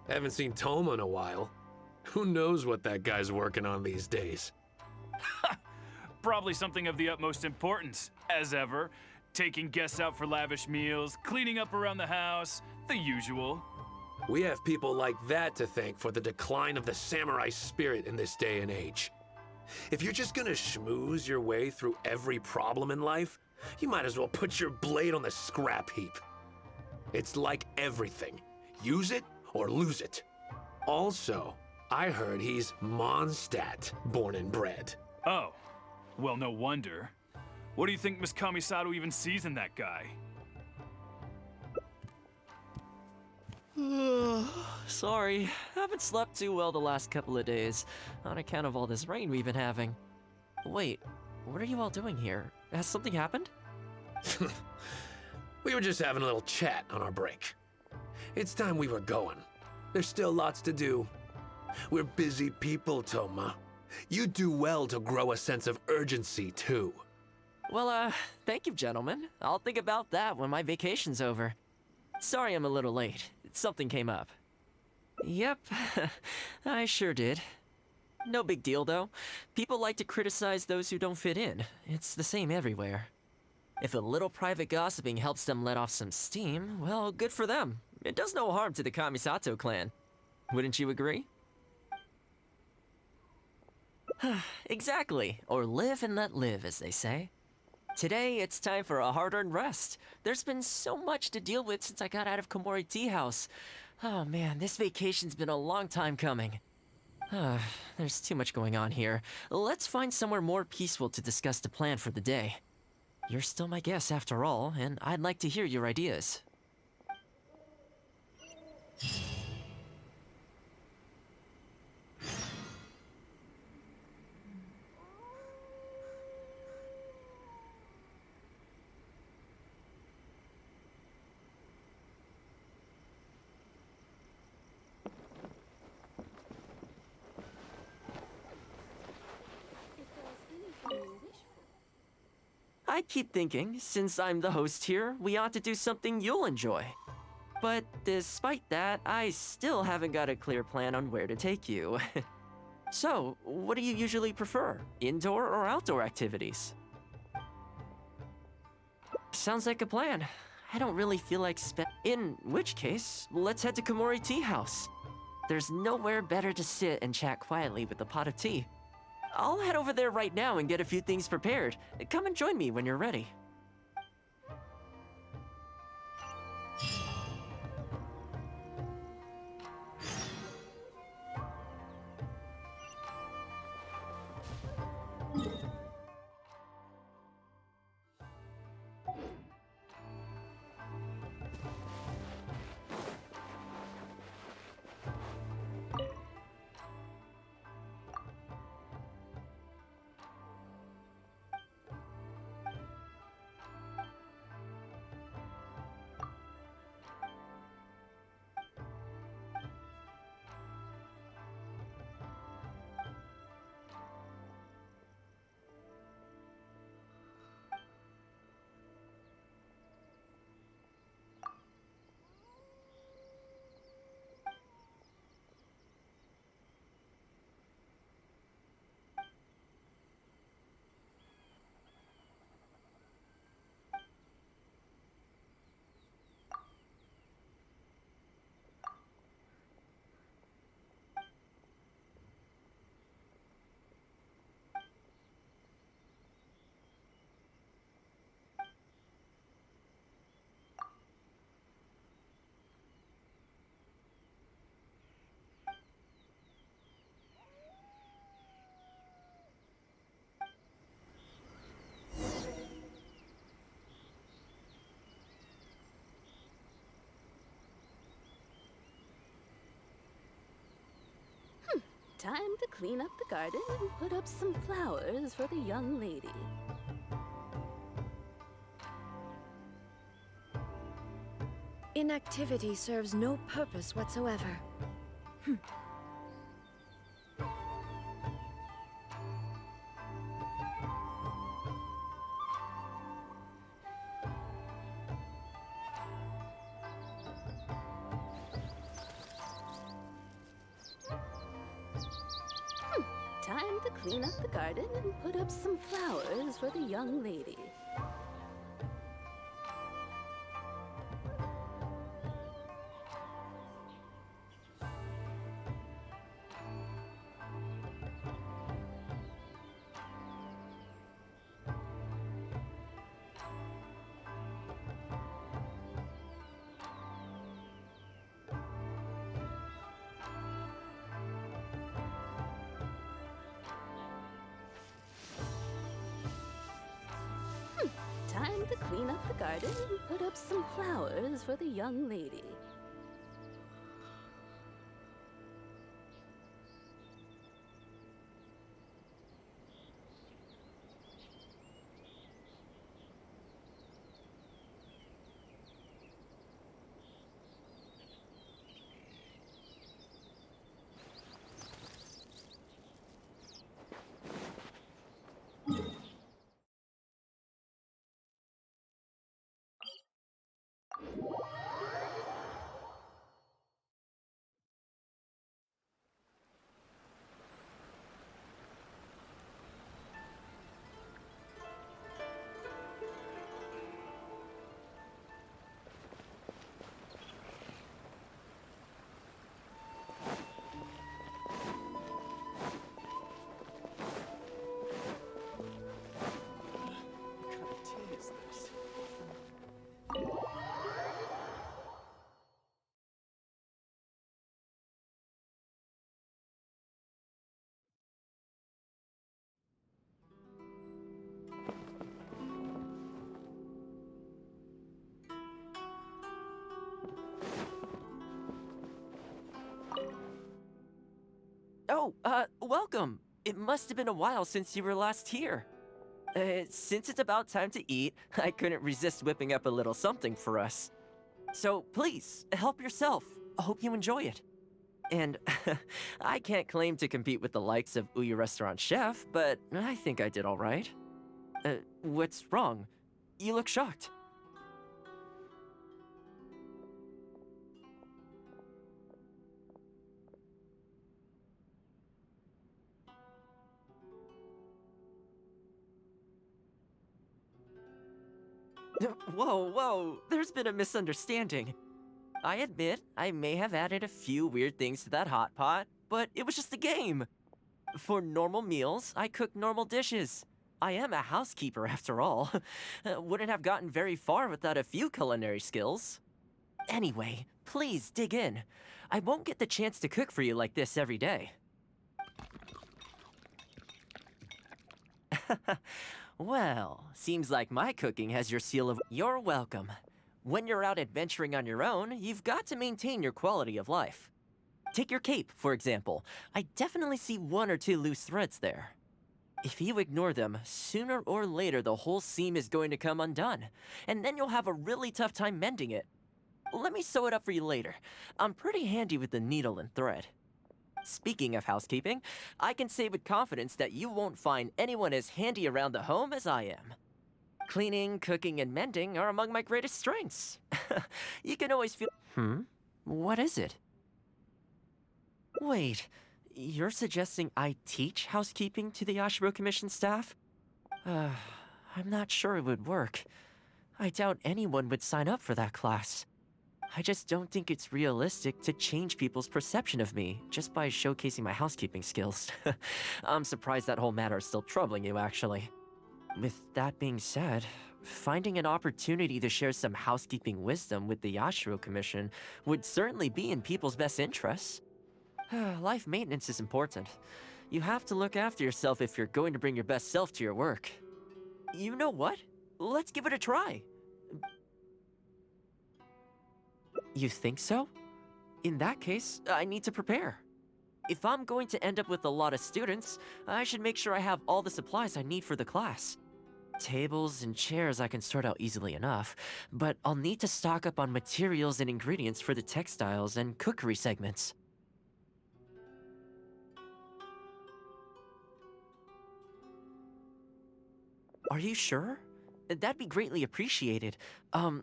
Haven't seen Thoma in a while. Who knows what that guy's working on these days? Probably something of the utmost importance, as ever. Taking guests out for lavish meals, cleaning up around the house, the usual. We have people like that to thank for the decline of the samurai spirit in this day and age. If you're just gonna schmooze your way through every problem in life, you might as well put your blade on the scrap heap. It's like everything. Use it or lose it. Also, I heard he's Mondstadt, born and bred. Oh, well, no wonder. What do you think Miss Kamisato even sees in that guy? Sorry, haven't slept too well the last couple of days, on account of all this rain we've been having. Wait, what are you all doing here? Has something happened? We were just having a little chat on our break. It's time we were going. There's still lots to do. We're busy people, Thoma. You do well to grow a sense of urgency, too. Well, thank you, gentlemen. I'll think about that when my vacation's over. Sorry I'm a little late. Something came up. Yep, I sure did. No big deal, though. People like to criticize those who don't fit in. It's the same everywhere. If a little private gossiping helps them let off some steam, well, good for them. It does no harm to the Kamisato clan. Wouldn't you agree? Exactly. Or live and let live, as they say. Today, it's time for a hard-earned rest. There's been so much to deal with since I got out of Komori Tea House. Oh man, this vacation's been a long time coming. There's too much going on here. Let's find somewhere more peaceful to discuss the plan for the day. You're still my guest after all, and I'd like to hear your ideas. I keep thinking, since I'm the host here, we ought to do something you'll enjoy. But despite that, I still haven't got a clear plan on where to take you. So, what do you usually prefer? Indoor or outdoor activities? Sounds like a plan. I don't really feel like in which case, let's head to Komori Tea House. There's nowhere better to sit and chat quietly with a pot of tea. I'll head over there right now and get a few things prepared. Come and join me when you're ready. Time to clean up the garden and put up some flowers for the young lady. Inactivity serves no purpose whatsoever. clean up the garden and put up some flowers for the young lady. Time to clean up the garden and put up some flowers for the young lady. Oh, welcome. It must have been a while since you were last here. Since it's about time to eat, I couldn't resist whipping up a little something for us. So please, help yourself. I hope you enjoy it. And I can't claim to compete with the likes of Ouya Restaurant Chef, but I think I did all right. What's wrong? You look shocked. Whoa, there's been a misunderstanding. I admit, I may have added a few weird things to that hot pot, but it was just a game. For normal meals, I cook normal dishes. I am a housekeeper after all. Wouldn't have gotten very far without a few culinary skills. Anyway, please dig in. I won't get the chance to cook for you like this every day. Well, seems like my cooking has your seal of... You're welcome. When you're out adventuring on your own, you've got to maintain your quality of life. Take your cape, for example. I definitely see one or two loose threads there. If you ignore them, sooner or later the whole seam is going to come undone, and then you'll have a really tough time mending it. Let me sew it up for you later. I'm pretty handy with the needle and thread. Speaking of housekeeping, I can say with confidence that you won't find anyone as handy around the home as I am. Cleaning, cooking, and mending are among my greatest strengths. You can always feel... What is it? Wait, you're suggesting I teach housekeeping to the Yashiro Commission staff? I'm not sure it would work. I doubt anyone would sign up for that class. I just don't think it's realistic to change people's perception of me just by showcasing my housekeeping skills. I'm surprised that whole matter is still troubling you, actually. With that being said, finding an opportunity to share some housekeeping wisdom with the Yashiro Commission would certainly be in people's best interests. Life maintenance is important. You have to look after yourself if you're going to bring your best self to your work. You know what? Let's give it a try. You think so? In that case, I need to prepare. If I'm going to end up with a lot of students, I should make sure I have all the supplies I need for the class. Tables and chairs I can sort out easily enough, but I'll need to stock up on materials and ingredients for the textiles and cookery segments. Are you sure? That'd be greatly appreciated.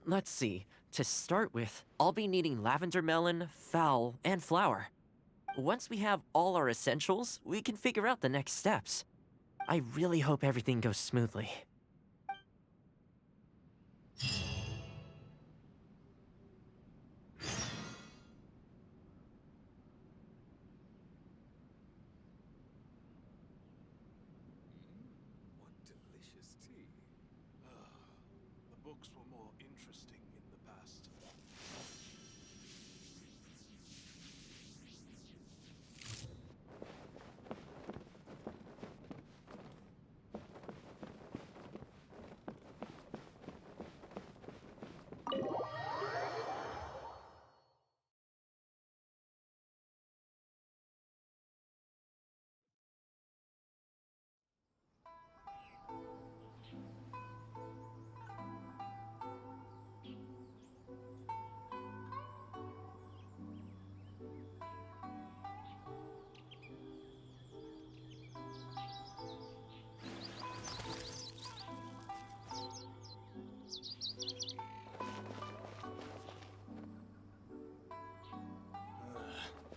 Let's see. To start with, I'll be needing lavender melon, fowl, and flour. Once we have all our essentials, we can figure out the next steps. I really hope everything goes smoothly. What delicious tea. The books were more interesting in the past.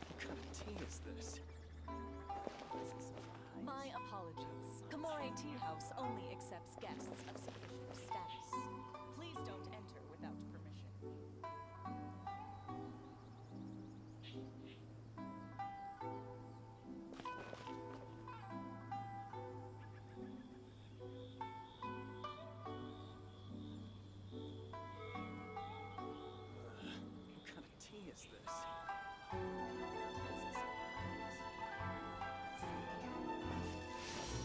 What kind of tea is this? My apologies. Kamore Tea House only accepts guests of sufficient status. Please don't enter without permission. What kind of tea is this?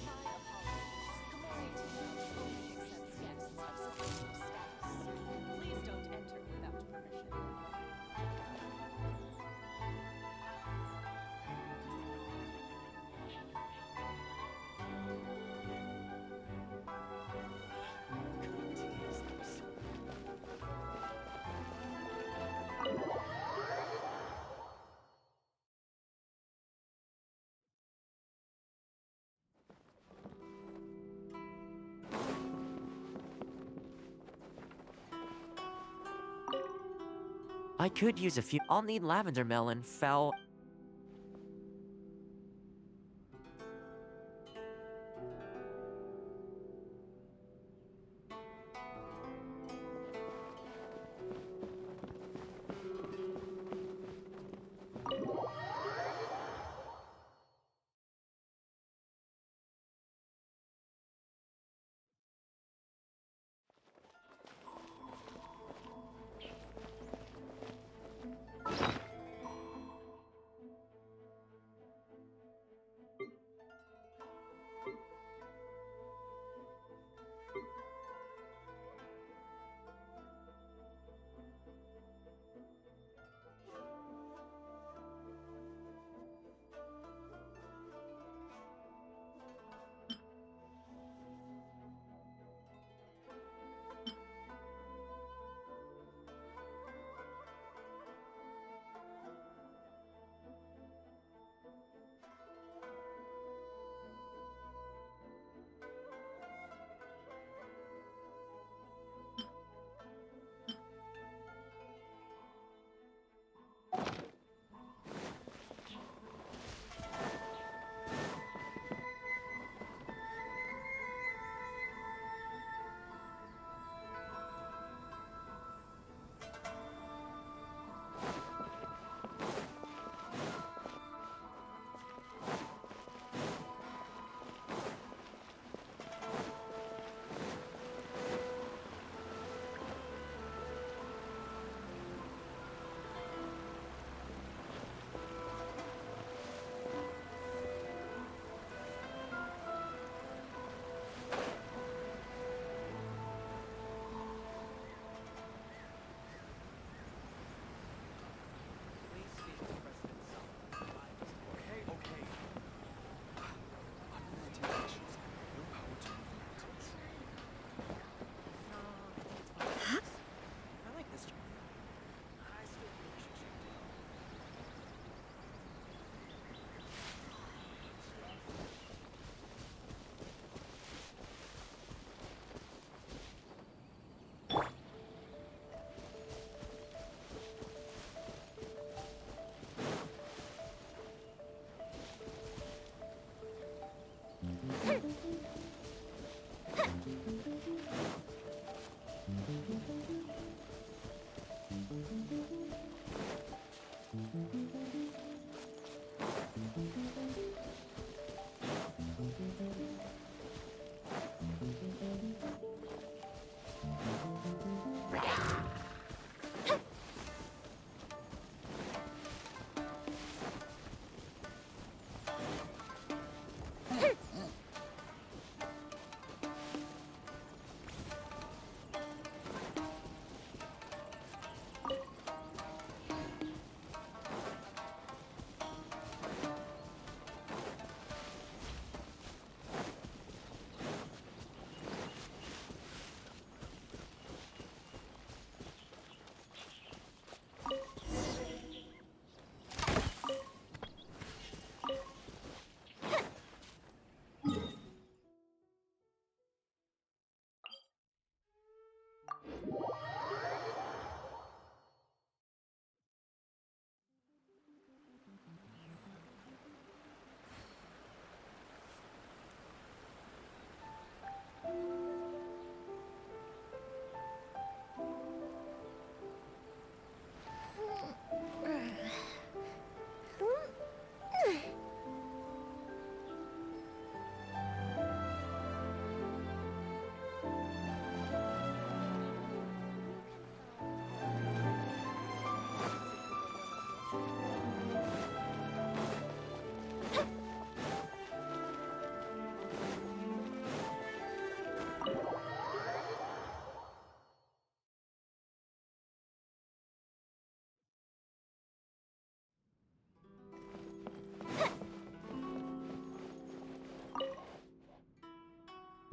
My apologies. Kamore Tea House only accepts guests of sufficient status. Please don't enter without permission. What kind of tea is this? I could use a few. I'll need lavender melon, foul.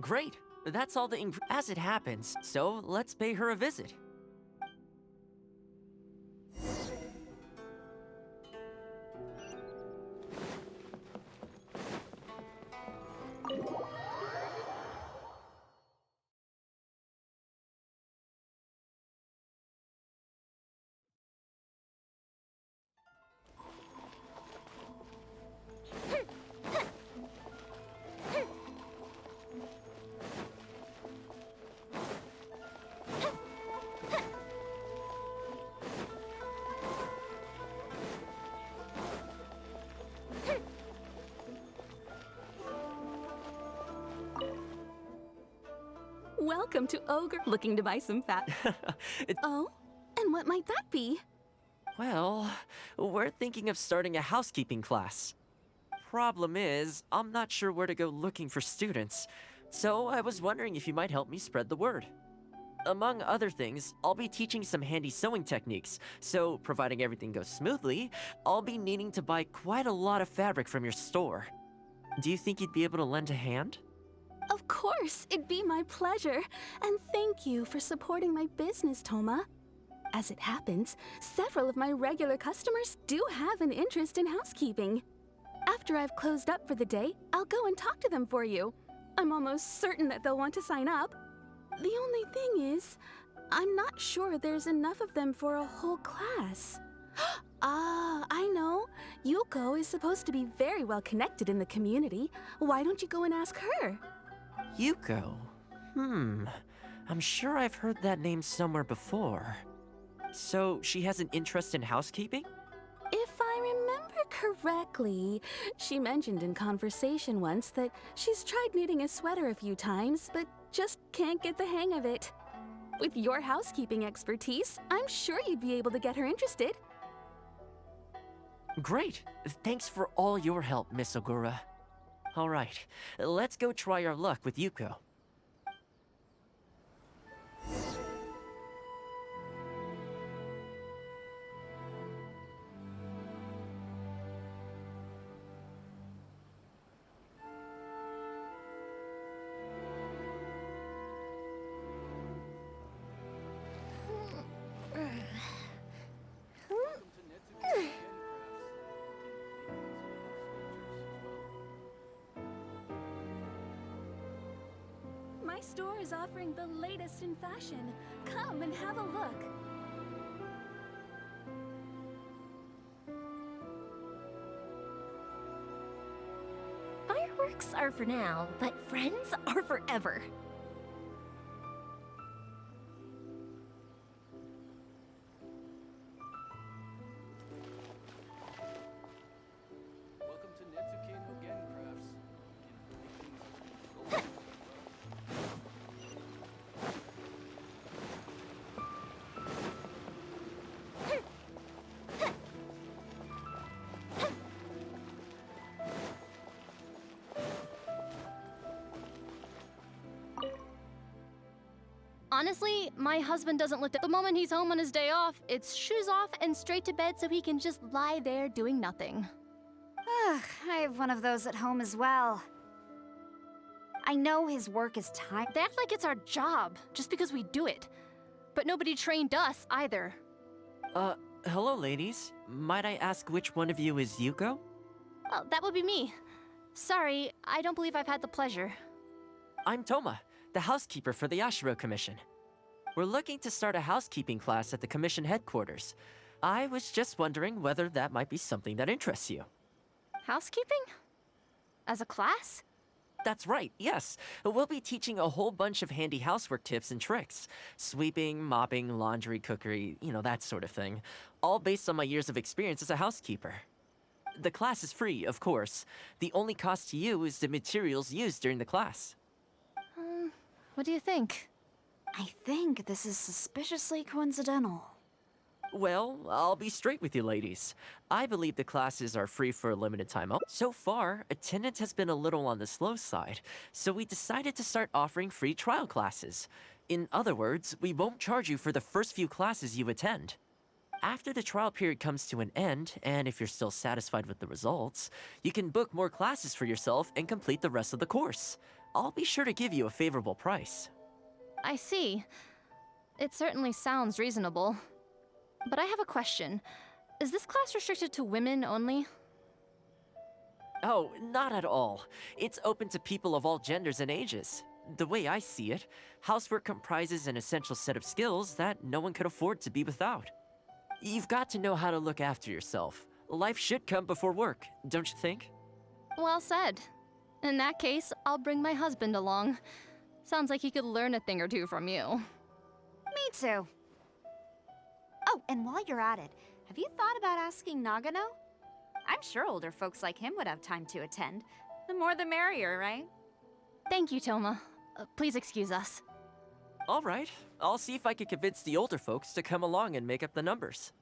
Great. That's all the as it happens, so let's pay her a visit. Welcome to Ogre. Looking to buy some fat. Oh? And what might that be? Well, we're thinking of starting a housekeeping class. Problem is, I'm not sure where to go looking for students, so I was wondering if you might help me spread the word. Among other things, I'll be teaching some handy sewing techniques, so providing everything goes smoothly, I'll be needing to buy quite a lot of fabric from your store. Do you think you'd be able to lend a hand? Of course, it'd be my pleasure. And thank you for supporting my business, Thoma. As it happens, several of my regular customers do have an interest in housekeeping. After I've closed up for the day, I'll go and talk to them for you. I'm almost certain that they'll want to sign up. The only thing is, I'm not sure there's enough of them for a whole class. Ah, I know. Yuko is supposed to be very well connected in the community. Why don't you go and ask her? Yuko? I'm sure I've heard that name somewhere before. So, she has an interest in housekeeping? If I remember correctly, she mentioned in conversation once that she's tried knitting a sweater a few times, but just can't get the hang of it. With your housekeeping expertise, I'm sure you'd be able to get her interested. Great! Thanks for all your help, Miss Ogura. Alright, let's go try our luck with Yuko. My store is offering the latest in fashion. Come and have a look. Fireworks are for now, but friends are forever. Honestly, my husband doesn't look at the moment he's home on his day off. It's shoes off and straight to bed so he can just lie there doing nothing. Ugh, I have one of those at home as well. I know his work is time. They act like it's our job, just because we do it. But nobody trained us, either. Hello, ladies. Might I ask which one of you is Yuko? Well, that would be me. Sorry, I don't believe I've had the pleasure. I'm Thoma, the housekeeper for the Yashiro Commission. We're looking to start a housekeeping class at the Commission headquarters. I was just wondering whether that might be something that interests you. Housekeeping? As a class? That's right, yes. We'll be teaching a whole bunch of handy housework tips and tricks. Sweeping, mopping, laundry, cookery, that sort of thing. All based on my years of experience as a housekeeper. The class is free, of course. The only cost to you is the materials used during the class. What do you think? I think this is suspiciously coincidental. Well, I'll be straight with you ladies. I believe the classes are free for a limited time. So far, attendance has been a little on the slow side, so we decided to start offering free trial classes. In other words, we won't charge you for the first few classes you attend. After the trial period comes to an end, and if you're still satisfied with the results, you can book more classes for yourself and complete the rest of the course. I'll be sure to give you a favorable price. I see. It certainly sounds reasonable. But I have a question. Is this class restricted to women only? Oh, not at all. It's open to people of all genders and ages. The way I see it, housework comprises an essential set of skills that no one could afford to be without. You've got to know how to look after yourself. Life should come before work, don't you think? Well said. In that case, I'll bring my husband along. Sounds like he could learn a thing or two from you. Me too. Oh, and while you're at it, have you thought about asking Nagano? I'm sure older folks like him would have time to attend. The more the merrier, right? Thank you, Thoma. Please excuse us. All right. I'll see if I can convince the older folks to come along and make up the numbers.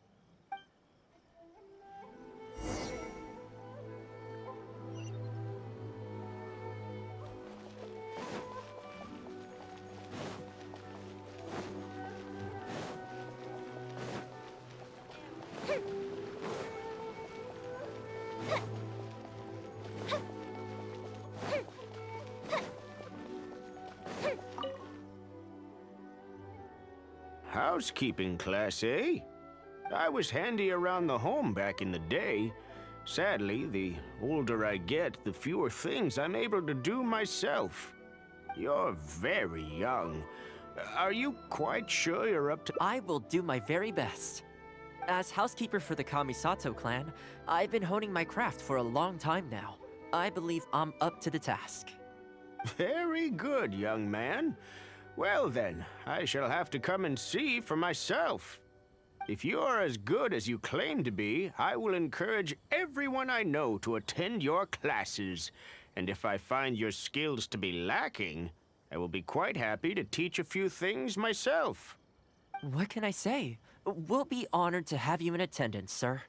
Housekeeping class, eh? I was handy around the home back in the day. Sadly, the older I get, the fewer things I'm able to do myself. You're very young. Are you quite sure you're up to— I will do my very best. As housekeeper for the Kamisato clan, I've been honing my craft for a long time now. I believe I'm up to the task. Very good, young man. Well then, I shall have to come and see for myself. If you're as good as you claim to be, I will encourage everyone I know to attend your classes. And if I find your skills to be lacking, I will be quite happy to teach a few things myself. What can I say? We'll be honored to have you in attendance, sir.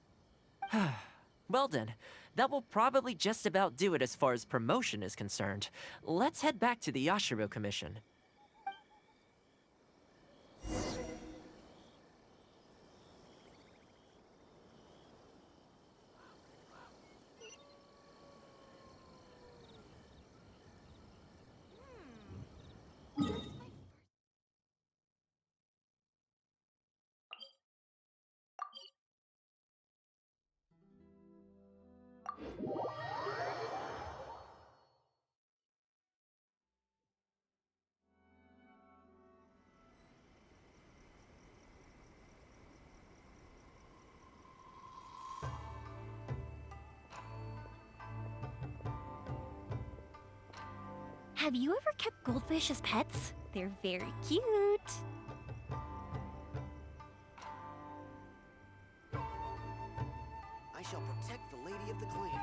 Well then, that will probably just about do it as far as promotion is concerned. Let's head back to the Yashiro Commission. Have you ever kept goldfish as pets? They're very cute. I shall protect the lady of the clan.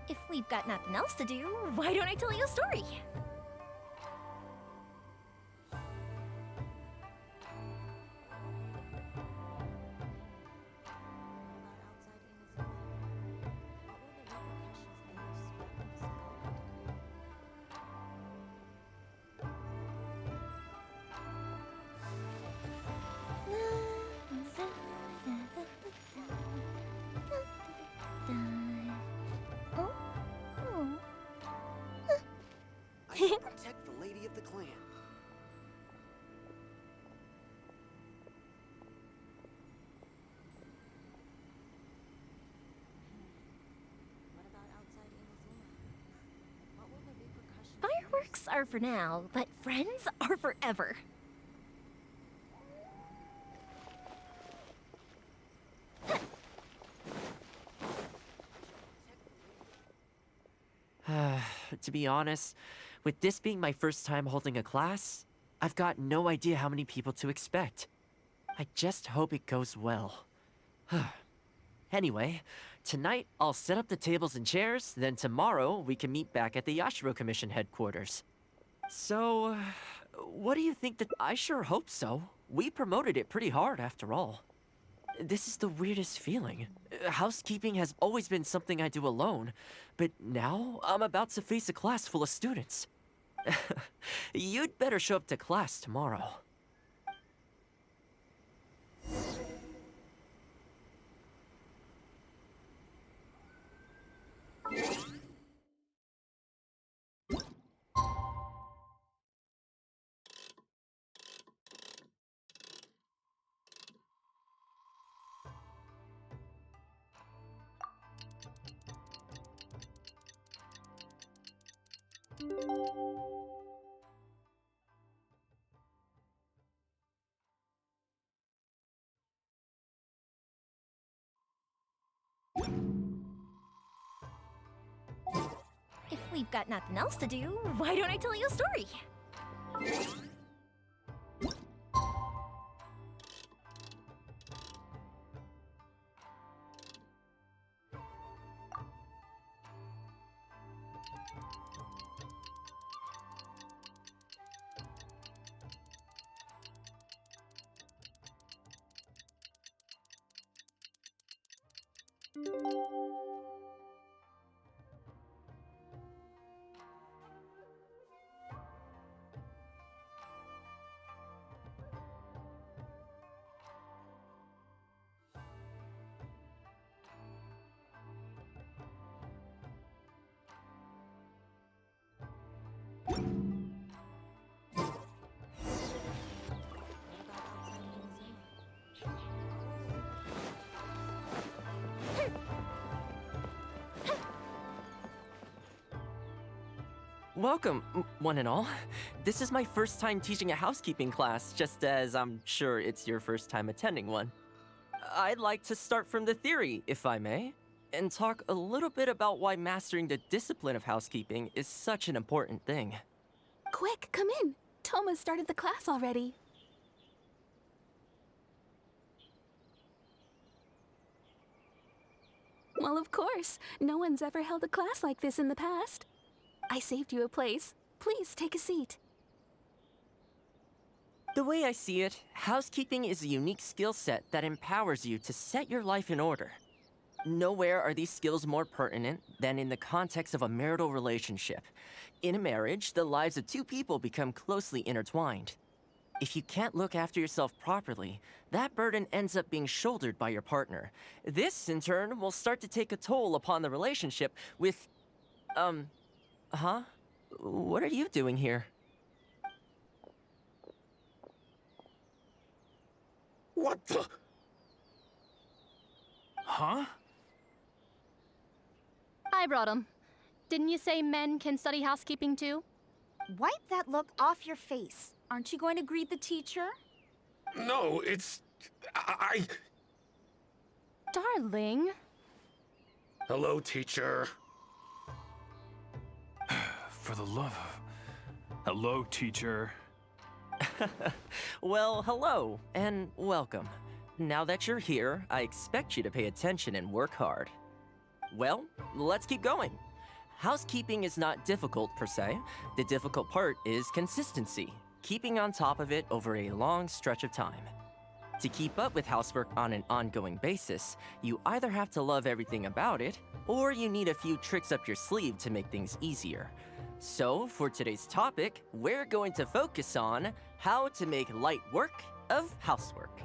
If we've got nothing else to do, why don't I tell you a story? Books are for now, but friends are forever. To be honest, with this being my first time holding a class, I've got no idea how many people to expect. I just hope it goes well. Anyway, tonight I'll set up the tables and chairs, then tomorrow we can meet back at the Yashiro Commission headquarters. So, what do you think that— I sure hope so. We promoted it pretty hard after all. This is the weirdest feeling. Housekeeping has always been something I do alone, but now I'm about to face a class full of students. You'd better show up to class tomorrow. If we've got nothing else to do, why don't I tell you a story? Welcome, one and all. This is my first time teaching a housekeeping class, just as I'm sure it's your first time attending one. I'd like to start from the theory, if I may, and talk a little bit about why mastering the discipline of housekeeping is such an important thing. Quick, come in. Thoma started the class already. Well, of course. No one's ever held a class like this in the past. I saved you a place. Please take a seat. The way I see it, housekeeping is a unique skill set that empowers you to set your life in order. Nowhere are these skills more pertinent than in the context of a marital relationship. In a marriage, the lives of two people become closely intertwined. If you can't look after yourself properly, that burden ends up being shouldered by your partner. This, in turn, will start to take a toll upon the relationship with, Huh? What are you doing here? What the? Huh? I brought him. Didn't you say men can study housekeeping too? Wipe that look off your face. Aren't you going to greet the teacher? No, it's... I... Darling. Hello, teacher. For the love of... Hello, teacher. Well, hello, and welcome. Now that you're here, I expect you to pay attention and work hard. Well, let's keep going. Housekeeping is not difficult per se. The difficult part is consistency, keeping on top of it over a long stretch of time. To keep up with housework on an ongoing basis, you either have to love everything about it, or you need a few tricks up your sleeve to make things easier. So, for today's topic, we're going to focus on how to make light work of housework.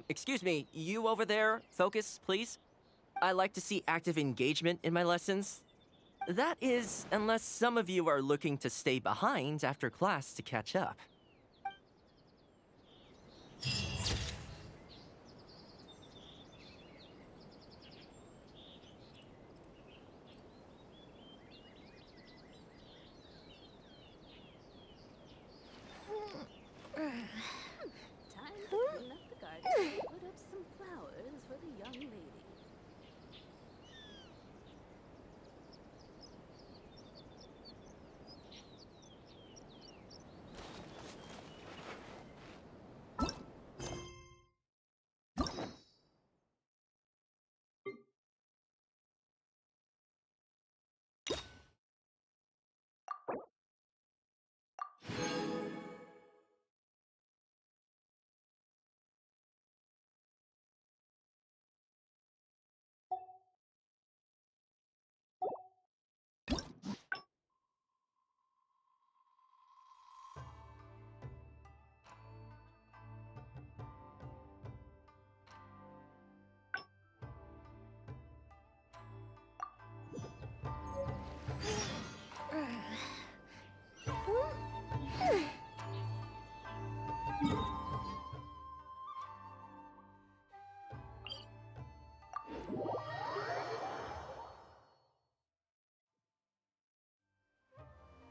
Excuse me, you over there, focus, please. I like to see active engagement in my lessons. That is, unless some of you are looking to stay behind after class to catch up. Time to clean up the garden and put up some flowers for the young lady.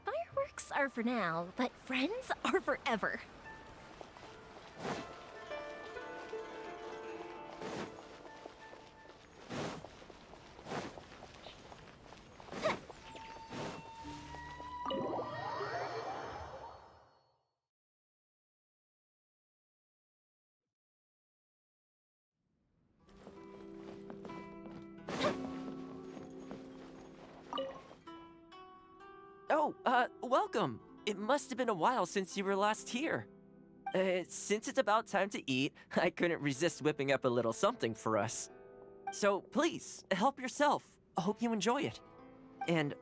Fireworks are for now, but friends are forever. Oh, welcome. It must have been a while since you were last here. Since it's about time to eat, I couldn't resist whipping up a little something for us. So please, help yourself. I hope you enjoy it. And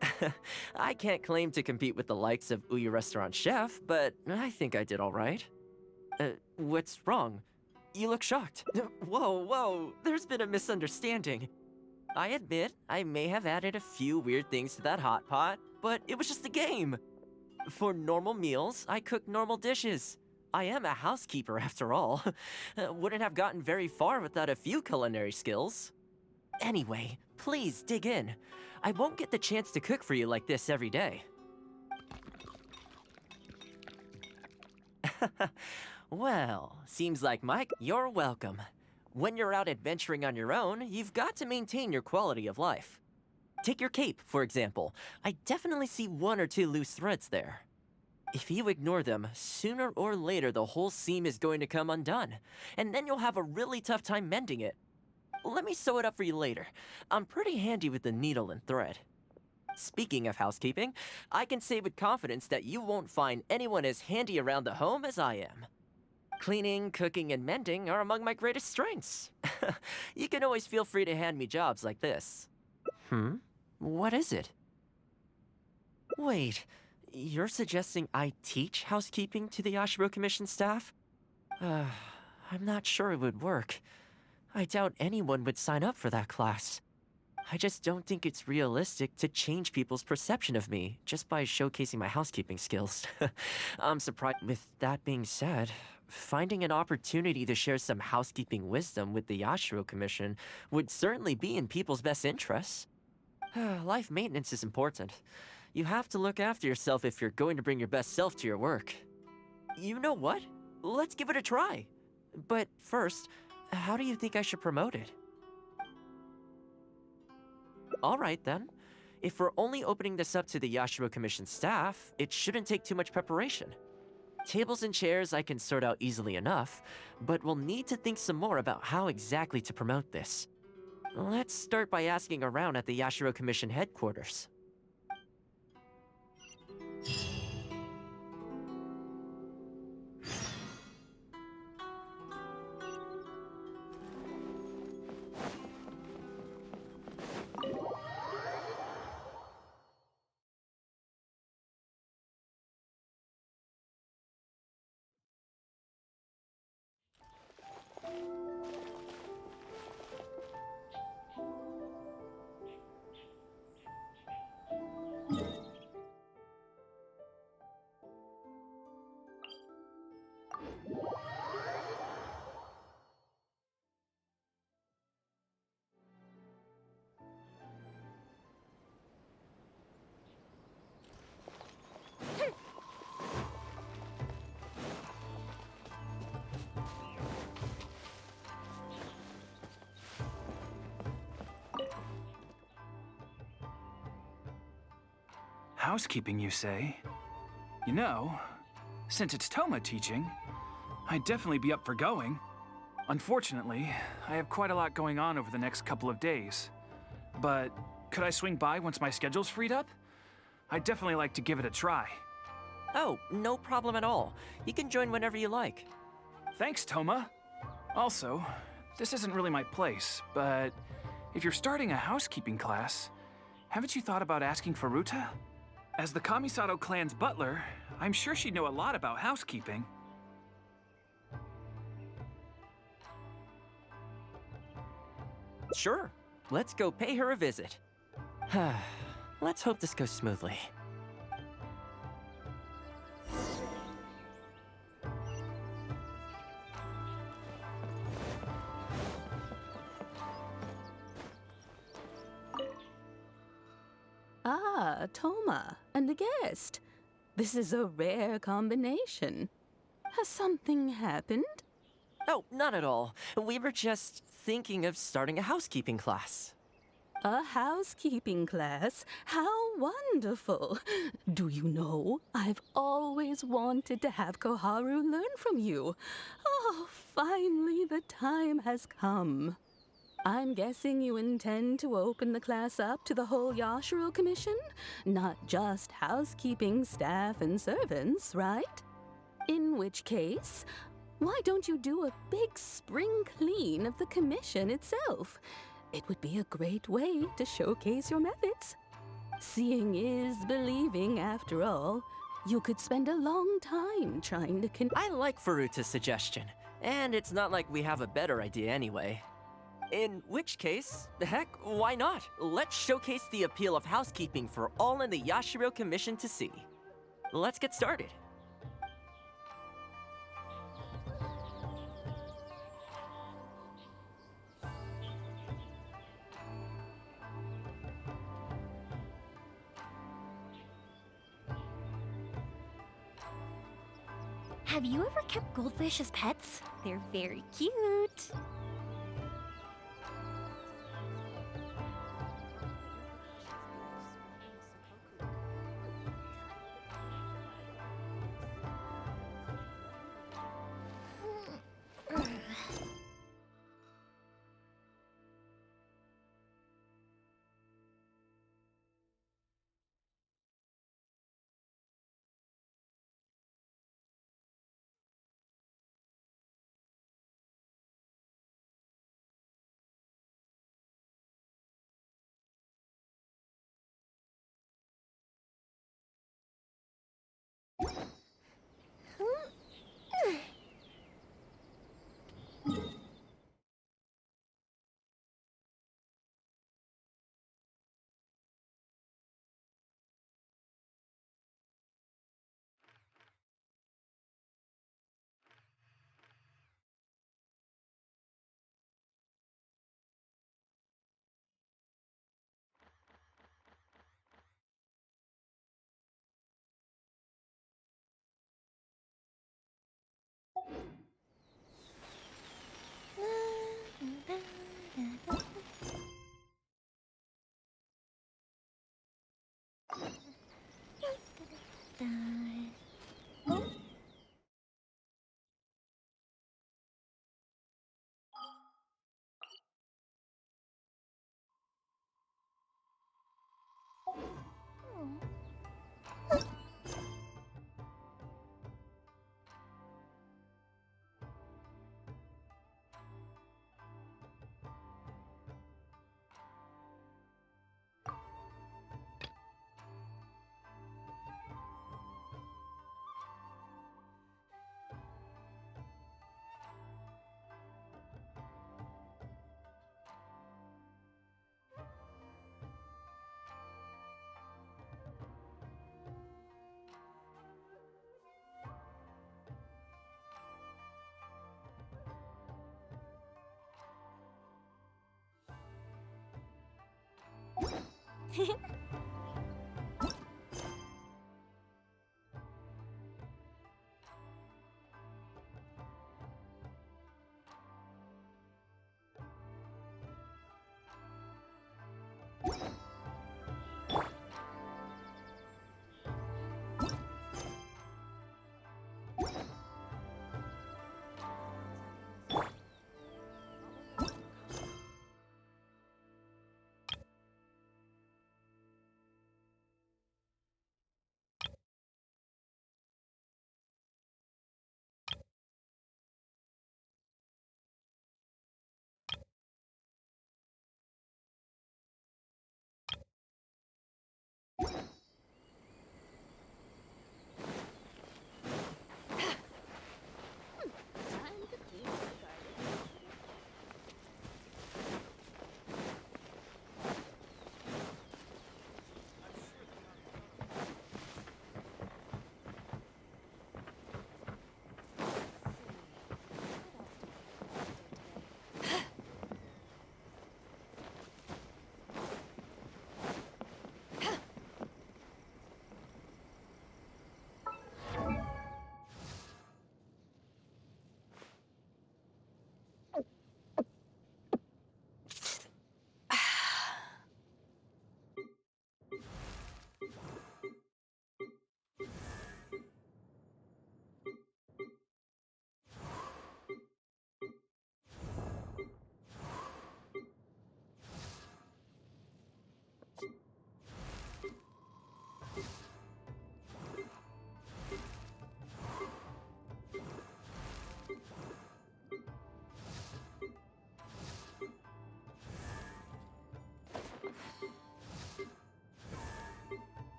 I can't claim to compete with the likes of Ouya Restaurant Chef, but I think I did all right. What's wrong? You look shocked. Whoa, there's been a misunderstanding. I admit I may have added a few weird things to that hot pot, but it was just a game. For normal meals, I cook normal dishes. I am a housekeeper after all. Wouldn't have gotten very far without a few culinary skills. Anyway, please dig in. I won't get the chance to cook for you like this every day. Well, seems like Mike, you're welcome. When you're out adventuring on your own, you've got to maintain your quality of life. Take your cape, for example. I definitely see one or two loose threads there. If you ignore them, sooner or later the whole seam is going to come undone, and then you'll have a really tough time mending it. Let me sew it up for you later. I'm pretty handy with the needle and thread. Speaking of housekeeping, I can say with confidence that you won't find anyone as handy around the home as I am. Cleaning, cooking, and mending are among my greatest strengths. You can always feel free to hand me jobs like this. What is it? Wait, you're suggesting I teach housekeeping to the Yashiro Commission staff? I'm not sure it would work. I doubt anyone would sign up for that class. I just don't think it's realistic to change people's perception of me just by showcasing my housekeeping skills. I'm surprised. With that being said, finding an opportunity to share some housekeeping wisdom with the Yashiro Commission would certainly be in people's best interests. Life maintenance is important. You have to look after yourself if you're going to bring your best self to your work. You know what? Let's give it a try. But first, how do you think I should promote it? All right then. If we're only opening this up to the Yashiro Commission staff, it shouldn't take too much preparation. Tables and chairs I can sort out easily enough, but we'll need to think some more about how exactly to promote this. Let's start by asking around at the Yashiro Commission headquarters. Housekeeping, you say? You know, since it's Thoma teaching, I'd definitely be up for going. Unfortunately, I have quite a lot going on over the next couple of days. But could I swing by once my schedule's freed up? I'd definitely like to give it a try. Oh, no problem at all. You can join whenever you like. Thanks, Thoma. Also, this isn't really my place, but if you're starting a housekeeping class, haven't you thought about asking Furuta? As the Kamisato clan's butler, I'm sure she'd know a lot about housekeeping. Sure. Let's go pay her a visit. Let's hope this goes smoothly. Ah, Thoma, and a guest. This is a rare combination. Has something happened? Oh, not at all. We were just thinking of starting a housekeeping class. A housekeeping class? How wonderful! Do you know, I've always wanted to have Koharu learn from you. Oh, finally the time has come. I'm guessing you intend to open the class up to the whole Yashiro Commission? Not just housekeeping staff and servants, right? In which case, why don't you do a big spring clean of the commission itself? It would be a great way to showcase your methods. Seeing is believing, after all. You could spend a long time trying to I like Furuta's suggestion, and it's not like we have a better idea anyway. In which case, heck, why not? Let's showcase the appeal of housekeeping for all in the Yashiro Commission to see. Let's get started. Have you ever kept goldfish as pets? They're very cute.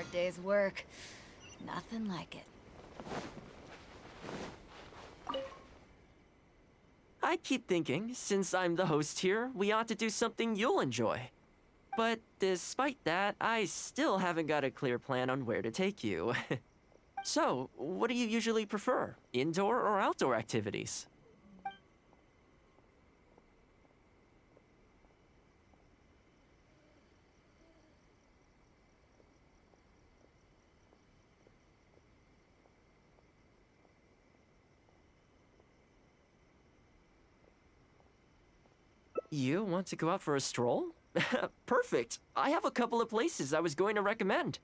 hard day's work. Nothing like it. I keep thinking, since I'm the host here, we ought to do something you'll enjoy. But despite that, I still haven't got a clear plan on where to take you. So, what do you usually prefer? Indoor or outdoor activities? You want to go out for a stroll? Perfect! I have a couple of places I was going to recommend.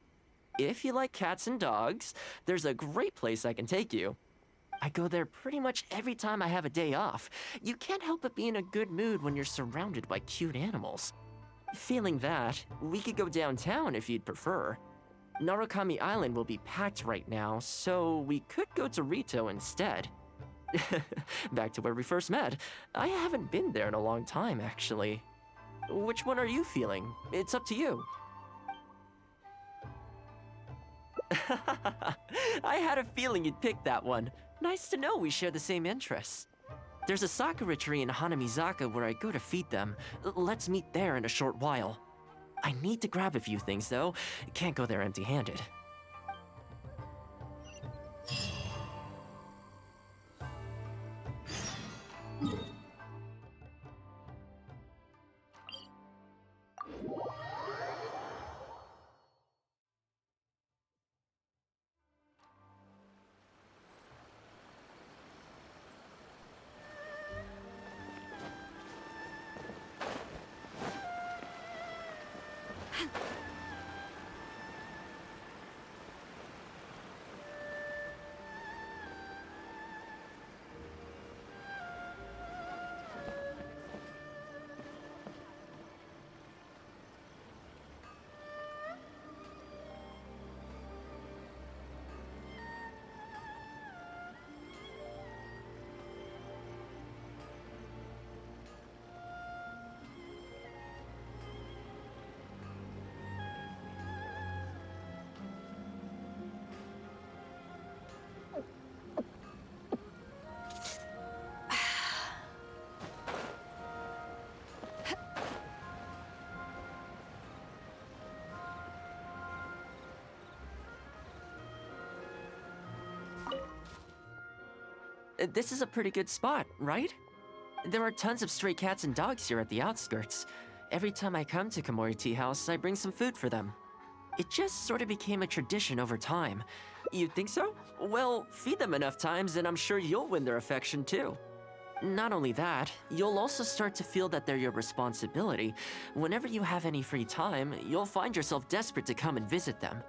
If you like cats and dogs, there's a great place I can take you. I go there pretty much every time I have a day off. You can't help but be in a good mood when you're surrounded by cute animals. Feeling that, we could go downtown if you'd prefer. Narukami Island will be packed right now, so we could go to Rito instead. Back to where we first met. I haven't been there in a long time, actually. Which one are you feeling? It's up to you. I had a feeling you'd pick that one. Nice to know we share the same interests. There's a sakura tree in Hanamizaka where I go to feed them. Let's meet there in a short while. I need to grab a few things, though. Can't go there empty-handed. This is a pretty good spot, right? There are tons of stray cats and dogs here at the outskirts. Every time I come to Komori Tea House, I bring some food for them. It just sort of became a tradition over time. You think so? Well, feed them enough times and I'm sure you'll win their affection too. Not only that, you'll also start to feel that they're your responsibility. Whenever you have any free time, you'll find yourself desperate to come and visit them.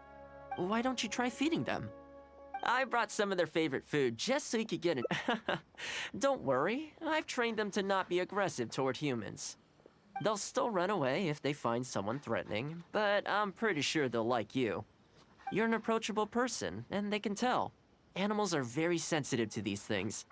Why don't you try feeding them? I brought some of their favorite food just so you could get it. Don't worry, I've trained them to not be aggressive toward humans. They'll still run away if they find someone threatening, but I'm pretty sure they'll like you. You're an approachable person, and they can tell. Animals are very sensitive to these things.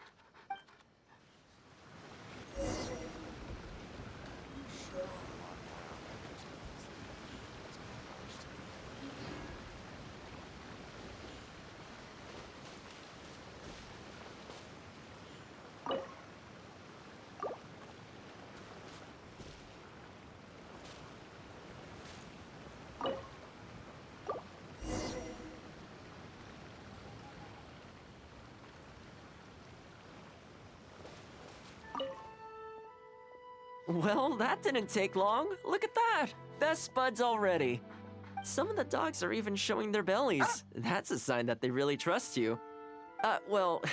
Well, that didn't take long. Look at that! Best buds already. Some of the dogs are even showing their bellies. That's a sign that they really trust you. Well,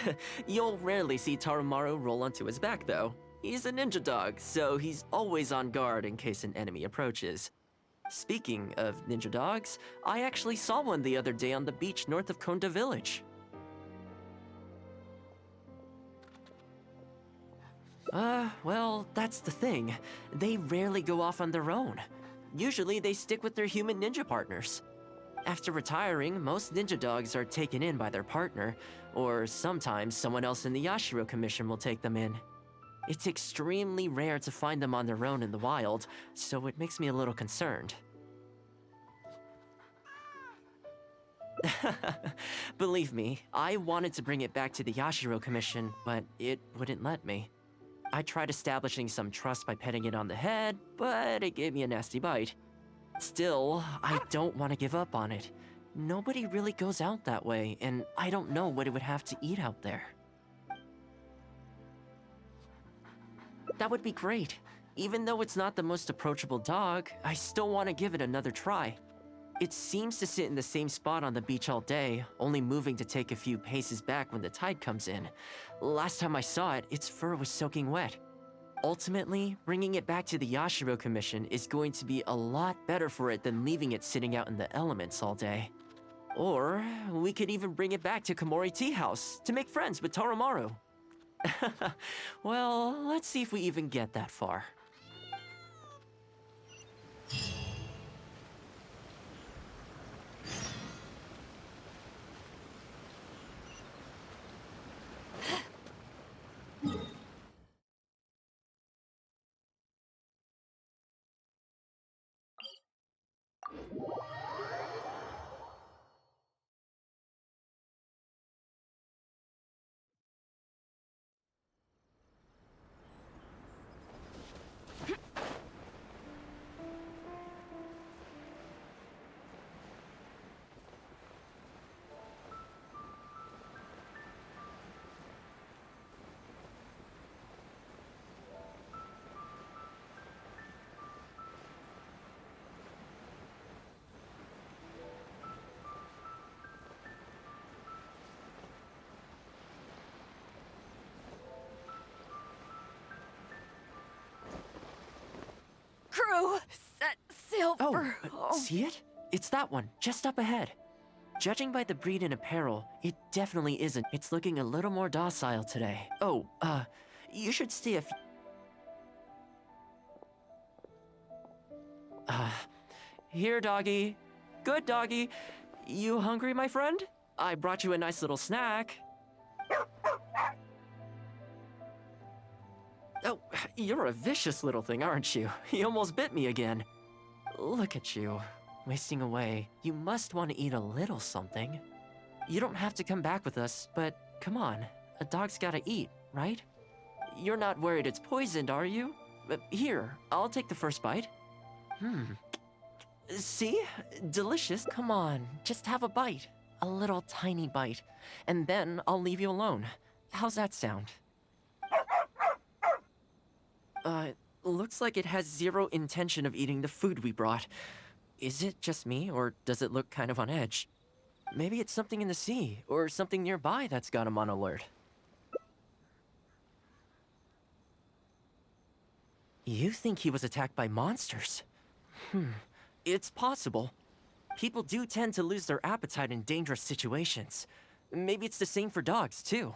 you'll rarely see Tarumaru roll onto his back, though. He's a ninja dog, so he's always on guard in case an enemy approaches. Speaking of ninja dogs, I actually saw one the other day on the beach north of Konda Village. Well, that's the thing. They rarely go off on their own. Usually they stick with their human ninja partners. After retiring, most ninja dogs are taken in by their partner, or sometimes someone else in the Yashiro Commission will take them in. It's extremely rare to find them on their own in the wild, so it makes me a little concerned. Believe me, I wanted to bring it back to the Yashiro Commission, but it wouldn't let me. I tried establishing some trust by petting it on the head, but it gave me a nasty bite. Still, I don't want to give up on it. Nobody really goes out that way, and I don't know what it would have to eat out there. That would be great. Even though it's not the most approachable dog, I still want to give it another try. It seems to sit in the same spot on the beach all day, only moving to take a few paces back when the tide comes in. Last time I saw it, its fur was soaking wet. Ultimately, bringing it back to the Yashiro Commission is going to be a lot better for it than leaving it sitting out in the elements all day. Or, we could even bring it back to Komori Tea House to make friends with Toromaru. Well, let's see if we even get that far. Crew, set sail for home. See it? It's that one, just up ahead. Judging by the breed and apparel, it definitely isn't. It's looking a little more docile today. Oh, you should stay a few... Here, doggy. Good doggy. You hungry, my friend? I brought you a nice little snack. Oh, you're a vicious little thing, aren't you? You almost bit me again. Look at you, wasting away. You must want to eat a little something. You don't have to come back with us, but come on. A dog's gotta eat, right? You're not worried it's poisoned, are you? Here, I'll take the first bite. See? Delicious. Come on, just have a bite. A little tiny bite. And then I'll leave you alone. How's that sound? Looks like it has zero intention of eating the food we brought. Is it just me, or does it look kind of on edge? Maybe it's something in the sea, or something nearby that's got him on alert. You think he was attacked by monsters? It's possible. People do tend to lose their appetite in dangerous situations. Maybe it's the same for dogs, too.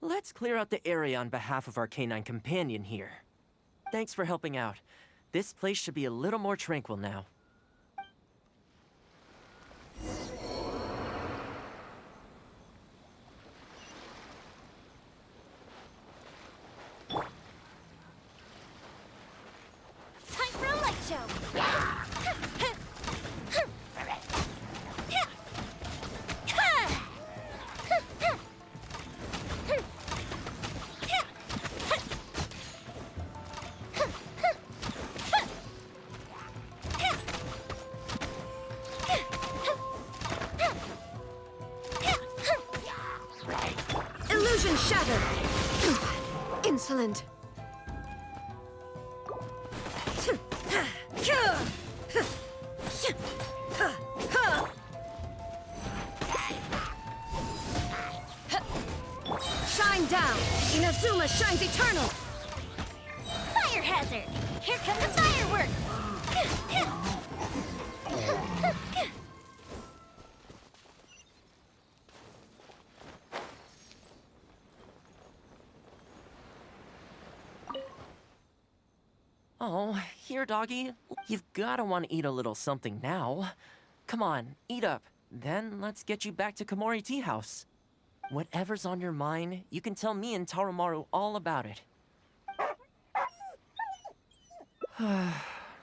Let's clear out the area on behalf of our canine companion here. Thanks for helping out. This place should be a little more tranquil now. Time for a light show! Illusion shattered! Insolent! Shine down! Inazuma shines eternal! Fire hazard! Here come the fireworks! Oh, here, doggy. You've gotta want to eat a little something now. Come on, eat up. Then let's get you back to Komori Tea House. Whatever's on your mind, you can tell me and Toromaru all about it.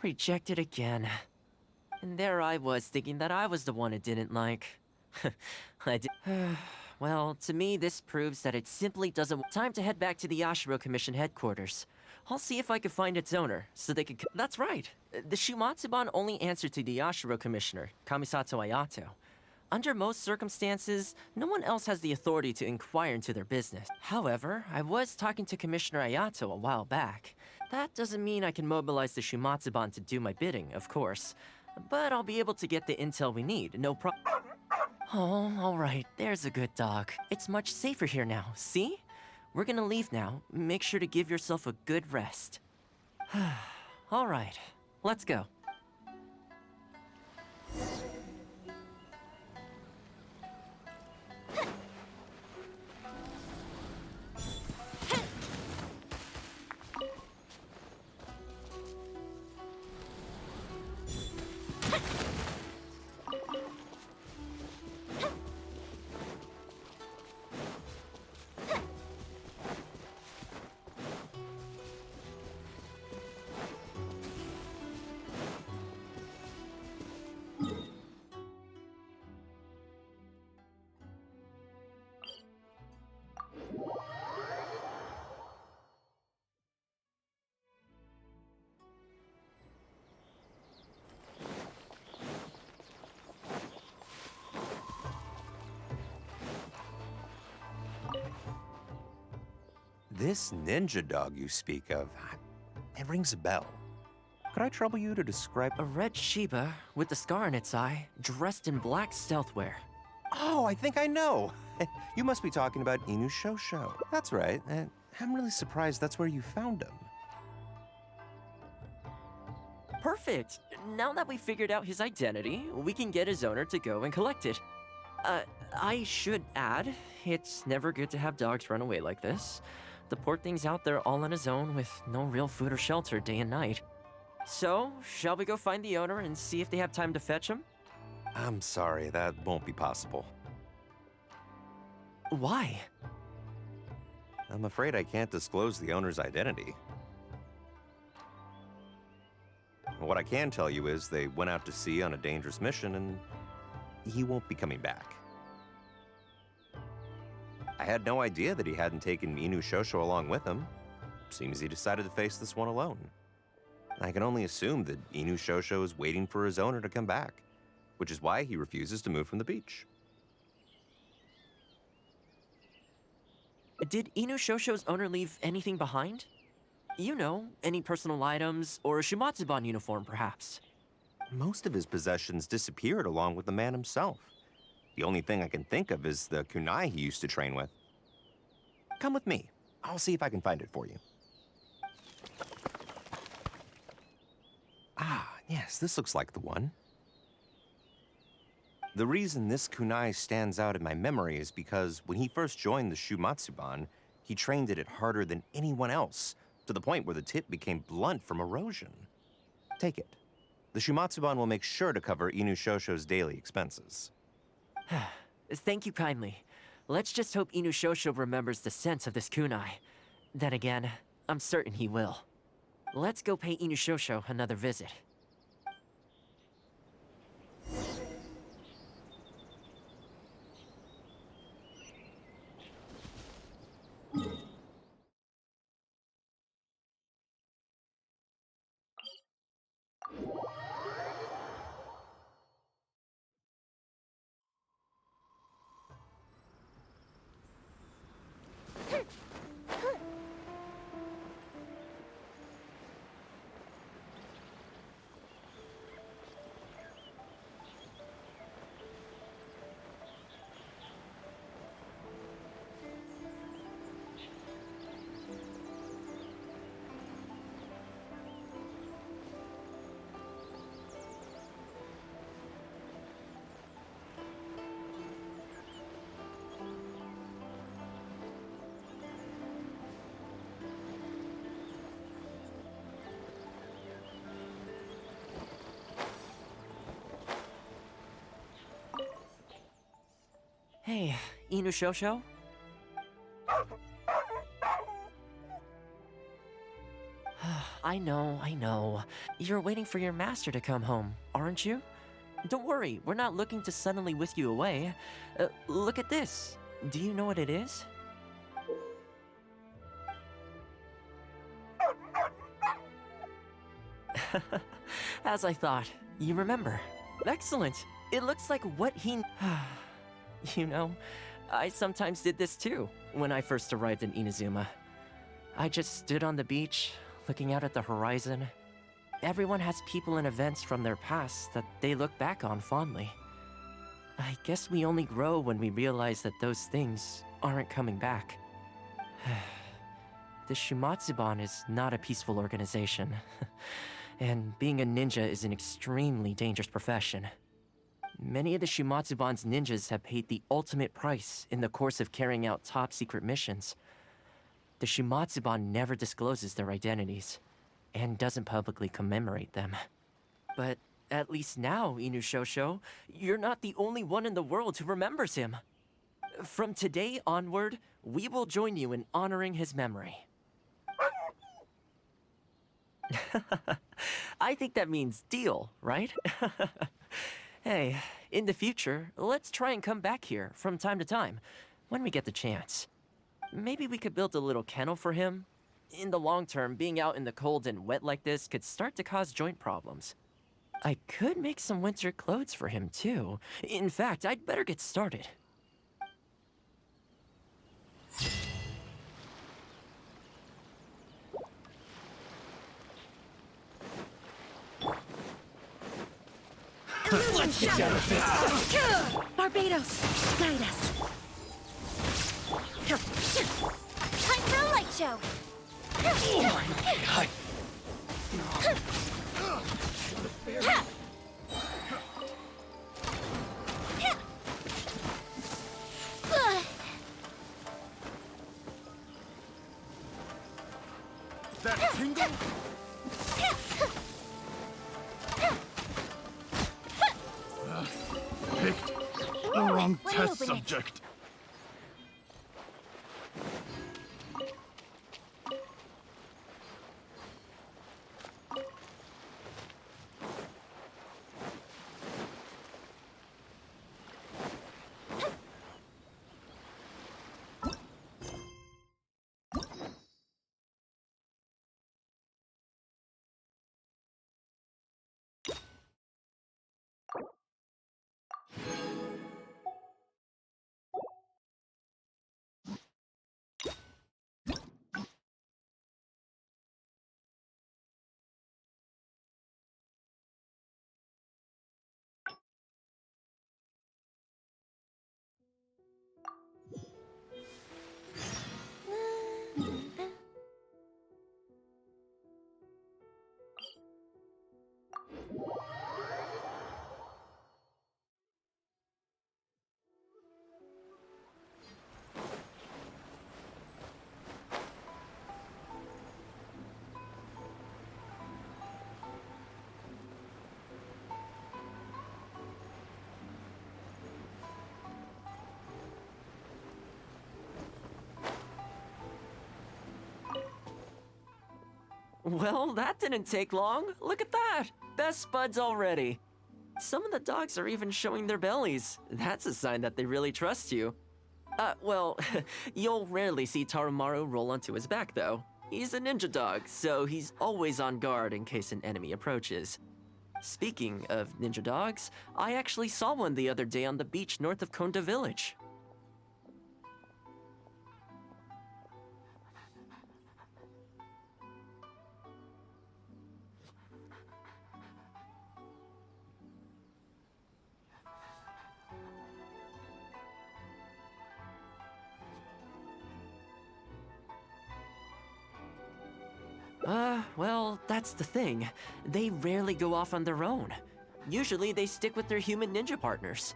Rejected again. And there I was thinking that I was the one it didn't like. I did. Well, to me, this proves that it simply doesn't. Time to head back to the Yashiro Commission headquarters. I'll see if I can find its owner, so they could. That's right. The Shumatsuban only answer to the Yashiro Commissioner, Kamisato Ayato. Under most circumstances, no one else has the authority to inquire into their business. However, I was talking to Commissioner Ayato a while back. That doesn't mean I can mobilize the Shumatsuban to do my bidding, of course. But I'll be able to get the intel we need, no problem. Oh, alright, there's a good dog. It's much safer here now, see? We're gonna leave now. Make sure to give yourself a good rest. Alright, let's go. This ninja dog you speak of, it rings a bell. Could I trouble you to describe— A red Shiba with a scar in its eye, dressed in black stealth wear. Oh, I think I know. You must be talking about Inu Shosho. That's right. I'm really surprised that's where you found him. Perfect! Now that we figured out his identity, we can get his owner to go and collect it. I should add, it's never good to have dogs run away like this. The poor thing's out there all on his own with no real food or shelter day and night. So, shall we go find the owner and see if they have time to fetch him? I'm sorry, that won't be possible. Why? I'm afraid I can't disclose the owner's identity. What I can tell you is they went out to sea on a dangerous mission and he won't be coming back. I had no idea that he hadn't taken Inu Shosho along with him. Seems he decided to face this one alone. I can only assume that Inu Shosho is waiting for his owner to come back, which is why he refuses to move from the beach. Did Inu Shosho's owner leave anything behind? You know, any personal items, or a Shumatsuban uniform, perhaps? Most of his possessions disappeared along with the man himself. The only thing I can think of is the kunai he used to train with. Come with me. I'll see if I can find it for you. Ah, yes, this looks like the one. The reason this kunai stands out in my memory is because when he first joined the Shumatsuban, he trained at it harder than anyone else, to the point where the tip became blunt from erosion. Take it. The Shumatsuban will make sure to cover Inu Shosho's daily expenses. Thank you kindly. Let's just hope Inu Shosho remembers the sense of this kunai. Then again, I'm certain he will. Let's go pay Inu Shosho another visit. Hey, Inu Shosho? I know. You're waiting for your master to come home, aren't you? Don't worry, we're not looking to suddenly whisk you away. Look at this. Do you know what it is? As I thought, you remember. Excellent. It looks like what he... You know, I sometimes did this too, when I first arrived in Inazuma. I just stood on the beach, looking out at the horizon. Everyone has people and events from their past that they look back on fondly. I guess we only grow when we realize that those things aren't coming back. The Shumatsuban is not a peaceful organization. And being a ninja is an extremely dangerous profession. Many of the Shumatsuban's ninjas have paid the ultimate price in the course of carrying out top-secret missions. The Shumatsuban never discloses their identities, and doesn't publicly commemorate them. But at least now, Inushosho, you're not the only one in the world who remembers him. From today onward, we will join you in honoring his memory. I think that means deal, right? Hey, in the future, let's try and come back here from time to time, when we get the chance. Maybe we could build a little kennel for him. In the long term, being out in the cold and wet like this could start to cause joint problems. I could make some winter clothes for him, too. In fact, I'd better get started. Let's get out of this! Barbados, guide us. Time for a light show! Oh my god! That tingle? Picked the wrong test subject. Well, that didn't take long. Look at that! Best buds already. Some of the dogs are even showing their bellies. That's a sign that they really trust you. Well, you'll rarely see Tarumaru roll onto his back, though. He's a ninja dog, so he's always on guard in case an enemy approaches. Speaking of ninja dogs, I actually saw one the other day on the beach north of Konda Village. Well, that's the thing. They rarely go off on their own. Usually they stick with their human ninja partners.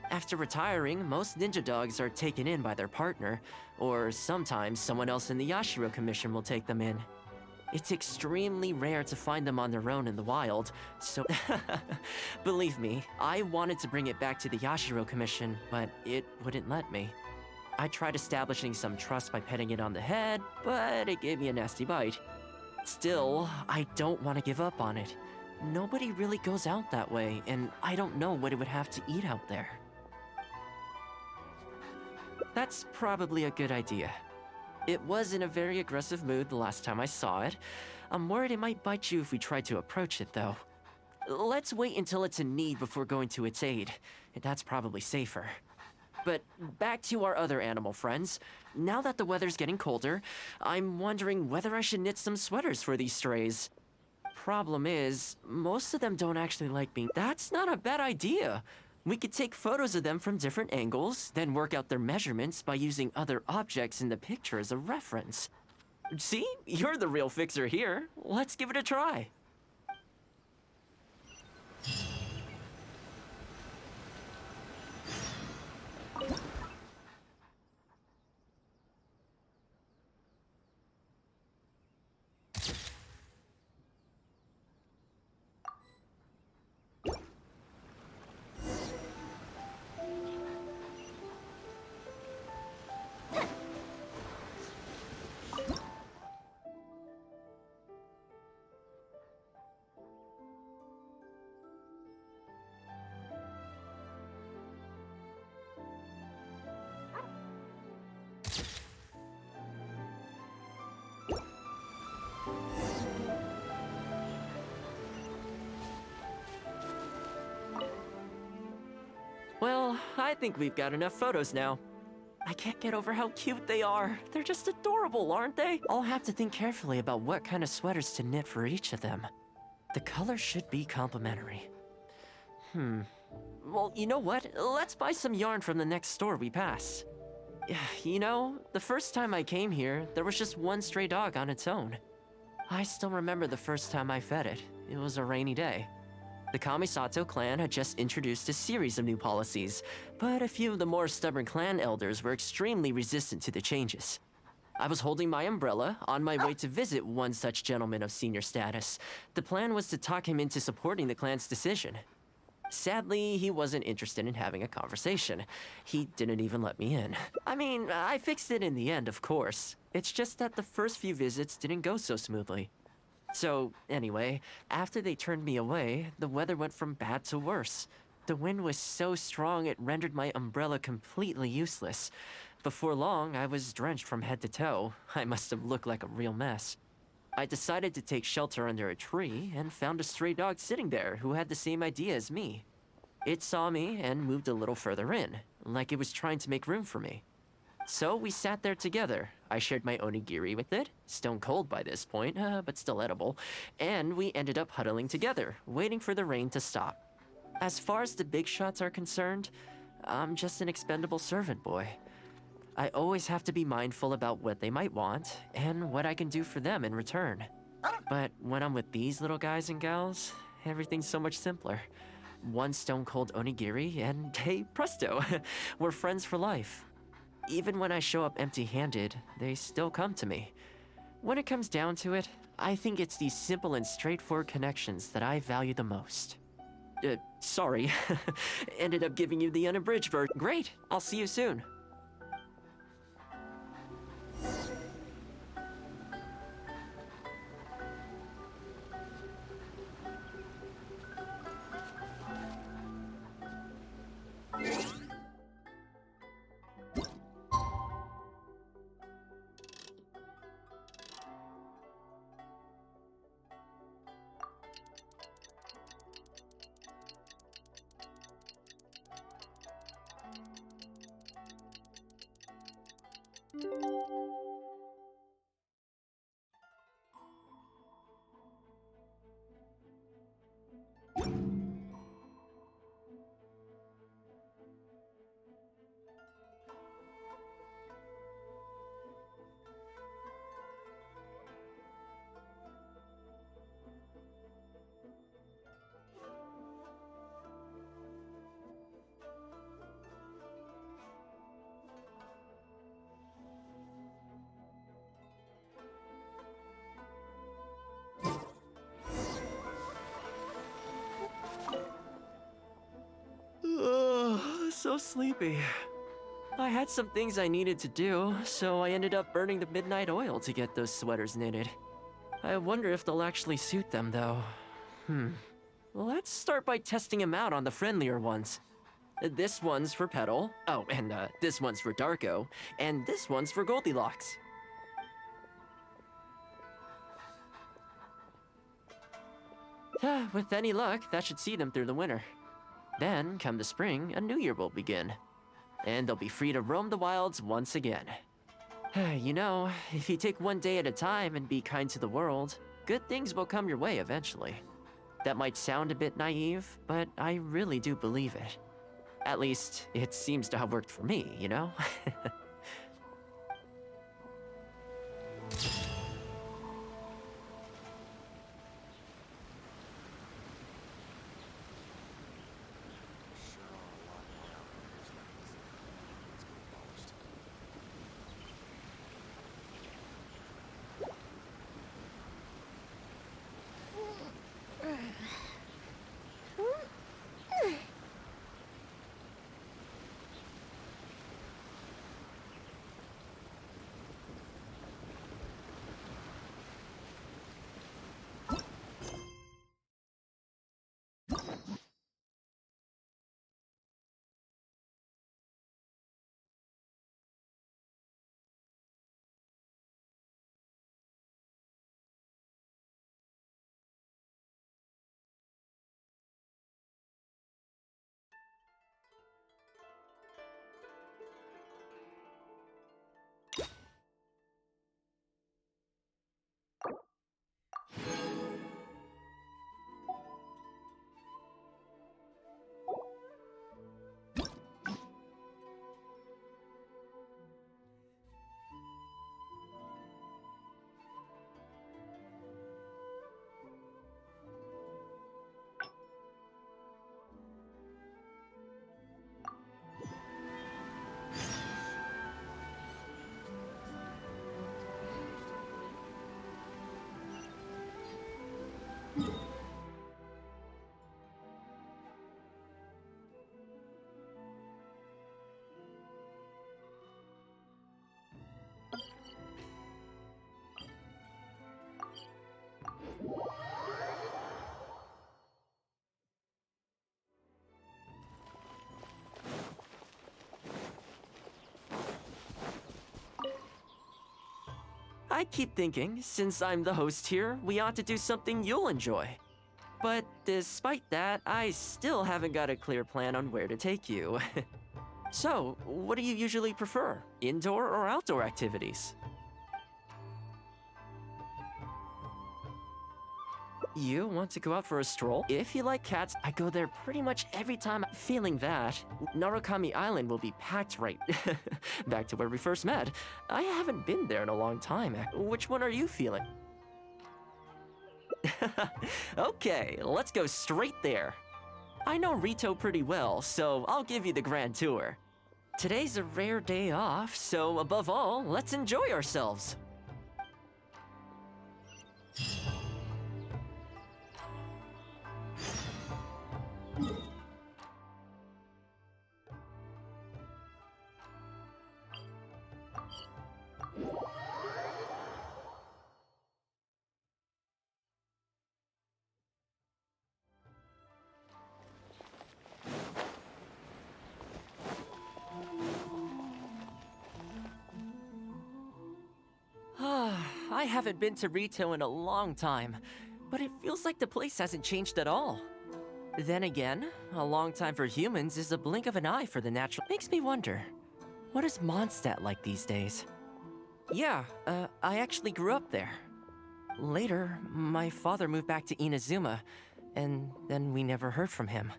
After retiring, most ninja dogs are taken in by their partner, or sometimes someone else in the Yashiro Commission will take them in. It's extremely rare to find them on their own in the wild, so... Believe me, I wanted to bring it back to the Yashiro Commission, but it wouldn't let me. I tried establishing some trust by petting it on the head, but it gave me a nasty bite. Still, I don't want to give up on it. Nobody really goes out that way, and I don't know what it would have to eat out there. That's probably a good idea. It was in a very aggressive mood the last time I saw it. I'm worried it might bite you if we try to approach it, though. Let's wait until it's in need before going to its aid. That's probably safer. But back to our other animal friends. Now that the weather's getting colder, I'm wondering whether I should knit some sweaters for these strays. Problem is, most of them don't actually like being... That's not a bad idea. We could take photos of them from different angles, then work out their measurements by using other objects in the picture as a reference. See? You're the real fixer here. Let's give it a try. Well, I think we've got enough photos now. I can't get over how cute they are. They're just adorable, aren't they? I'll have to think carefully about what kind of sweaters to knit for each of them. The colors should be complementary. Well, you know what? Let's buy some yarn from the next store we pass. You know, the first time I came here, there was just one stray dog on its own. I still remember the first time I fed it. It was a rainy day. The Kamisato clan had just introduced a series of new policies, but a few of the more stubborn clan elders were extremely resistant to the changes. I was holding my umbrella, on my way to visit one such gentleman of senior status. The plan was to talk him into supporting the clan's decision. Sadly, he wasn't interested in having a conversation. He didn't even let me in. I mean, I fixed it in the end, of course. It's just that the first few visits didn't go so smoothly. So, anyway, after they turned me away, the weather went from bad to worse. The wind was so strong it rendered my umbrella completely useless. Before long, I was drenched from head to toe. I must have looked like a real mess. I decided to take shelter under a tree and found a stray dog sitting there who had the same idea as me. It saw me and moved a little further in, like it was trying to make room for me. So we sat there together. I shared my onigiri with it, stone cold by this point, but still edible, and we ended up huddling together, waiting for the rain to stop. As far as the big shots are concerned, I'm just an expendable servant boy. I always have to be mindful about what they might want, and what I can do for them in return. But when I'm with these little guys and gals, everything's so much simpler. One stone cold onigiri, and hey, presto, we're friends for life. Even when I show up empty-handed, they still come to me. When it comes down to it, I think it's these simple and straightforward connections that I value the most. Sorry. Ended up giving you the unabridged version. Great, I'll see you soon. So sleepy. I had some things I needed to do, so I ended up burning the midnight oil to get those sweaters knitted. I wonder if they'll actually suit them, though. let's start by testing him out on the friendlier ones. This one's for Petal. Oh, and this one's for Darko. And this one's for Goldilocks. With any luck, that should see them through the winter. Then, come the spring, a new year will begin. And they'll be free to roam the wilds once again. You know, if you take one day at a time and be kind to the world, good things will come your way eventually. That might sound a bit naive, but I really do believe it. At least, it seems to have worked for me, you know? I keep thinking, since I'm the host here, we ought to do something you'll enjoy. But despite that, I still haven't got a clear plan on where to take you. So, what do you usually prefer? Indoor or outdoor activities? You want to go out for a stroll? If you like cats, I go there pretty much every time. Feeling that, Narukami Island will be packed right back to where we first met. I haven't been there in a long time. Which one are you feeling? Okay, let's go straight there. I know Rito pretty well, so I'll give you the grand tour. Today's a rare day off, so above all, let's enjoy ourselves. I haven't been to Rito in a long time, but it feels like the place hasn't changed at all. Then again, a long time for humans is a blink of an eye for the natural. Makes me wonder, what is Mondstadt like these days? Yeah, I actually grew up there. Later, my father moved back to Inazuma, and then we never heard from him.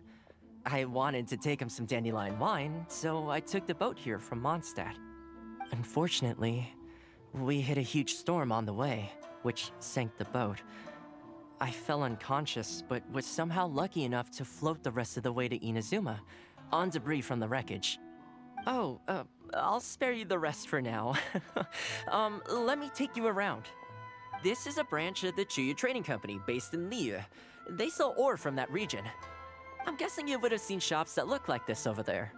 I wanted to take him some dandelion wine, so I took the boat here from Mondstadt. Unfortunately, we hit a huge storm on the way, which sank the boat. I fell unconscious, but was somehow lucky enough to float the rest of the way to Inazuma, on debris from the wreckage. Oh, I'll spare you the rest for now. Let me take you around. This is a branch of the Chuyu Trading Company based in Liyue. They sell ore from that region. I'm guessing you would have seen shops that look like this over there.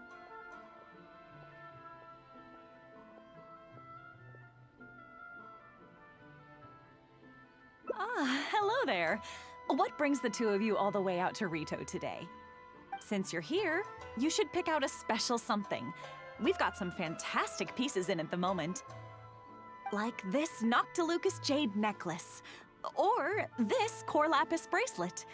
Ah, hello there. What brings the two of you all the way out to Rito today? Since you're here, you should pick out a special something. We've got some fantastic pieces in at the moment. Like this Noctilucus jade necklace, or this Core Lapis bracelet.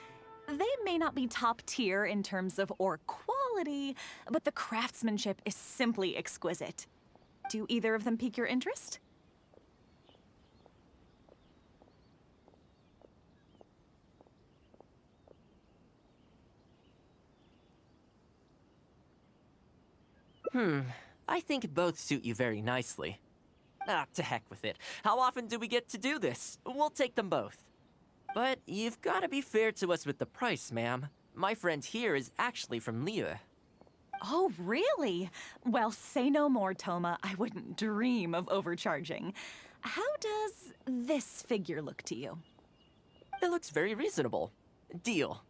They may not be top tier in terms of ore quality, but the craftsmanship is simply exquisite. Do either of them pique your interest? I think both suit you very nicely. Ah, to heck with it. How often do we get to do this? We'll take them both. But you've got to be fair to us with the price, ma'am. My friend here is actually from Liyue. Oh, really? Well, say no more, Thoma. I wouldn't dream of overcharging. How does this figure look to you? It looks very reasonable. Deal.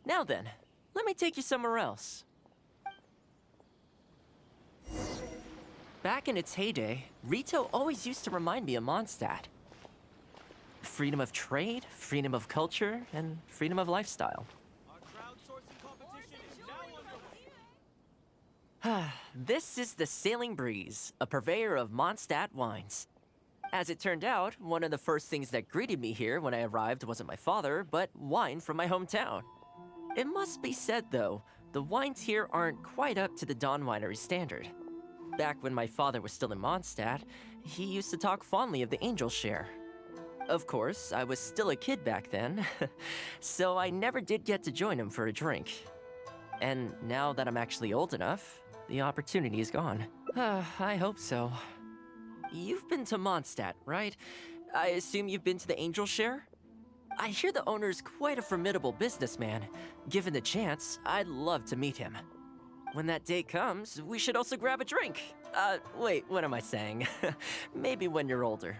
Now then, let me take you somewhere else. Back in its heyday, Rito always used to remind me of Mondstadt. Freedom of trade, freedom of culture, and freedom of lifestyle. This is the Sailing Breeze, a purveyor of Mondstadt wines. As it turned out, one of the first things that greeted me here when I arrived wasn't my father, but wine from my hometown. It must be said, though, the wines here aren't quite up to the Dawn Winery standard. Back when my father was still in Mondstadt, he used to talk fondly of the Angel Share. Of course, I was still a kid back then, so I never did get to join him for a drink. And now that I'm actually old enough, the opportunity is gone. I hope so. You've been to Mondstadt, right? I assume you've been to the Angel Share? I hear the owner's quite a formidable businessman. Given the chance, I'd love to meet him. When that day comes, we should also grab a drink. Wait, what am I saying? Maybe when you're older.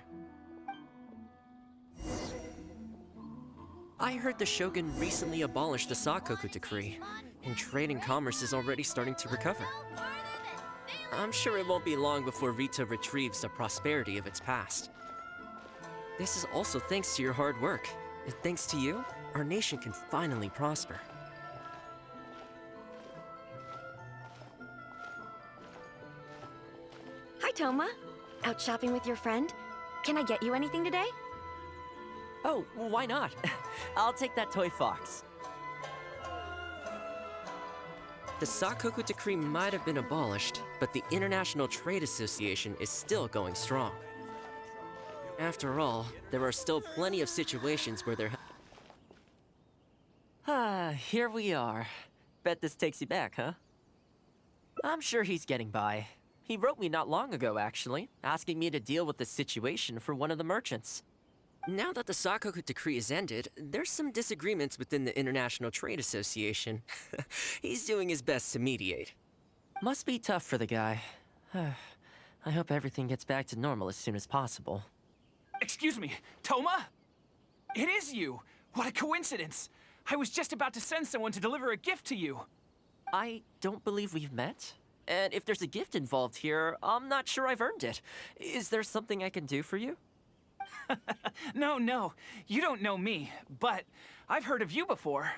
I heard the Shogun recently abolished the Sakoku decree, and trade and commerce is already starting to recover. I'm sure it won't be long before Rito retrieves the prosperity of its past. This is also thanks to your hard work. And thanks to you, our nation can finally prosper. Hi, Thoma. Out shopping with your friend? Can I get you anything today? Oh, why not? I'll take that toy fox. The Sakoku decree might have been abolished, but the International Trade Association is still going strong. After all, there are still plenty of situations where here we are. Bet this takes you back, huh? I'm sure he's getting by. He wrote me not long ago, actually, asking me to deal with the situation for one of the merchants. Now that the Sakoku decree is ended, there's some disagreements within the International Trade Association. He's doing his best to mediate. Must be tough for the guy. I hope everything gets back to normal as soon as possible. Excuse me, Thoma? It is you! What a coincidence! I was just about to send someone to deliver a gift to you. I don't believe we've met. And if there's a gift involved here, I'm not sure I've earned it. Is there something I can do for you? No, you don't know me, but I've heard of you before.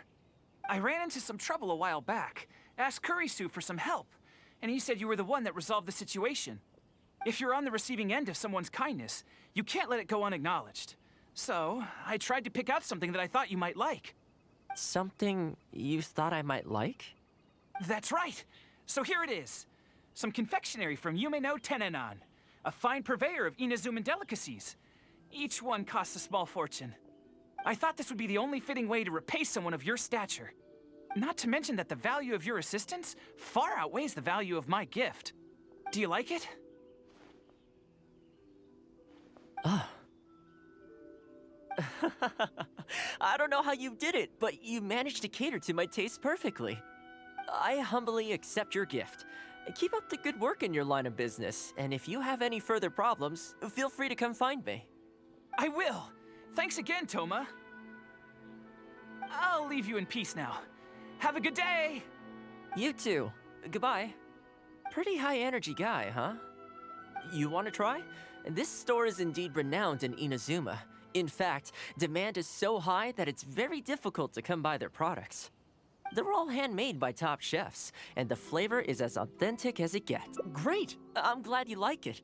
I ran into some trouble a while back, asked Kurisu for some help, and he said you were the one that resolved the situation. If you're on the receiving end of someone's kindness, you can't let it go unacknowledged. So, I tried to pick out something that I thought you might like. Something you thought I might like? That's right! So here it is. Some confectionery from Yume no Tenenan, a fine purveyor of Inazuman delicacies. Each one costs a small fortune. I thought this would be the only fitting way to repay someone of your stature. Not to mention that the value of your assistance far outweighs the value of my gift. Do you like it? I don't know how you did it, but you managed to cater to my taste perfectly. I humbly accept your gift. Keep up the good work in your line of business, and if you have any further problems, feel free to come find me. I will! Thanks again, Thoma. I'll leave you in peace now. Have a good day! You too. Goodbye. Pretty high-energy guy, huh? You want to try? This store is indeed renowned in Inazuma. In fact, demand is so high that it's very difficult to come by their products. They're all handmade by top chefs, and the flavor is as authentic as it gets. Great! I'm glad you like it.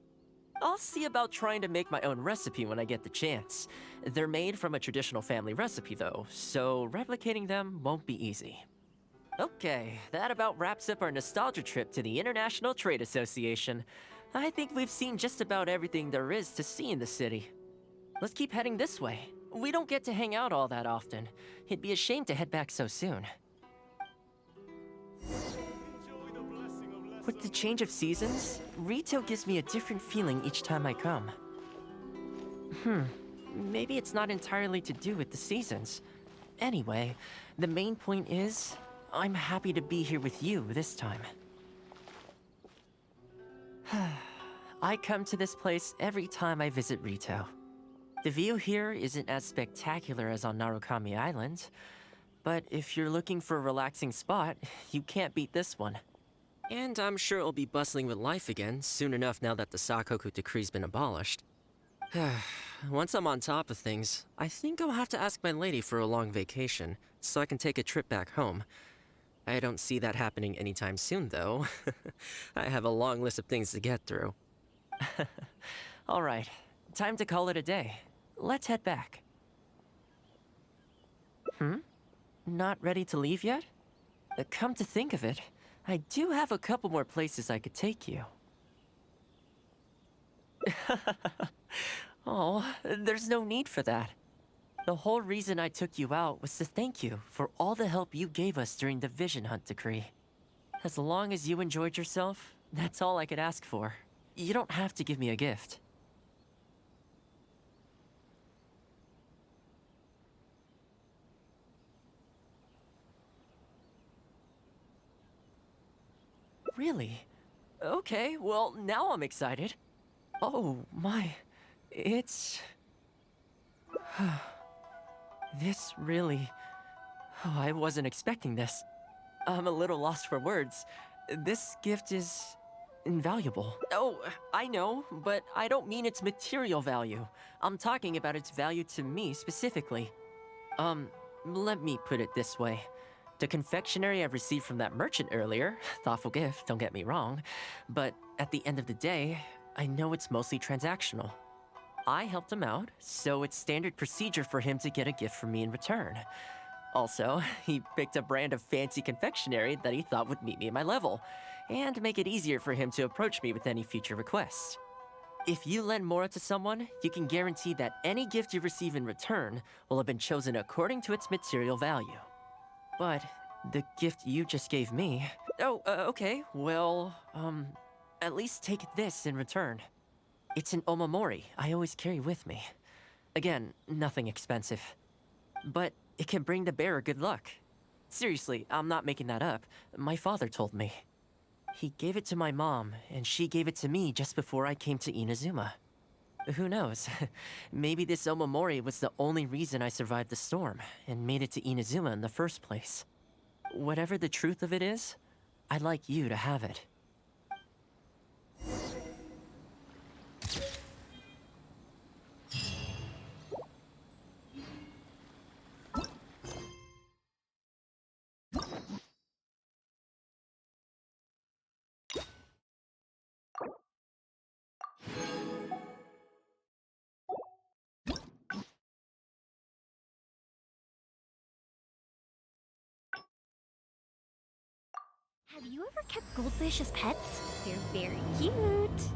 I'll see about trying to make my own recipe when I get the chance. They're made from a traditional family recipe though, so replicating them won't be easy. Okay, that about wraps up our nostalgia trip to the International Trade Association. I think we've seen just about everything there is to see in the city. Let's keep heading this way. We don't get to hang out all that often. It'd be a shame to head back so soon. With the change of seasons, Rito gives me a different feeling each time I come. Maybe it's not entirely to do with the seasons. Anyway, the main point is, I'm happy to be here with you this time. I come to this place every time I visit Rito. The view here isn't as spectacular as on Narukami Island, but if you're looking for a relaxing spot, you can't beat this one. And I'm sure it'll be bustling with life again soon enough now that the Sakoku decree's been abolished. Once I'm on top of things, I think I'll have to ask my lady for a long vacation, so I can take a trip back home. I don't see that happening anytime soon, though. I have a long list of things to get through. Alright, time to call it a day. Let's head back. Not ready to leave yet? Come to think of it, I do have a couple more places I could take you. Oh, there's no need for that. The whole reason I took you out was to thank you for all the help you gave us during the Vision Hunt decree. As long as you enjoyed yourself, that's all I could ask for. You don't have to give me a gift. Really? Okay, well, now I'm excited. Oh, my. It's... This really... Oh, I wasn't expecting this. I'm a little lost for words. This gift is... invaluable. Oh, I know, but I don't mean its material value. I'm talking about its value to me specifically. Let me put it this way. The confectionery I received from that merchant earlier, thoughtful gift, don't get me wrong, but at the end of the day, I know it's mostly transactional. I helped him out, so it's standard procedure for him to get a gift from me in return. Also, he picked a brand of fancy confectionery that he thought would meet me at my level, and make it easier for him to approach me with any future requests. If you lend Mora to someone, you can guarantee that any gift you receive in return will have been chosen according to its material value. But the gift you just gave me... Oh, okay, well, at least take this in return. It's an omamori I always carry with me. Again, nothing expensive. But it can bring the bearer good luck. Seriously, I'm not making that up. My father told me. He gave it to my mom, and she gave it to me just before I came to Inazuma. Who knows? Maybe this omamori was the only reason I survived the storm, and made it to Inazuma in the first place. Whatever the truth of it is, I'd like you to have it. Have you ever kept goldfish as pets? They're very cute.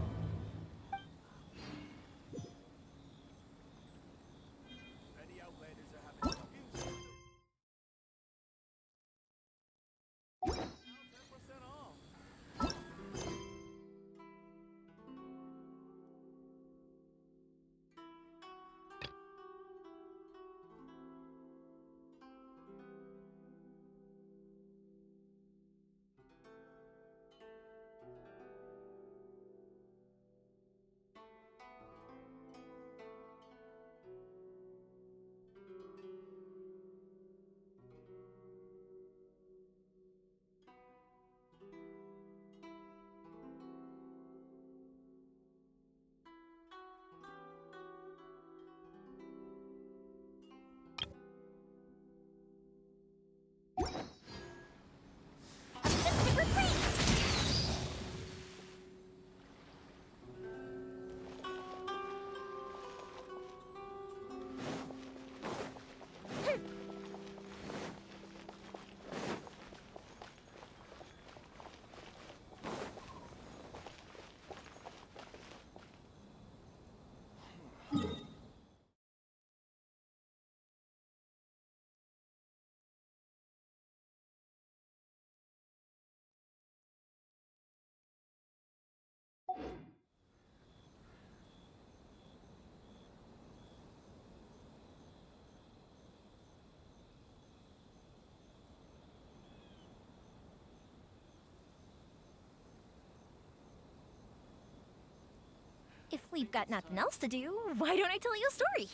If we've got nothing else to do, why don't I tell you a story?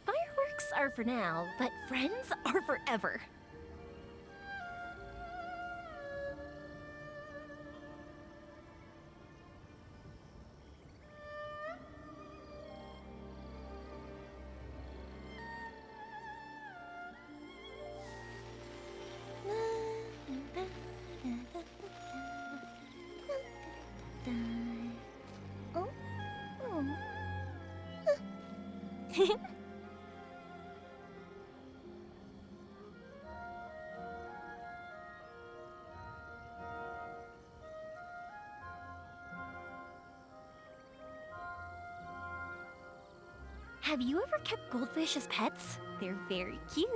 Fireworks are for now, but friends are forever. Have you ever kept goldfish as pets? They're very cute.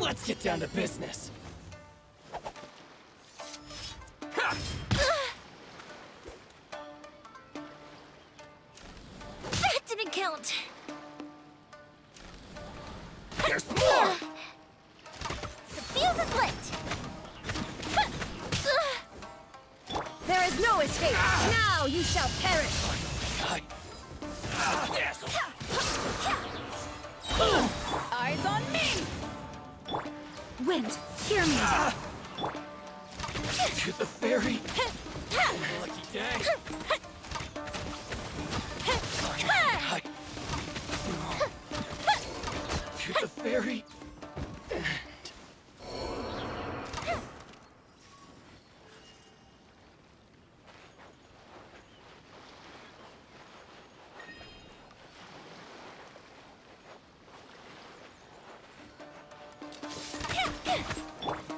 Let's get down to business. That didn't count. There's more! The fuse is lit. There is no escape. Now you shall perish. Yes! Eyes on me! Wind, hear me. To the ferry. Lucky day. To the ferry.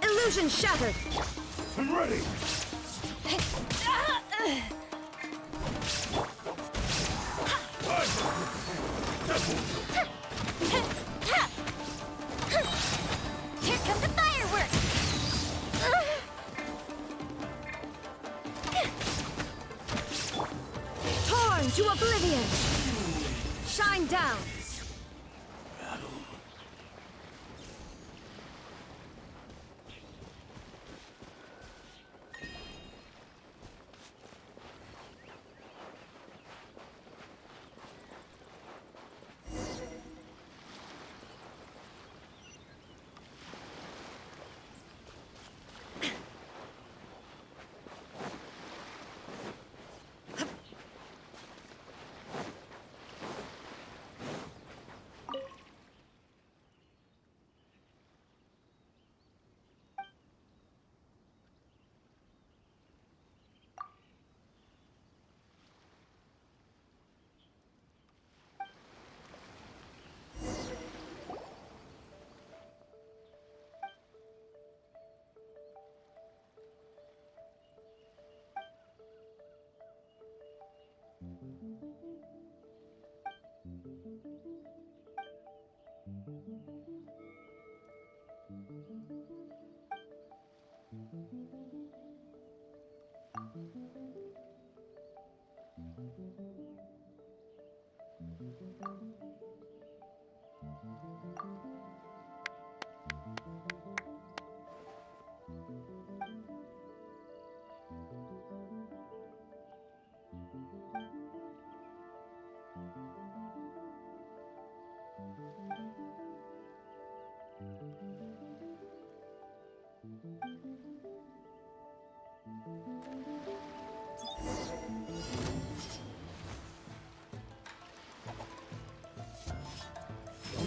Illusion shattered. I'm ready. Here come the fireworks. Torn to oblivion. Shine down.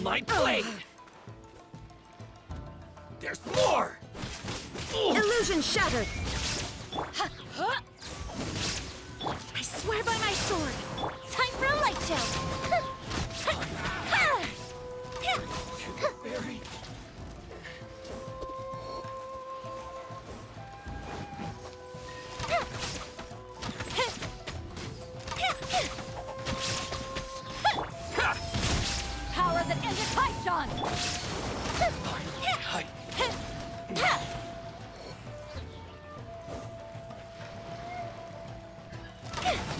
My blade! There's more! Illusion shattered. I swear by my sword. Time for a light show. Very. Power that ended Python!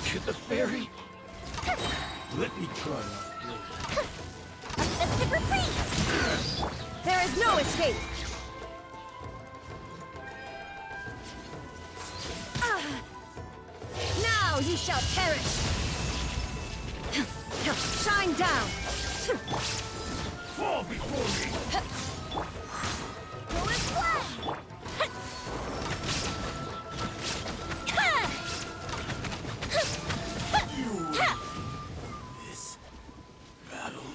To the ferry. Let me try. A festive reprise. There is no escape. Now you shall perish. Shine down. Fall before me. Go and fly. This battle.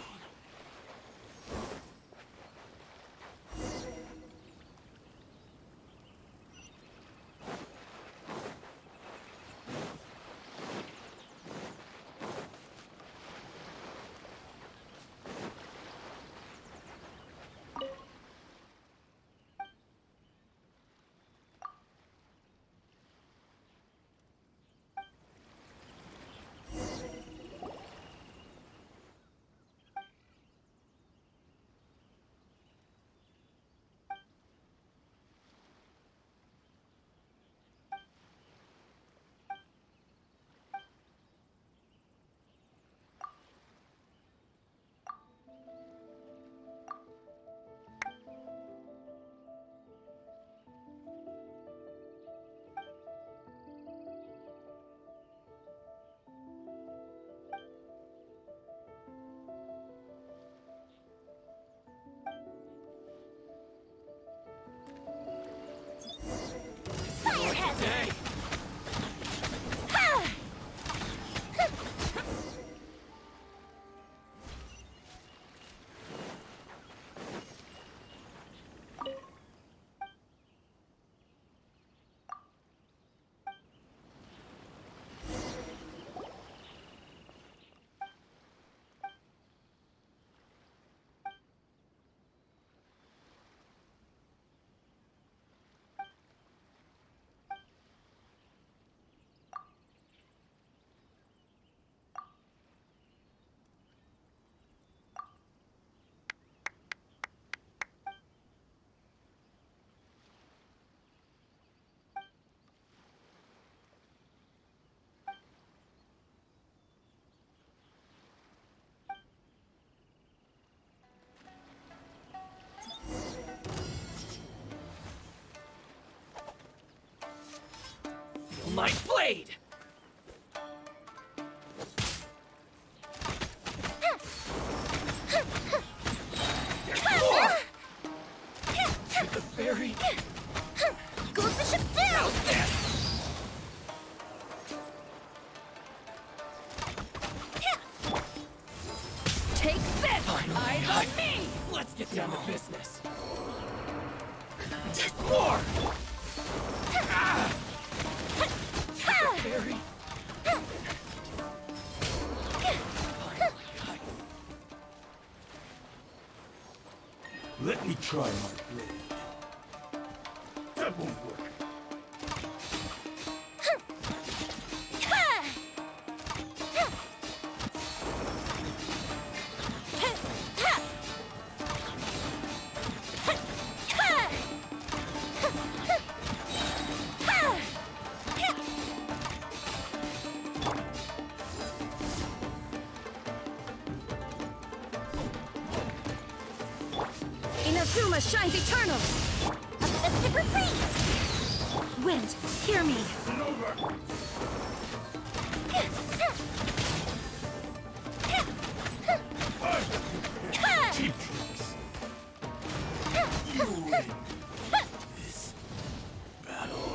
my blade! There's more! To the fairy! Goldfish up down! How's this? Take this! Eyes on me! Let's get down to business. There's more! Ah! Fairy! Let me try my blade. That won't work. Inazuma shines eternal! A festive reprise! Wind, hear me! Cheap tricks. You win this battle.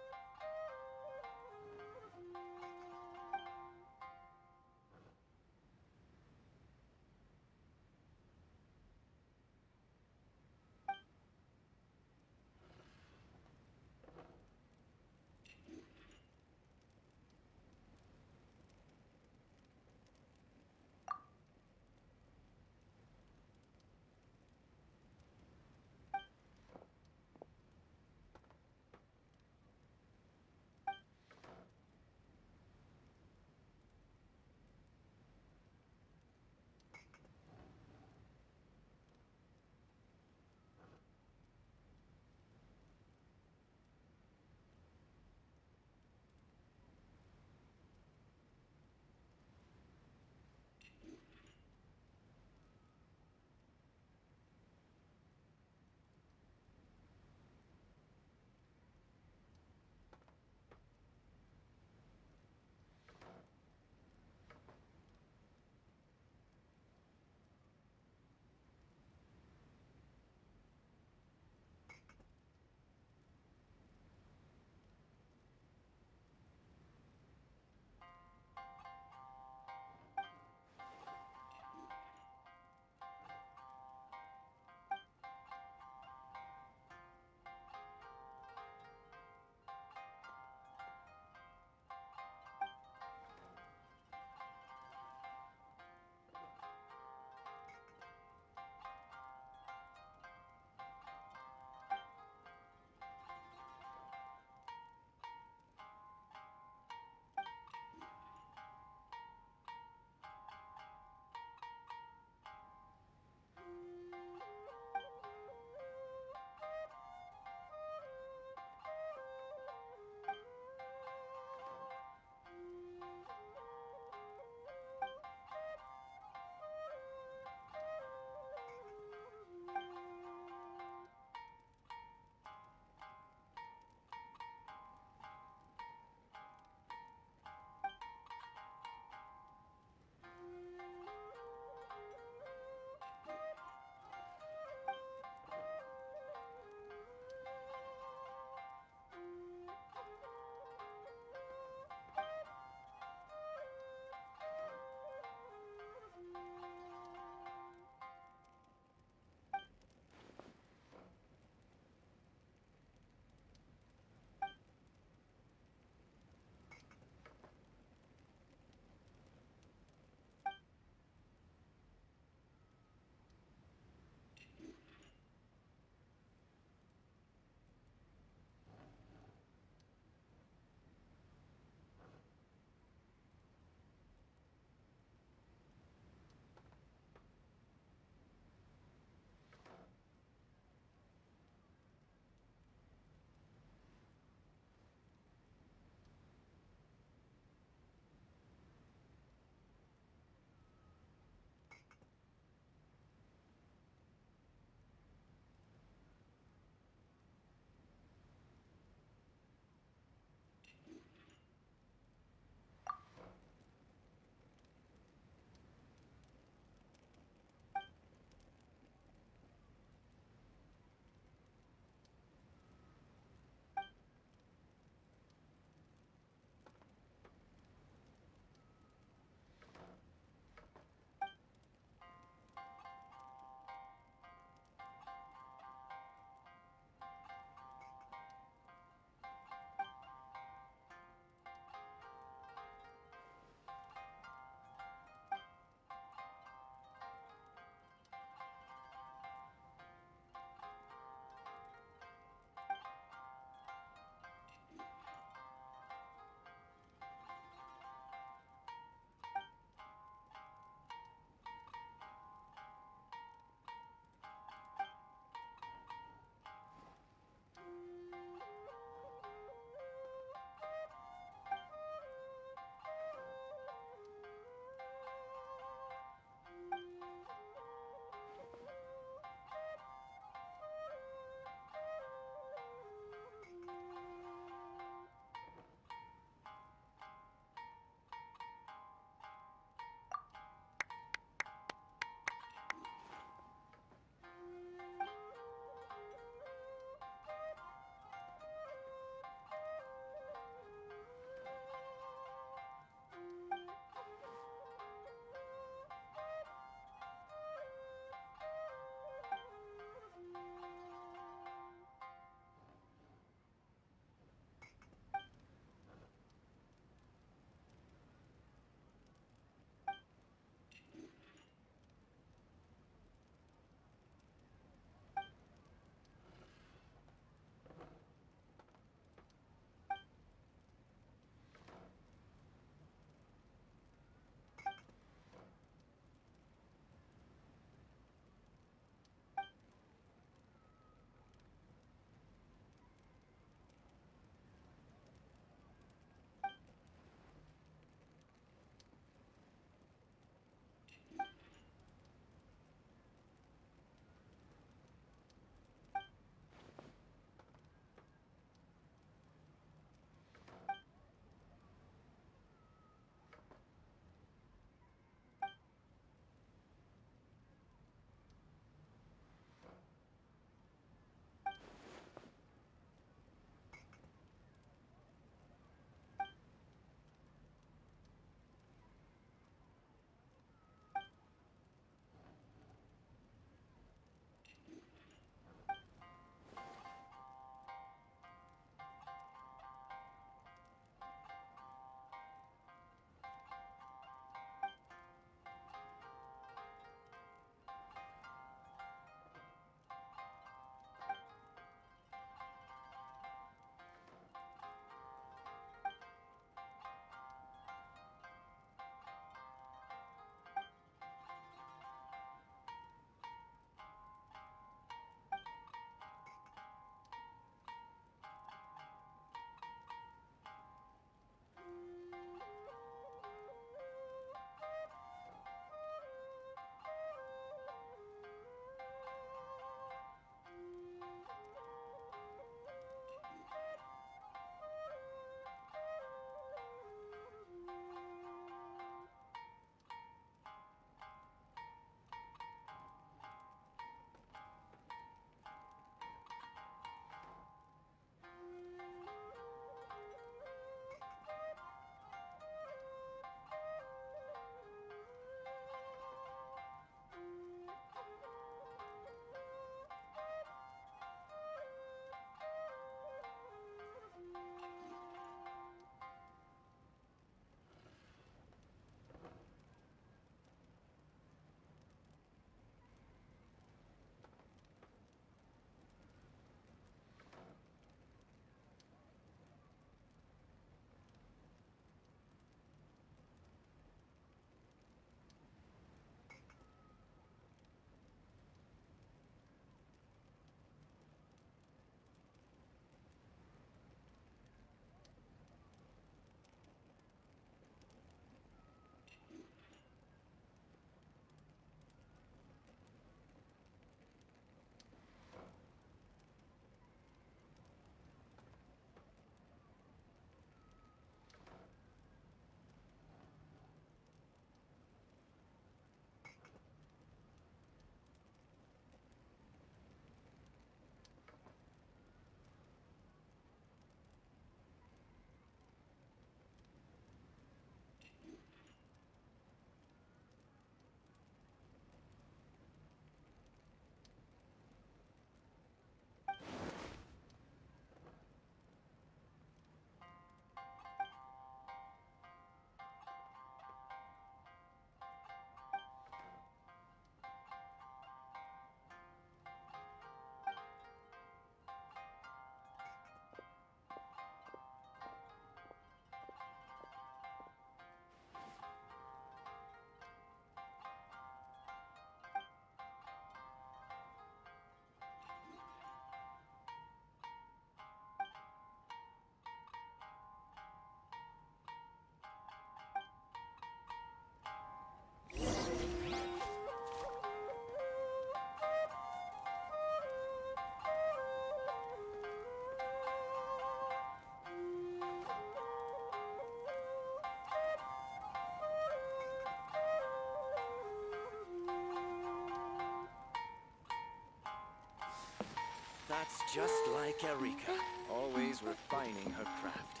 That's just like Erika, always refining her craft.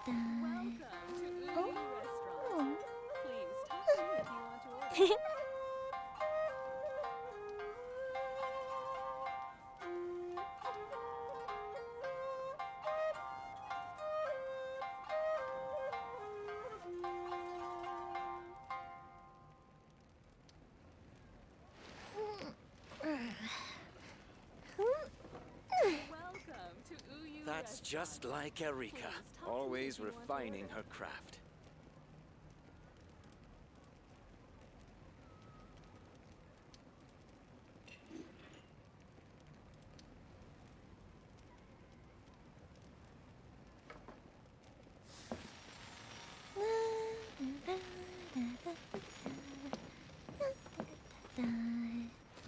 Welcome to Uyu Restaurant. Please talk to me if you want to order. That's just like Erika, always refining her craft.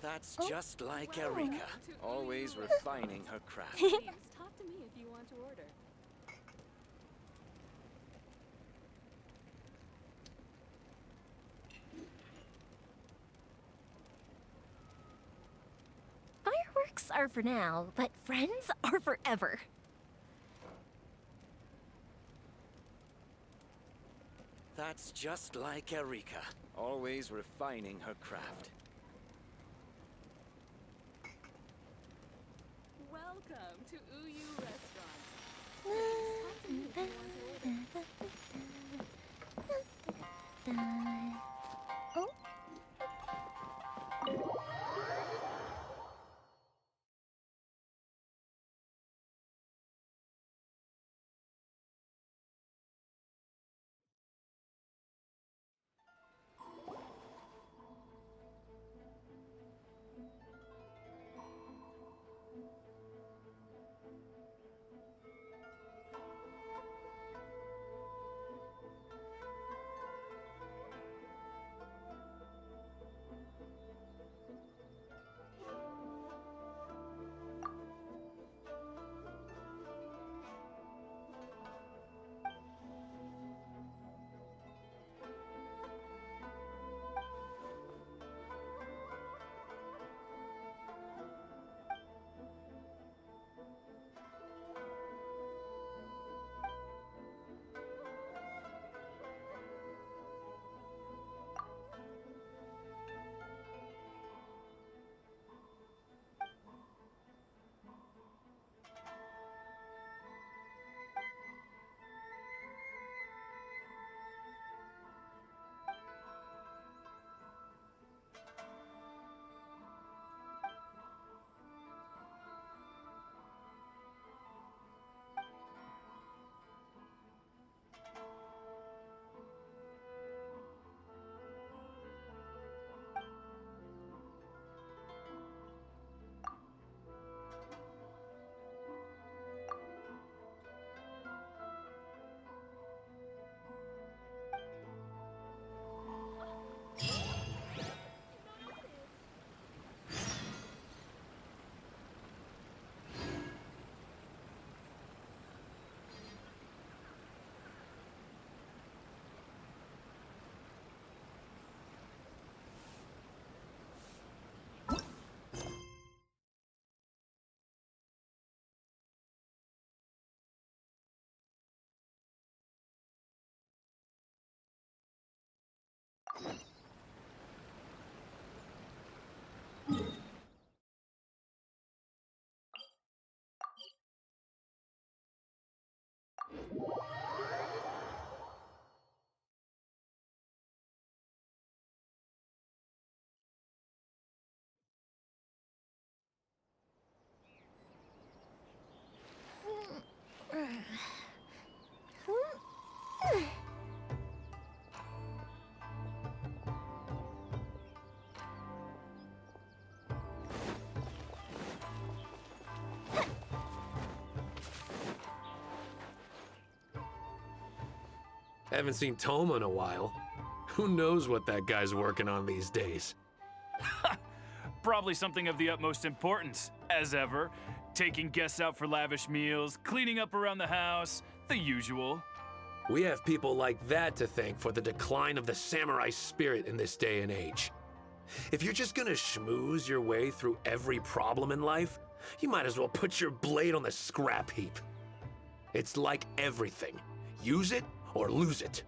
That's just like Erika, always refining her craft. Please talk to me if you want to order. Fireworks are for now, but friends are forever. That's just like Erika, always refining her craft. Welcome to Uyu Restaurant. Please talk to me if you want to order. Oh. Haven't seen Thoma in a while. Who knows what that guy's working on these days? Probably something of the utmost importance, as ever. Taking guests out for lavish meals, cleaning up around the house, the usual. We have people like that to thank for the decline of the samurai spirit in this day and age. If you're just gonna schmooze your way through every problem in life, you might as well put your blade on the scrap heap. It's like everything. Use it or lose it.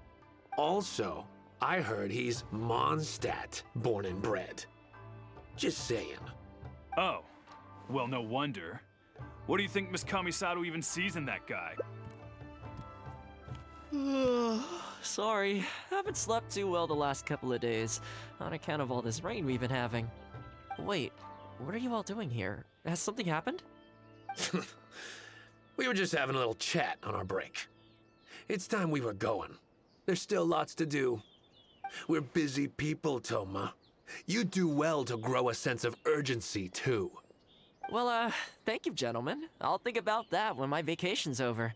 Also, I heard he's Mondstadt, born and bred. Just saying. Oh, well, no wonder. What do you think Miss Kamisato even sees in that guy? Sorry, haven't slept too well the last couple of days, on account of all this rain we've been having. Wait, what are you all doing here? Has something happened? We were just having a little chat on our break. It's time we were going. There's still lots to do. We're busy people, Thoma. You do well to grow a sense of urgency, too. Well, thank you, gentlemen. I'll think about that when my vacation's over.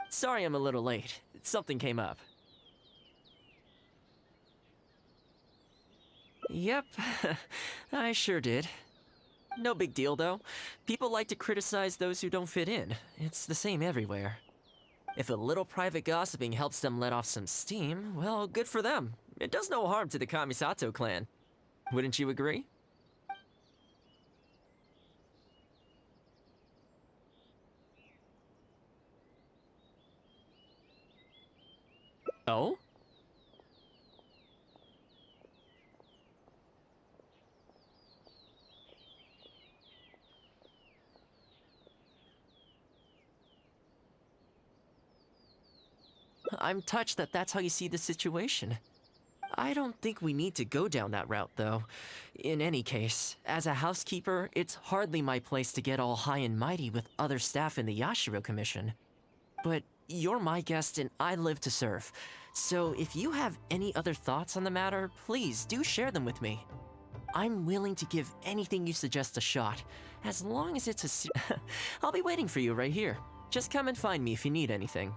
Sorry I'm a little late. Something came up. Yep, I sure did. No big deal, though. People like to criticize those who don't fit in. It's the same everywhere. If a little private gossiping helps them let off some steam, well, good for them. It does no harm to the Kamisato clan. Wouldn't you agree? Oh? I'm touched that that's how you see the situation. I don't think we need to go down that route, though. In any case, as a housekeeper, it's hardly my place to get all high and mighty with other staff in the Yashiro Commission. But you're my guest and I live to serve. So if you have any other thoughts on the matter, please do share them with me. I'm willing to give anything you suggest a shot, as long as it's a I'll be waiting for you right here. Just come and find me if you need anything.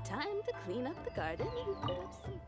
Time to clean up the garden and put up some flowers.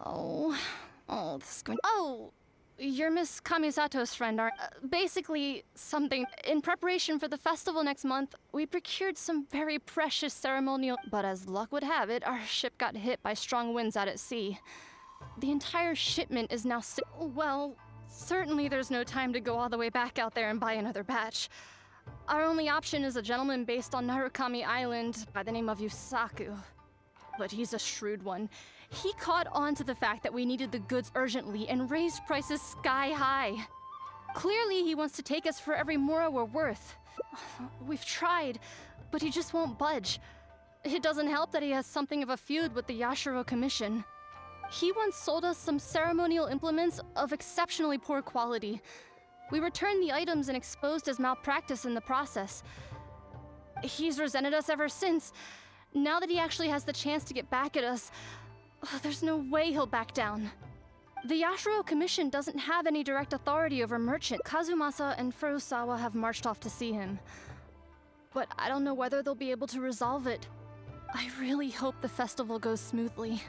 Oh, this is going. Oh, You're Miss Kamisato's friend, aren't basically, something. In preparation for the festival next month, we procured some very precious ceremonial. But as luck would have it, our ship got hit by strong winds out at sea. The entire shipment is now well, certainly there's no time to go all the way back out there and buy another batch. Our only option is a gentleman based on Narukami Island by the name of Yusaku. But he's a shrewd one. He caught on to the fact that we needed the goods urgently and raised prices sky high. Clearly, he wants to take us for every mora we're worth. We've tried, but he just won't budge. It doesn't help that he has something of a feud with the Yashiro Commission. He once sold us some ceremonial implements of exceptionally poor quality. We returned the items and exposed his malpractice in the process. He's resented us ever since. Now that he actually has the chance to get back at us, there's no way he'll back down. The Yashiro Commission doesn't have any direct authority over merchant. Kazumasa and Furusawa have marched off to see him. But I don't know whether they'll be able to resolve it. I really hope the festival goes smoothly.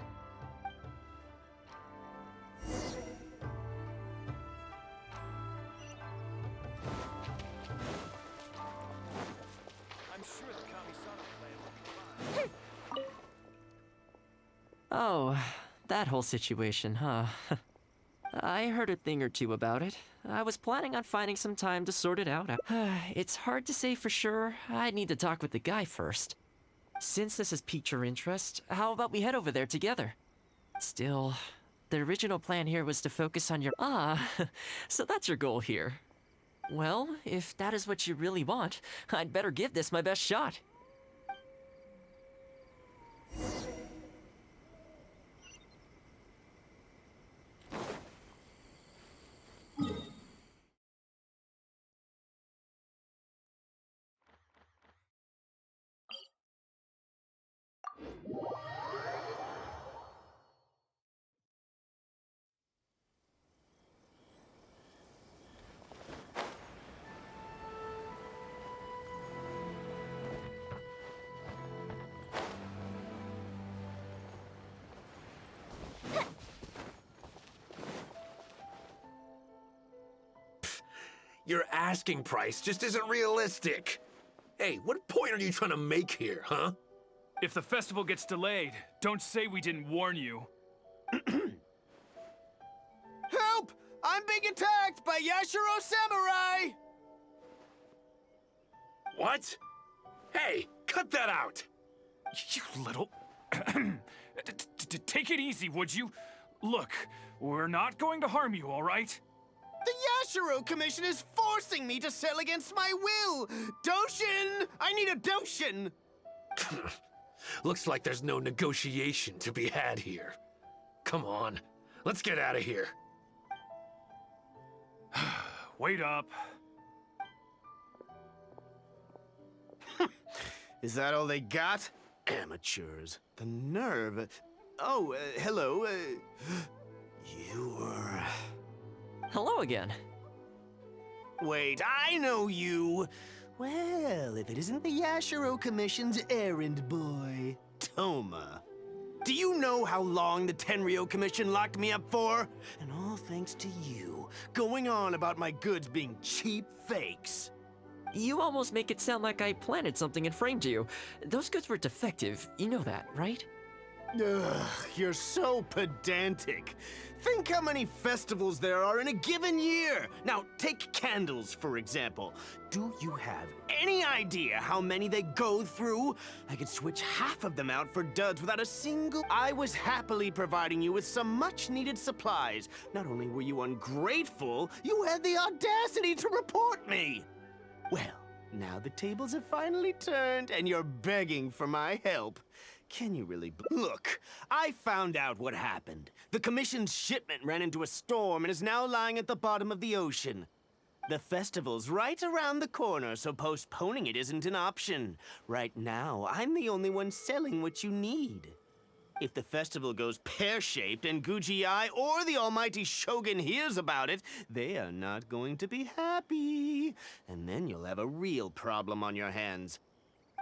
Oh, that whole situation, huh? I heard a thing or two about it. I was planning on finding some time to sort it out. It's hard to say for sure. I'd need to talk with the guy first. Since this has piqued your interest, how about we head over there together? Still, the original plan here was to focus on your... so that's your goal here. Well, if that is what you really want, I'd better give this my best shot. Your asking price just isn't realistic. Hey, what point are you trying to make here, huh? If the festival gets delayed, don't say we didn't warn you. Help! I'm being attacked by Yashiro Samurai! What? Hey, cut that out! You little... Take it easy, would you? Look, we're not going to harm you, all right? The Yashiro Commission is forcing me to sell against my will! Doshin! I need a Doshin! Looks like there's no negotiation to be had here. Come on, let's get out of here. Wait up. Is that all they got? Amateurs. The nerve. Oh, hello. You're... Hello again. Wait, I know you! Well, if it isn't the Yashiro Commission's errand boy, Thoma. Do you know how long the Tenryou Commission locked me up for? And all thanks to you, going on about my goods being cheap fakes. You almost make it sound like I planted something and framed you. Those goods were defective, you know that, right? Ugh, you're so pedantic. Think how many festivals there are in a given year. Now, take candles, for example. Do you have any idea how many they go through? I could switch half of them out for duds without a single... I was happily providing you with some much-needed supplies. Not only were you ungrateful, you had the audacity to report me. Well, now the tables have finally turned, and you're begging for my help. Can you really... Look, I found out what happened. The Commission's shipment ran into a storm and is now lying at the bottom of the ocean. The festival's right around the corner, so postponing it isn't an option. Right now, I'm the only one selling what you need. If the festival goes pear-shaped and Guji-ai or the almighty Shogun hears about it, they are not going to be happy. And then you'll have a real problem on your hands.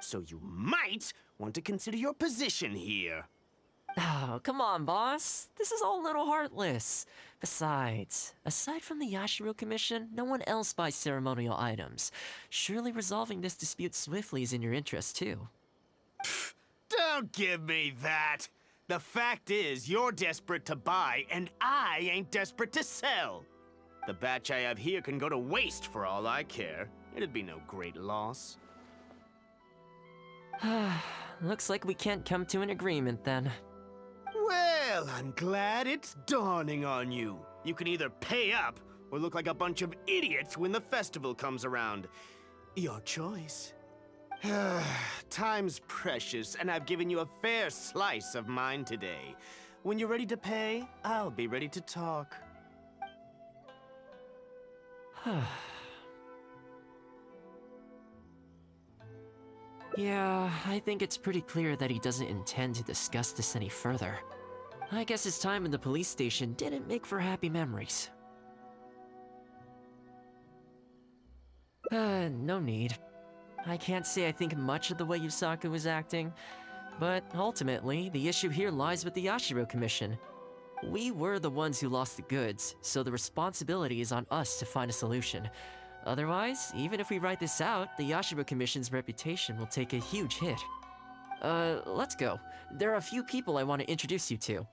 So you might want to consider your position here. Oh, come on, boss. This is all a little heartless. Besides, aside from the Yashiro Commission, no one else buys ceremonial items. Surely resolving this dispute swiftly is in your interest, too. Don't give me that! The fact is, you're desperate to buy, and I ain't desperate to sell. The batch I have here can go to waste for all I care. It'd be no great loss. Looks like we can't come to an agreement, then. Well, I'm glad it's dawning on you. You can either pay up, or look like a bunch of idiots when the festival comes around. Your choice. Time's precious, and I've given you a fair slice of mine today. When you're ready to pay, I'll be ready to talk. Yeah, I think it's pretty clear that he doesn't intend to discuss this any further. I guess his time in the police station didn't make for happy memories. No need. I can't say I think much of the way Yusaku was acting, but ultimately, the issue here lies with the Yashiro Commission. We were the ones who lost the goods, so the responsibility is on us to find a solution. Otherwise, even if we write this out, the Yashiro Commission's reputation will take a huge hit. Let's go. There are a few people I want to introduce you to.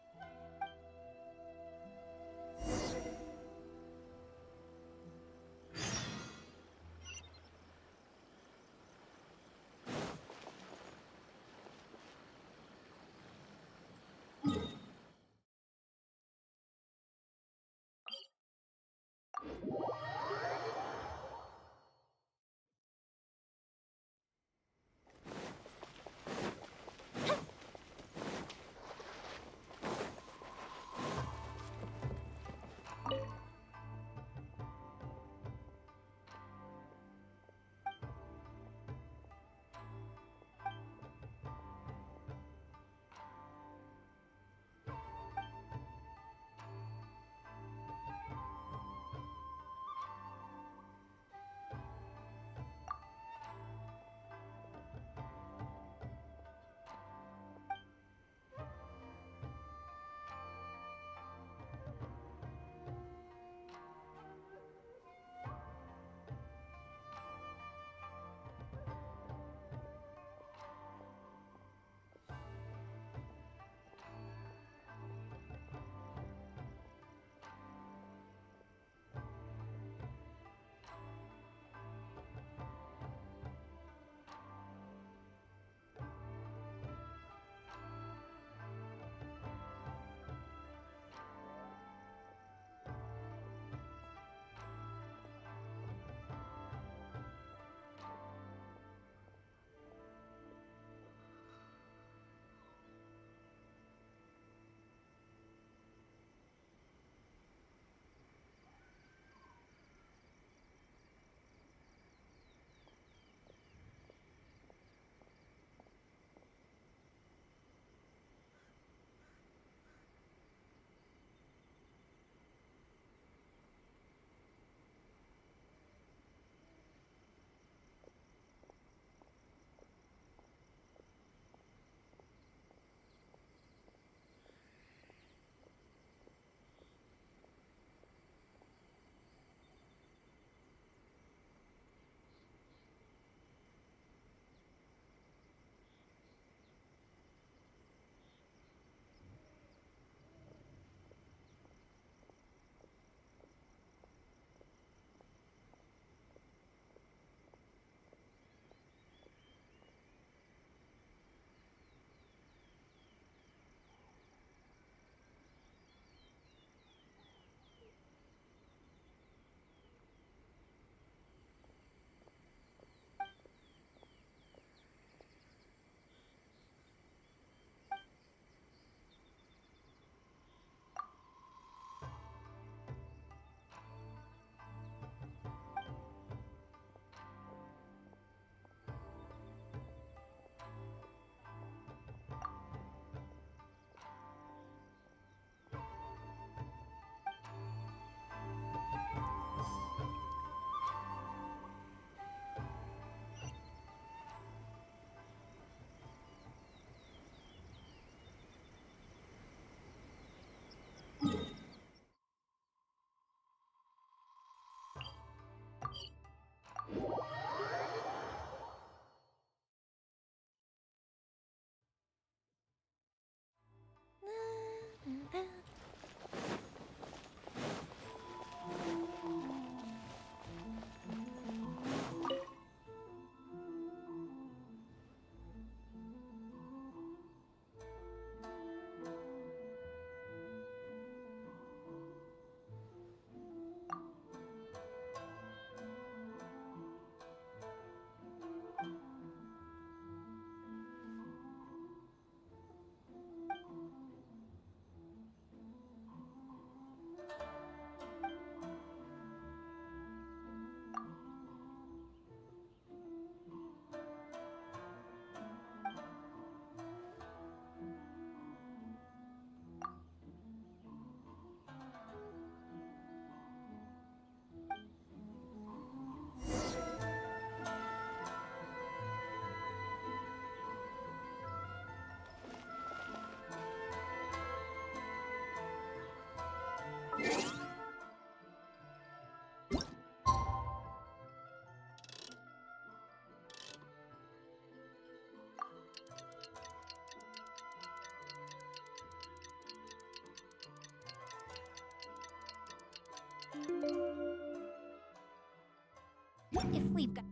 If we've got...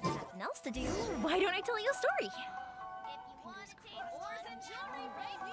nothing else to do, why don't I tell you a story? If you want to take oars and jewelry right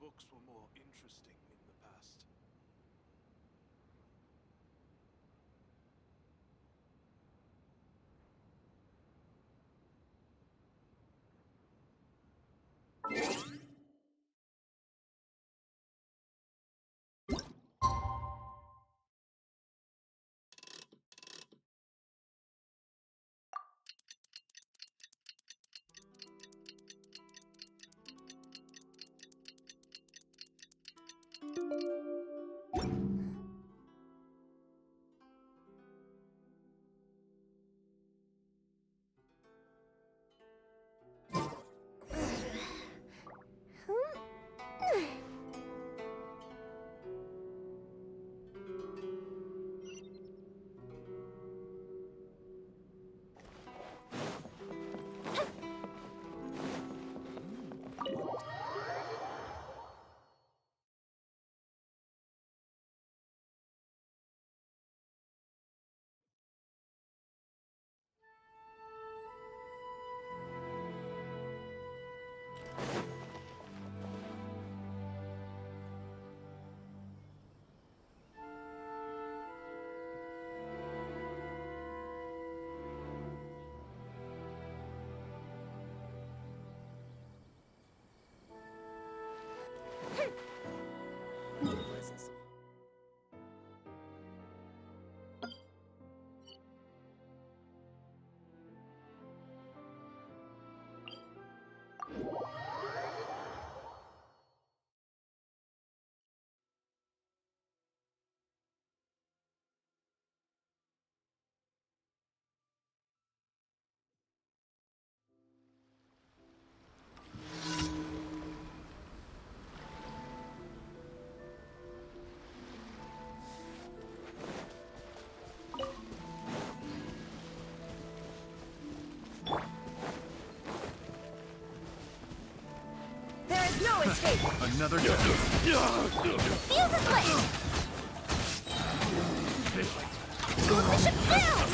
books were more interesting in the past. No escape! Another Fuse is lit! School bishop down!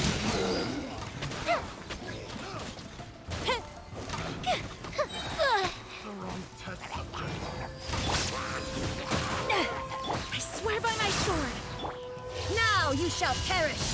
I swear by my sword! Now you shall perish!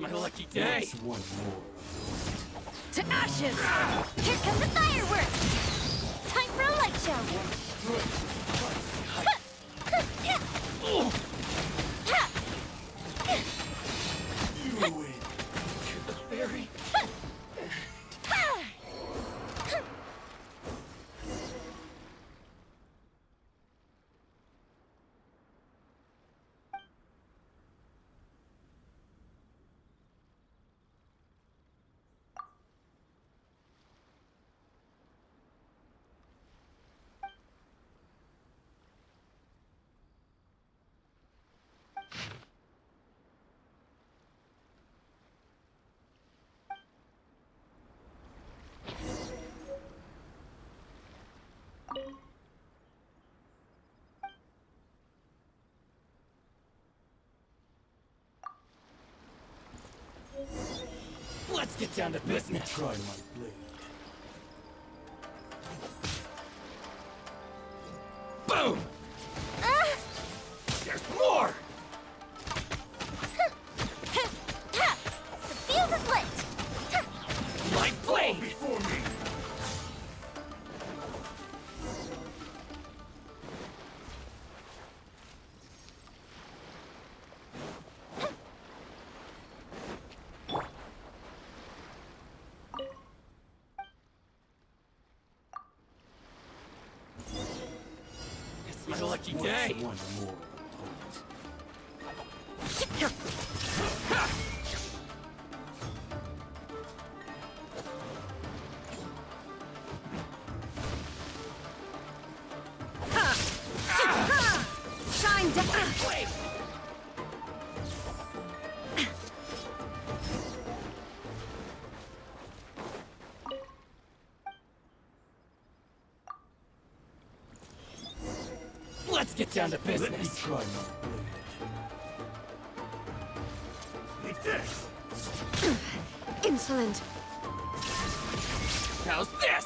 My lucky day! To ashes! Here come the fireworks! Time for a light show! You win! To the very... Let's get down to business. Try my blade. Boom! There's more! The fuse is lit! My blade! Before me! It's my lucky day! One more. Shine down! Let's get down to business. Let me try my blade. Take this! Insolent! How's this?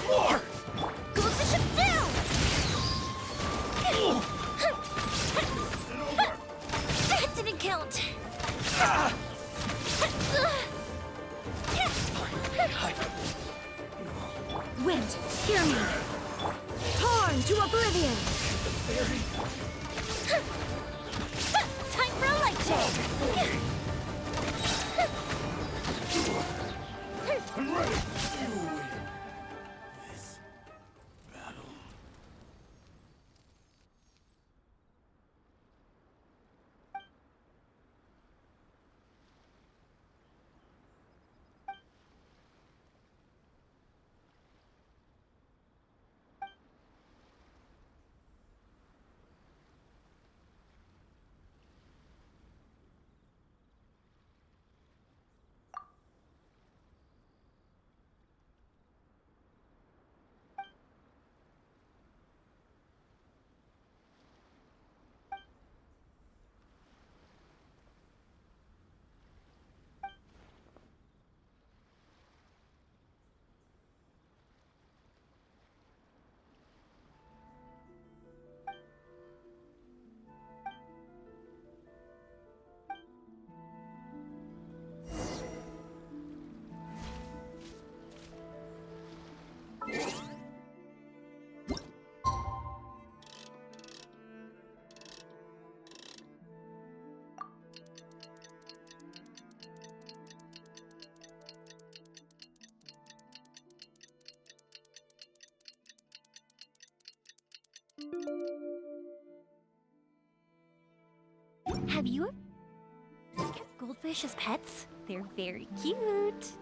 More! Goes the ship down! That didn't count. Wind, hear me! Torn to oblivion! Time for a light check! I'm ready! You win this battle. Have you kept goldfish as pets? They're very cute.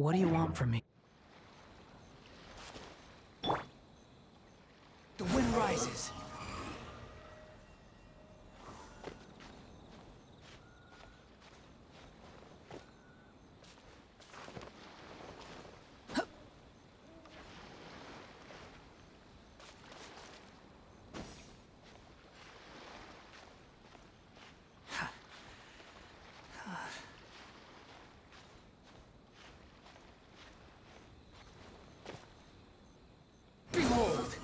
What do you want from me? The wind rises. Behold!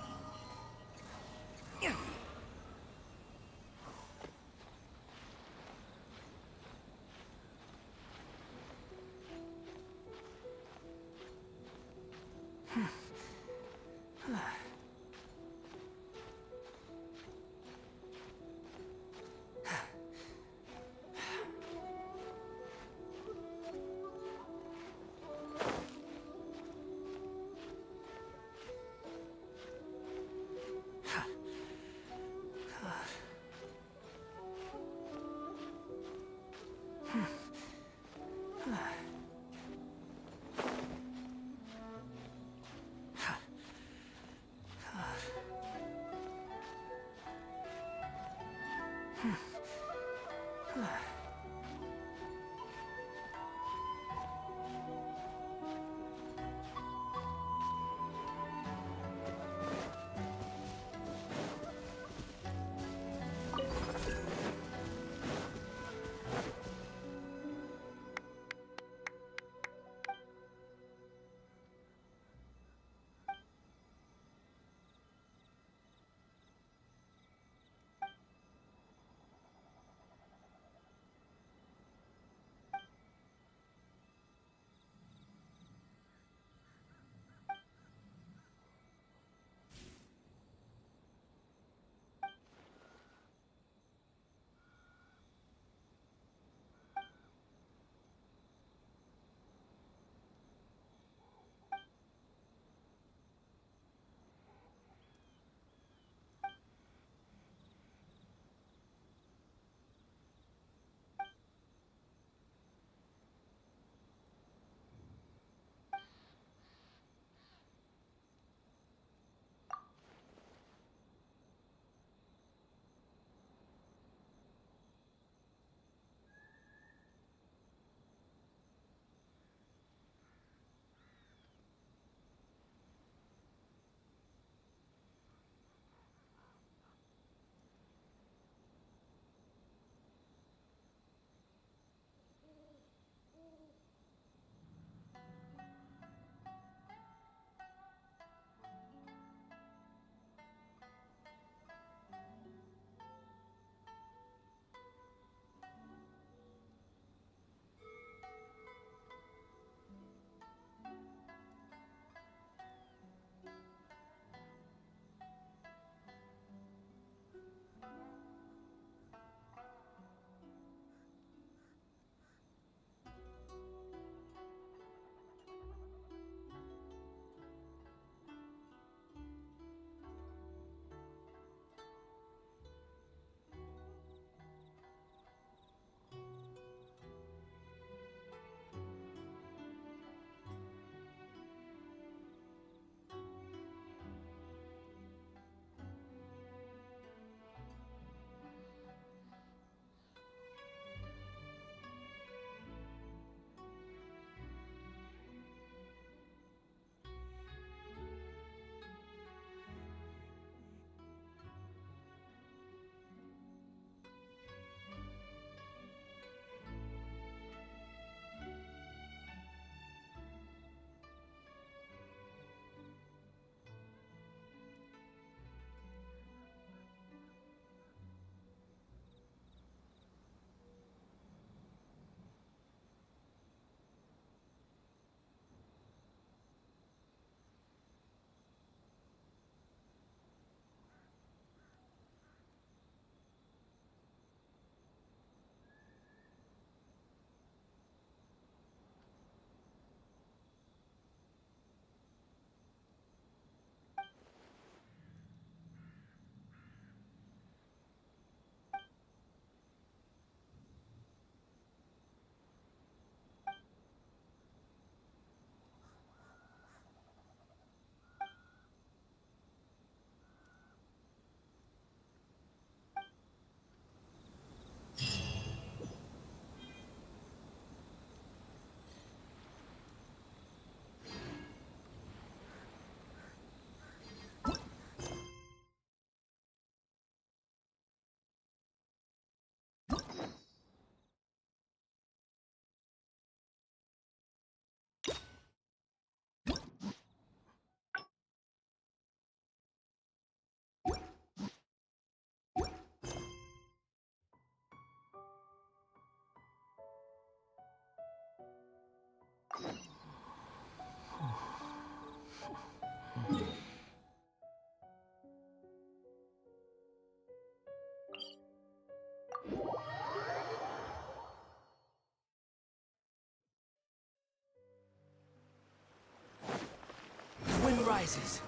surprises.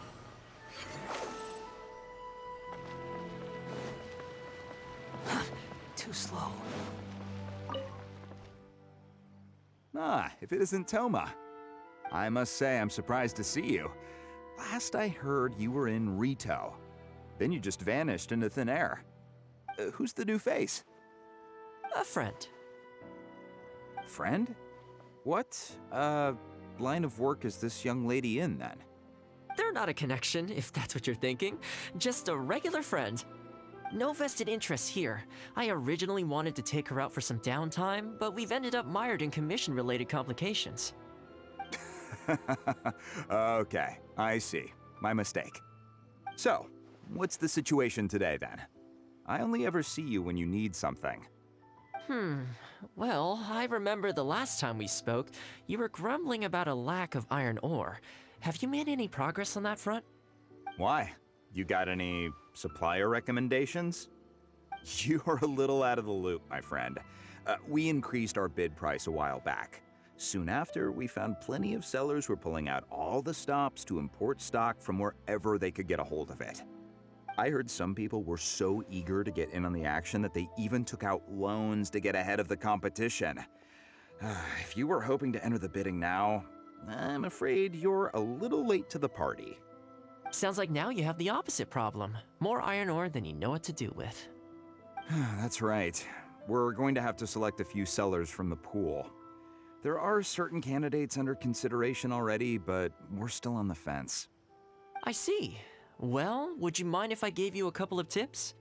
Too slow. Ah, if it isn't Thoma. I must say I'm surprised to see you. Last I heard, you were in Rito. Then you just vanished into thin air. Who's the new face? A friend. Friend? What, line of work is this young lady in, then? They're not a connection, if that's what you're thinking. Just a regular friend. No vested interest here. I originally wanted to take her out for some downtime, but we've ended up mired in commission-related complications. Okay, I see. My mistake. So, what's the situation today, then? I only ever see you when you need something. Well, I remember the last time we spoke, you were grumbling about a lack of iron ore. Have you made any progress on that front? Why? You got any supplier recommendations? You're a little out of the loop, my friend. We increased our bid price a while back. Soon after, we found plenty of sellers were pulling out all the stops to import stock from wherever they could get a hold of it. I heard some people were so eager to get in on the action that they even took out loans to get ahead of the competition. If you were hoping to enter the bidding now, I'm afraid you're a little late to the party. Sounds like now you have the opposite problem. More iron ore than you know what to do with. That's right. We're going to have to select a few sellers from the pool. There are certain candidates under consideration already, but we're still on the fence. I see. Well, would you mind if I gave you a couple of tips?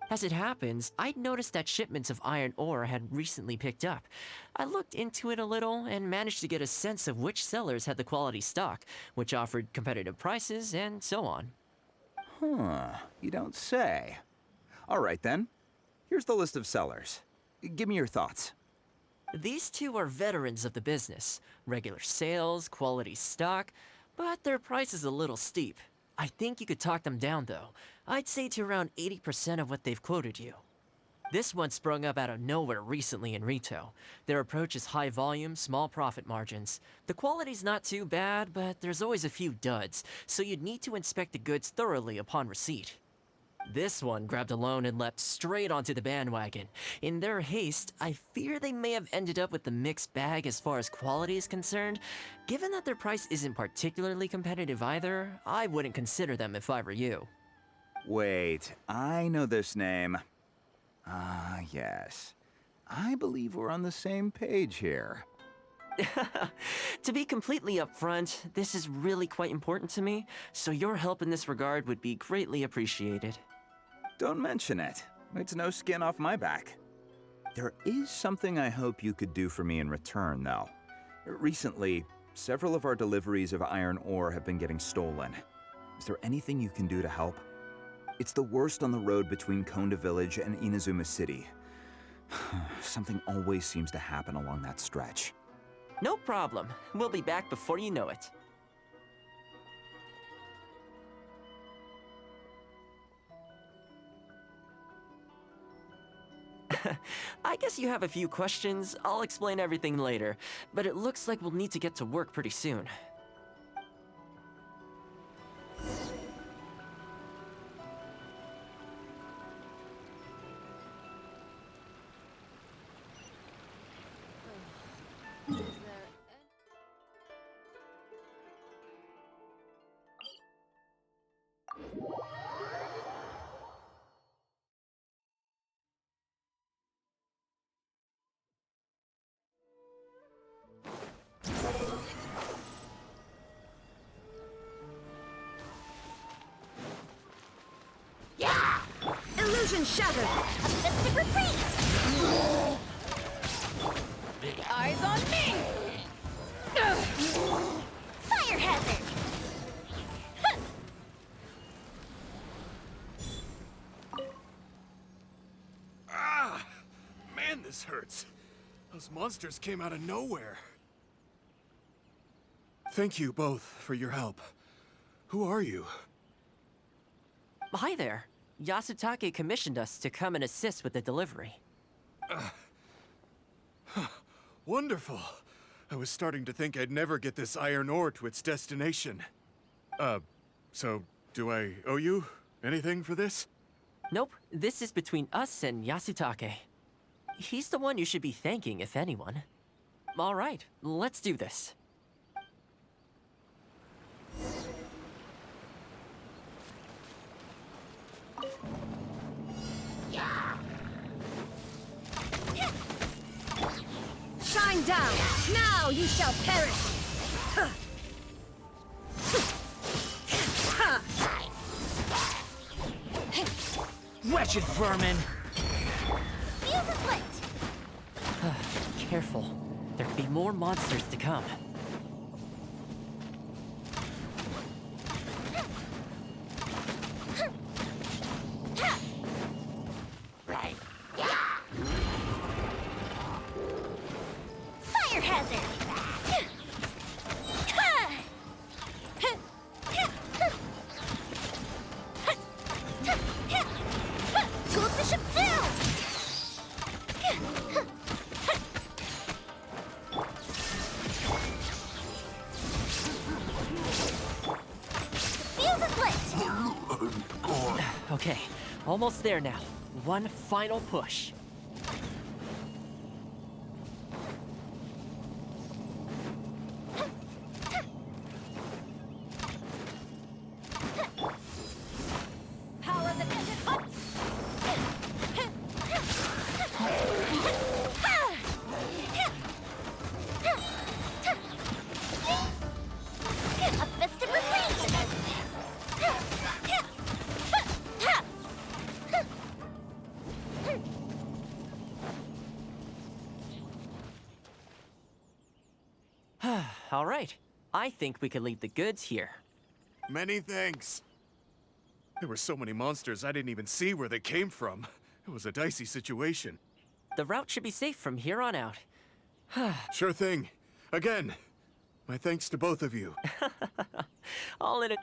As it happens, I'd noticed that shipments of iron ore had recently picked up. I looked into it a little and managed to get a sense of which sellers had the quality stock, which offered competitive prices, and so on. You don't say. All right then. Here's the list of sellers. Give me your thoughts. These two are veterans of the business. Regular sales, quality stock, but their price is a little steep. I think you could talk them down, though. I'd say to around 80% of what they've quoted you. This one sprung up out of nowhere recently in Rito. Their approach is high volume, small profit margins. The quality's not too bad, but there's always a few duds, so you'd need to inspect the goods thoroughly upon receipt. This one grabbed a loan and leapt straight onto the bandwagon. In their haste, I fear they may have ended up with the mixed bag as far as quality is concerned. Given that their price isn't particularly competitive either, I wouldn't consider them if I were you. Wait, I know this name. Yes. I believe we're on the same page here. To be completely upfront, this is really quite important to me, so your help in this regard would be greatly appreciated. Don't mention it. It's no skin off my back. There is something I hope you could do for me in return, though. Recently, several of our deliveries of iron ore have been getting stolen. Is there anything you can do to help? It's the worst on the road between Konda Village and Inazuma City. Something always seems to happen along that stretch. No problem. We'll be back before you know it. I guess you have a few questions. I'll explain everything later, but it looks like we'll need to get to work pretty soon. Illusion shattered! A festive retreat! Eyes on me! Fire hazard! Man, this hurts. Those monsters came out of nowhere. Thank you both for your help. Who are you? Hi there. Yasutake commissioned us to come and assist with the delivery. Wonderful. I was starting to think I'd never get this iron ore to its destination. So, do I owe you anything for this? Nope, this is between us and Yasutake. He's the one you should be thanking, if anyone. All right, let's do this. Shine down! Now you shall perish! Wretched vermin! Fuse is lit! Careful. There could be more monsters to come. Fire hazard! Cool bishop down! Fuse is lit! Okay, almost there now. One final push. Power the up! A festive retreat! All right, I think we can leave the goods here. Many thanks. There were so many monsters I didn't even see where they came from. It was a dicey situation. The route should be safe from here on out. Sure thing. Again, my thanks to both of you. All in a...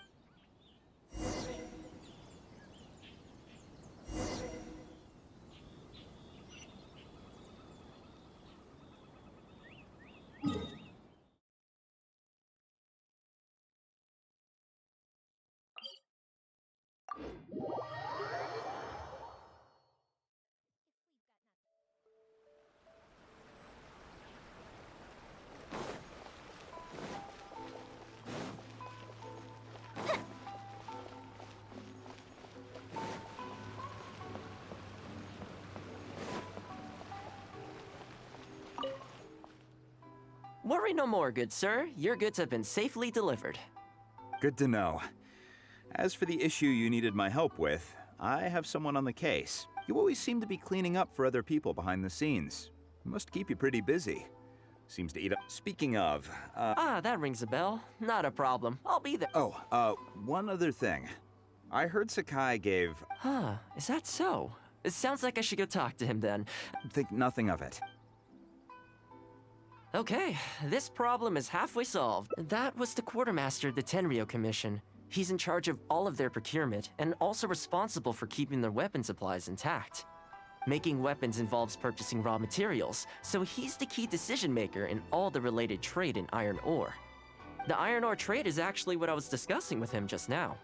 Worry no more, good sir. Your goods have been safely delivered. Good to know. As for the issue you needed my help with, I have someone on the case. You always seem to be cleaning up for other people behind the scenes. Must keep you pretty busy. Seems to eat up. Speaking of, that rings a bell. Not a problem. I'll be there. Oh, one other thing. I heard Sakai gave... Is that so? It sounds like I should go talk to him then. Think nothing of it. Okay, this problem is halfway solved. That was the quartermaster of the Tenryo Commission. He's in charge of all of their procurement, and also responsible for keeping their weapon supplies intact. Making weapons involves purchasing raw materials, so he's the key decision maker in all the related trade in iron ore. The iron ore trade is actually what I was discussing with him just now.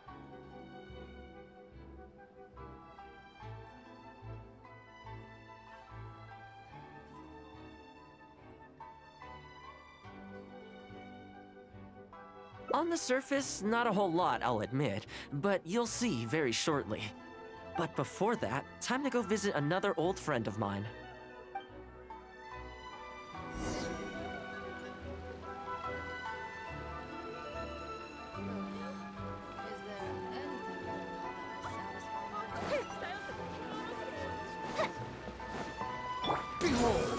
On the surface, not a whole lot, I'll admit, but you'll see very shortly. But before that, time to go visit another old friend of mine. Behold!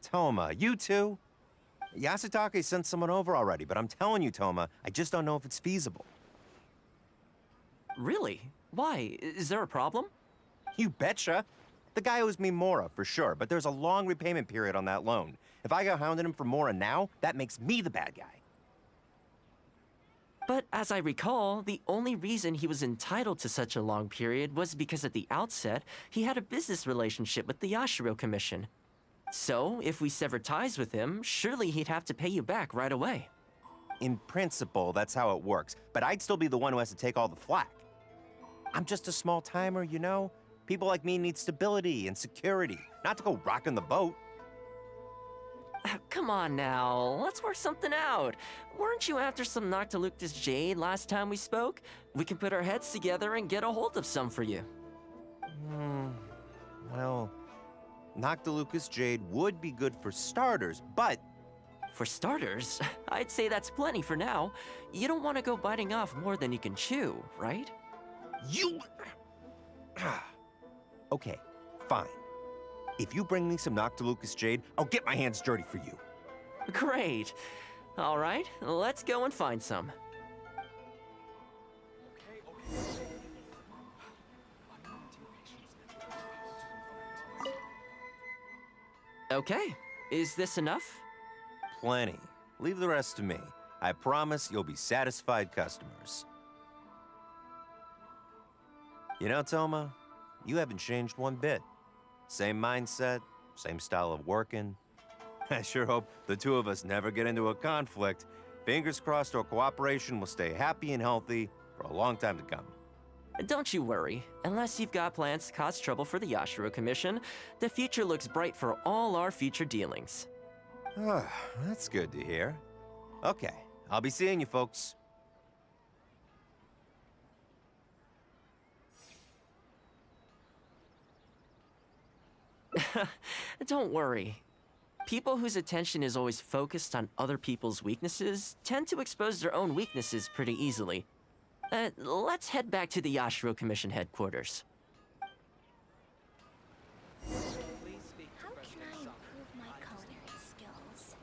Thoma, you two? Yasutake sent someone over already, but I'm telling you, Thoma, I just don't know if it's feasible. Really? Why? Is there a problem? You betcha. The guy owes me Mora, for sure, but there's a long repayment period on that loan. If I go hounding him for Mora now, that makes me the bad guy. But as I recall, the only reason he was entitled to such a long period was because at the outset, he had a business relationship with the Yashiro Commission. So, if we sever ties with him, surely he'd have to pay you back right away. In principle, that's how it works, but I'd still be the one who has to take all the flack. I'm just a small timer, you know? People like me need stability and security, not to go rocking the boat. Come on now, let's work something out. Weren't you after some Noctiluctus Jade last time we spoke? We can put our heads together and get a hold of some for you. Well, Noctilucus Jade would be good for starters, but... For starters, I'd say that's plenty for now. You don't want to go biting off more than you can chew, right? You... Okay, fine. If you bring me some Noctilucus Jade, I'll get my hands dirty for you. Great. All right, let's go and find some. Okay, is this enough? Plenty. Leave the rest to me. I promise you'll be satisfied customers. You know, Thoma, you haven't changed one bit. Same mindset, same style of working. I sure hope the two of us never get into a conflict. Fingers crossed our cooperation will stay happy and healthy for a long time to come. Don't you worry. Unless you've got plans to cause trouble for the Yashiro Commission, the future looks bright for all our future dealings. That's good to hear. Okay, I'll be seeing you folks. Don't worry. People whose attention is always focused on other people's weaknesses tend to expose their own weaknesses pretty easily. Let's head back to the Yashiro Commission headquarters. How can I improve my culinary skills?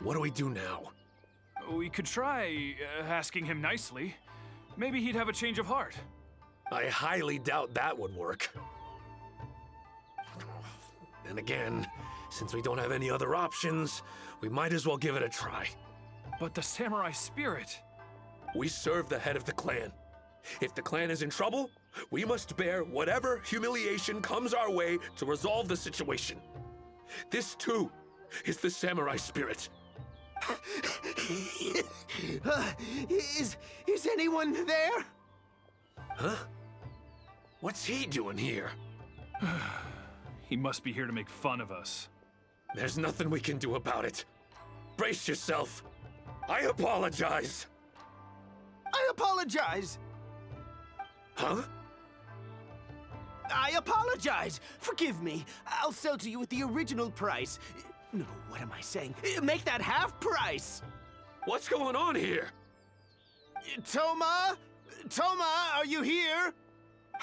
What do we do now? We could try asking him nicely. Maybe he'd have a change of heart. I highly doubt that would work. And again, since we don't have any other options, we might as well give it a try. But the samurai spirit... We serve the head of the clan. If the clan is in trouble, we must bear whatever humiliation comes our way to resolve the situation. This, too, is the samurai spirit. Is anyone there? Huh? What's he doing here? He must be here to make fun of us. There's nothing we can do about it. Brace yourself. I apologize. I apologize. Huh? I apologize. Forgive me. I'll sell to you at the original price. No, what am I saying? Make that half price. What's going on here? Thoma? Thoma, are you here?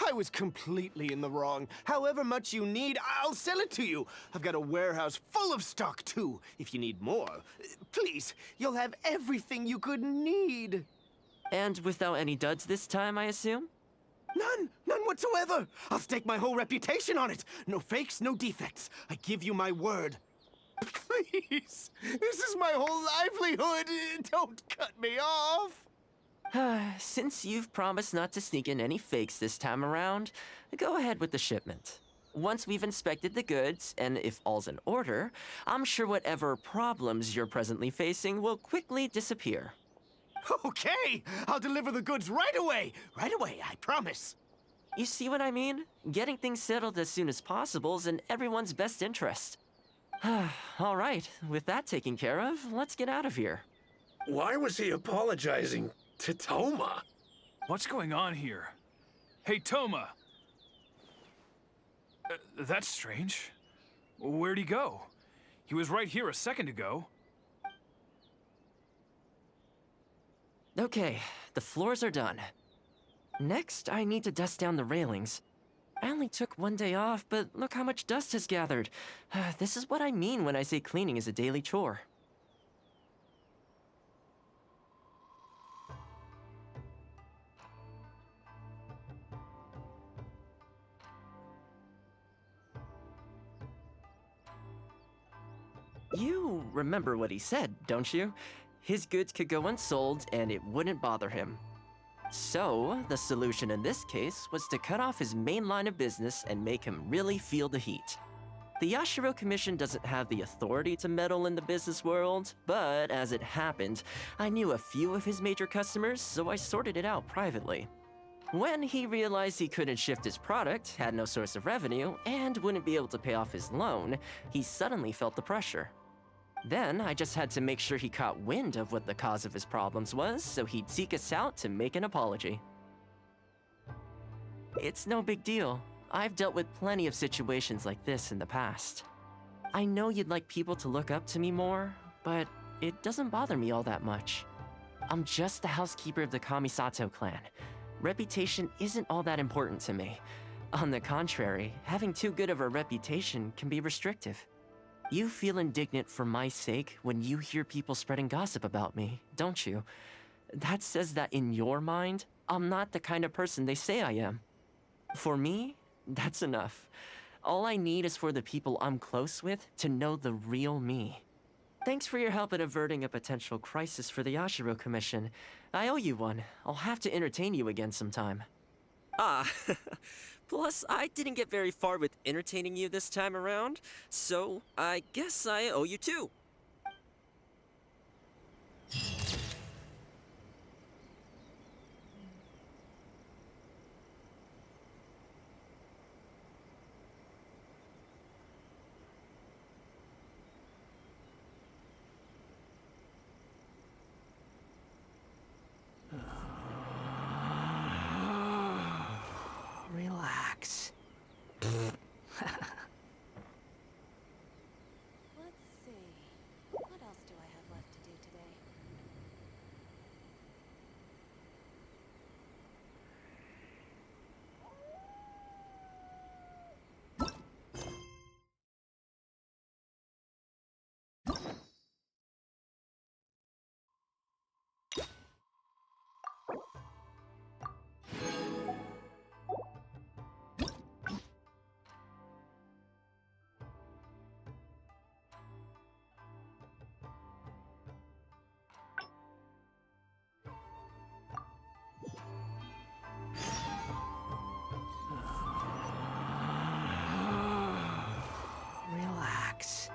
I was completely in the wrong. However much you need, I'll sell it to you. I've got a warehouse full of stock, too, if you need more. Please, you'll have everything you could need. And without any duds this time, I assume? None whatsoever. I'll stake my whole reputation on it. No fakes, no defects. I give you my word. Please, this is my whole livelihood. Don't cut me off. Since you've promised not to sneak in any fakes this time around, go ahead with the shipment. Once we've inspected the goods, and if all's in order, I'm sure whatever problems you're presently facing will quickly disappear. Okay, I'll deliver the goods right away. Right away, I promise. You see what I mean? Getting things settled as soon as possible is in everyone's best interest. All right, with that taken care of, let's get out of here. Why was he apologizing to Thoma? What's going on here? Hey, Thoma! That's strange. Where'd he go? He was right here a second ago. Okay, the floors are done. Next, I need to dust down the railings. I only took one day off, but look how much dust has gathered. This is what I mean when I say cleaning is a daily chore. You remember what he said, don't you? His goods could go unsold and it wouldn't bother him. So, the solution in this case was to cut off his main line of business and make him really feel the heat. The Yashiro Commission doesn't have the authority to meddle in the business world, but as it happened, I knew a few of his major customers, so I sorted it out privately. When he realized he couldn't shift his product, had no source of revenue, and wouldn't be able to pay off his loan, he suddenly felt the pressure. Then, I just had to make sure he caught wind of what the cause of his problems was, so he'd seek us out to make an apology. It's no big deal. I've dealt with plenty of situations like this in the past. I know you'd like people to look up to me more, but it doesn't bother me all that much. I'm just the housekeeper of the Kamisato clan. Reputation isn't all that important to me. On the contrary, having too good of a reputation can be restrictive. You feel indignant for my sake when you hear people spreading gossip about me, don't you? That says that in your mind, I'm not the kind of person they say I am. For me, that's enough. All I need is for the people I'm close with to know the real me. Thanks for your help in averting a potential crisis for the Yashiro Commission. I owe you one. I'll have to entertain you again sometime. Plus, I didn't get very far with entertaining you this time around, so I guess I owe you two. Relax. Let's see. What else do I have left to do today? Relax.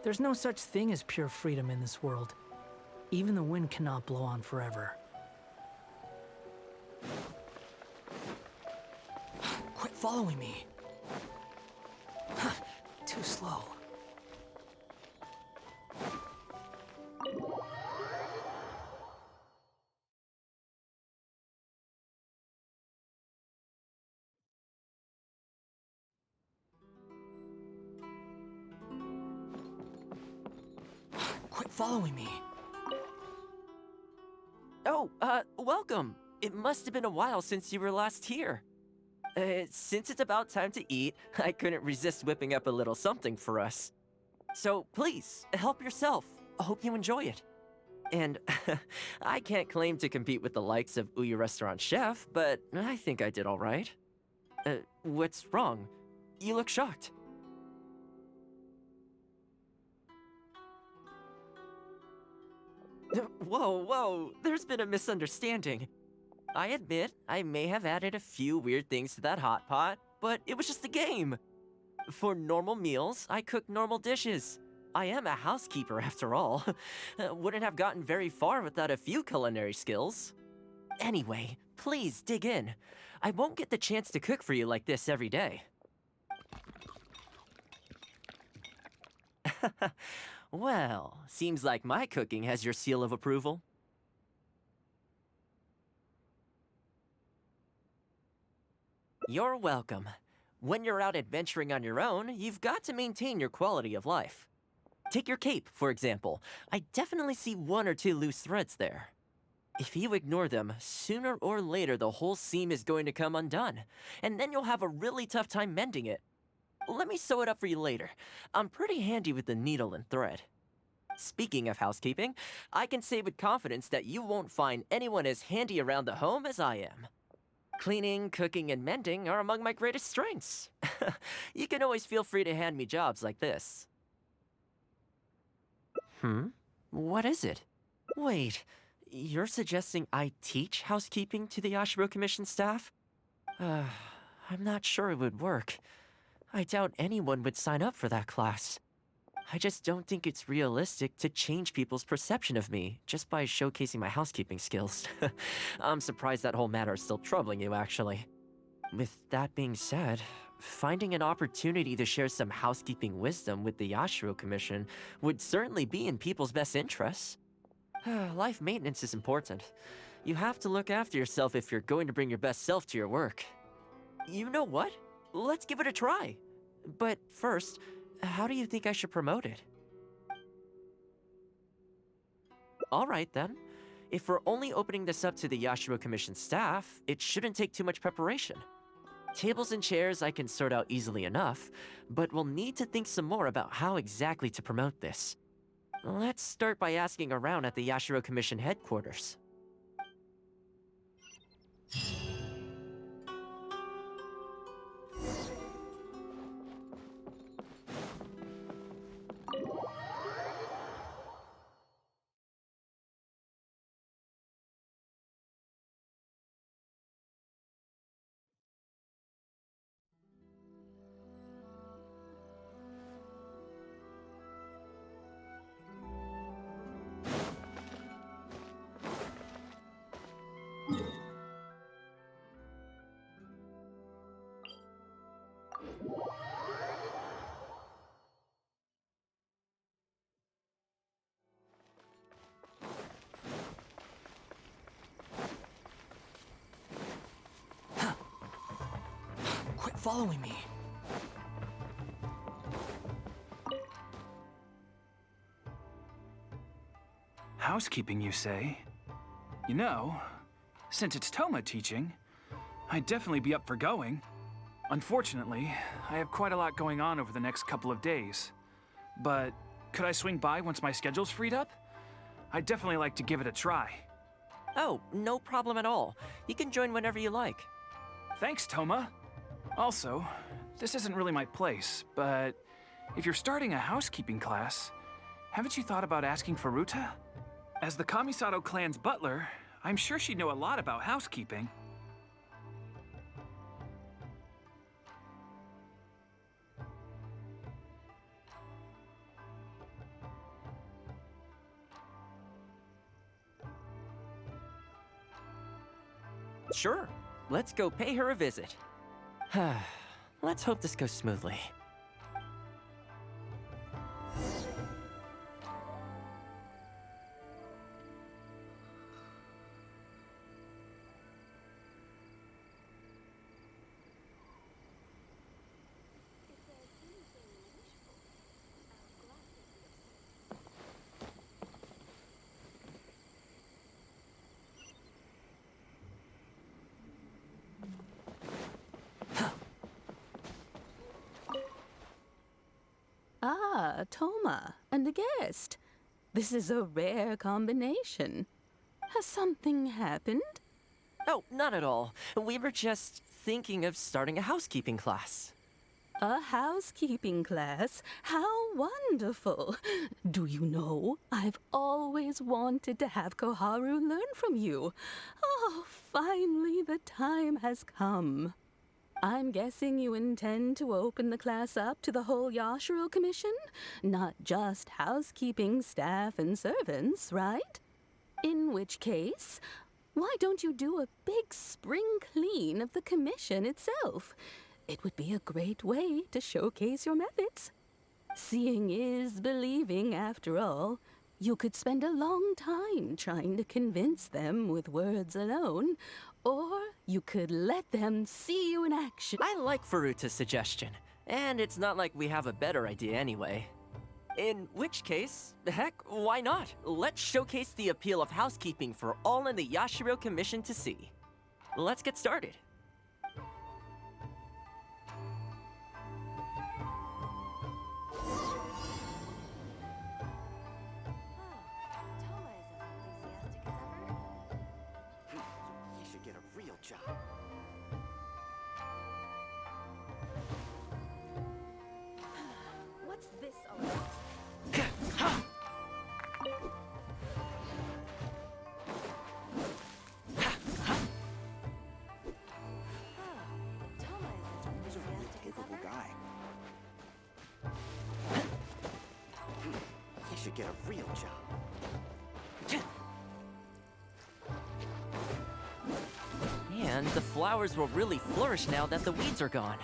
There's no such thing as pure freedom in this world. Even the wind cannot blow on forever. Quit following me. Too slow. Quit following me. Oh, welcome. It must have been a while since you were last here. Since it's about time to eat, I couldn't resist whipping up a little something for us. So please, help yourself. I hope you enjoy it. And I can't claim to compete with the likes of Ouya Restaurant Chef, but I think I did all right. What's wrong? You look shocked. Whoa, there's been a misunderstanding. I admit, I may have added a few weird things to that hot pot, but it was just a game. For normal meals, I cook normal dishes. I am a housekeeper after all. Wouldn't have gotten very far without a few culinary skills. Anyway, please dig in. I won't get the chance to cook for you like this every day. Well, seems like my cooking has your seal of approval. You're welcome. When you're out adventuring on your own, you've got to maintain your quality of life. Take your cape, for example. I definitely see one or two loose threads there. If you ignore them, sooner or later the whole seam is going to come undone, and then you'll have a really tough time mending it. Let me sew it up for you later. I'm pretty handy with the needle and thread. Speaking of housekeeping, I can say with confidence that you won't find anyone as handy around the home as I am. Cleaning, cooking, and mending are among my greatest strengths. You can always feel free to hand me jobs like this. What is it? Wait, you're suggesting I teach housekeeping to the Yashiro Commission staff? I'm not sure it would work. I doubt anyone would sign up for that class. I just don't think it's realistic to change people's perception of me just by showcasing my housekeeping skills. I'm surprised that whole matter is still troubling you, actually. With that being said, finding an opportunity to share some housekeeping wisdom with the Yashiro Commission would certainly be in people's best interests. Life maintenance is important. You have to look after yourself if you're going to bring your best self to your work. You know what? Let's give it a try. But first, how do you think I should promote it? Alright then. If we're only opening this up to the Yashiro Commission staff, it shouldn't take too much preparation. Tables and chairs I can sort out easily enough, but we'll need to think some more about how exactly to promote this. Let's start by asking around at the Yashiro Commission headquarters. Quit following me. Housekeeping, you say? You know, since it's Thoma teaching, I'd definitely be up for going. Unfortunately, I have quite a lot going on over the next couple of days. But could I swing by once my schedule's freed up? I'd definitely like to give it a try. Oh, no problem at all. You can join whenever you like. Thanks, Thoma. Also, this isn't really my place, but if you're starting a housekeeping class, haven't you thought about asking Furuta? As the Kamisato clan's butler, I'm sure she'd know a lot about housekeeping. Sure, let's go pay her a visit. Let's hope this goes smoothly. Ah, Thoma, and a guest. This is a rare combination. Has something happened? Oh, not at all. We were just thinking of starting a housekeeping class. A housekeeping class? How wonderful! Do you know, I've always wanted to have Koharu learn from you. Oh, finally the time has come. I'm guessing you intend to open the class up to the whole Yashiro Commission? Not just housekeeping staff and servants, right? In which case, why don't you do a big spring clean of the commission itself? It would be a great way to showcase your methods. Seeing is believing, after all. You could spend a long time trying to convince them with words alone, or you could let them see you in action. I like Faruta's suggestion, and it's not like we have a better idea anyway. In which case, heck, why not? Let's showcase the appeal of housekeeping for all in the Yashiro Commission to see. Let's get started. What's this all about? He's a real capable guy. He should get a real job. And the flowers will really flourish now that the weeds are gone.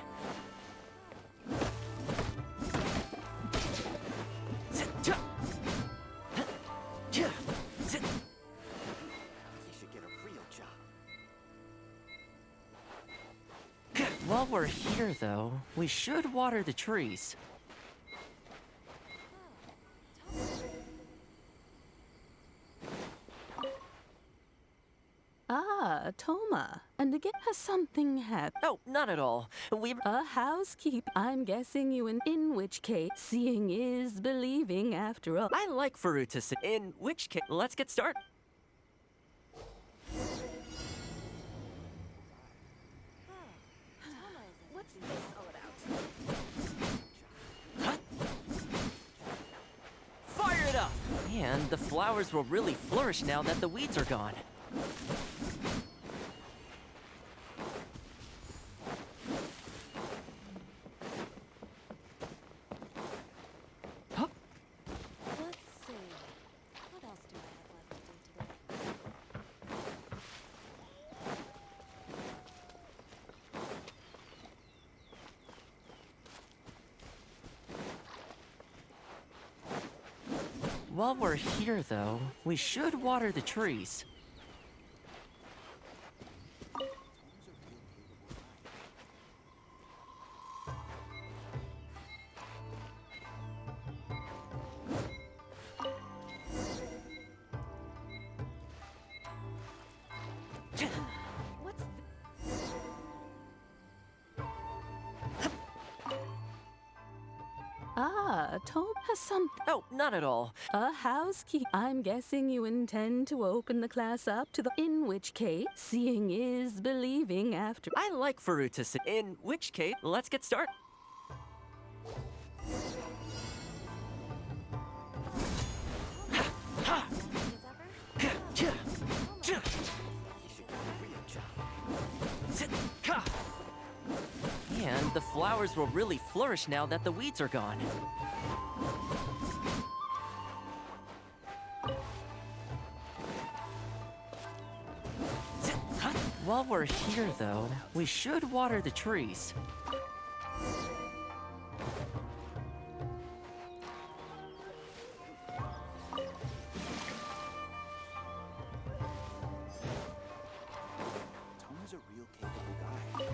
While we're here, though, we should water the trees. Ah, Thoma. And again, has something happened? Oh, not at all. We've... A housekeep. I'm guessing you in which case, seeing is believing after all. I like Faruta. In which case, let's get started. What's this all about? Fire it up! And the flowers will really flourish now that the weeds are gone. Let's see. What else do I have left to do today? While we're here, though, we should water the trees. Ah, Thoma has something. Oh, not at all. A housekeep. I'm guessing you intend to open the class up to the. In which case, seeing is believing after. I like Faruta. In which case, let's get started. And the flowers will really flourish now that the weeds are gone. While we're here, though, we should water the trees. Toma's a real capable guy.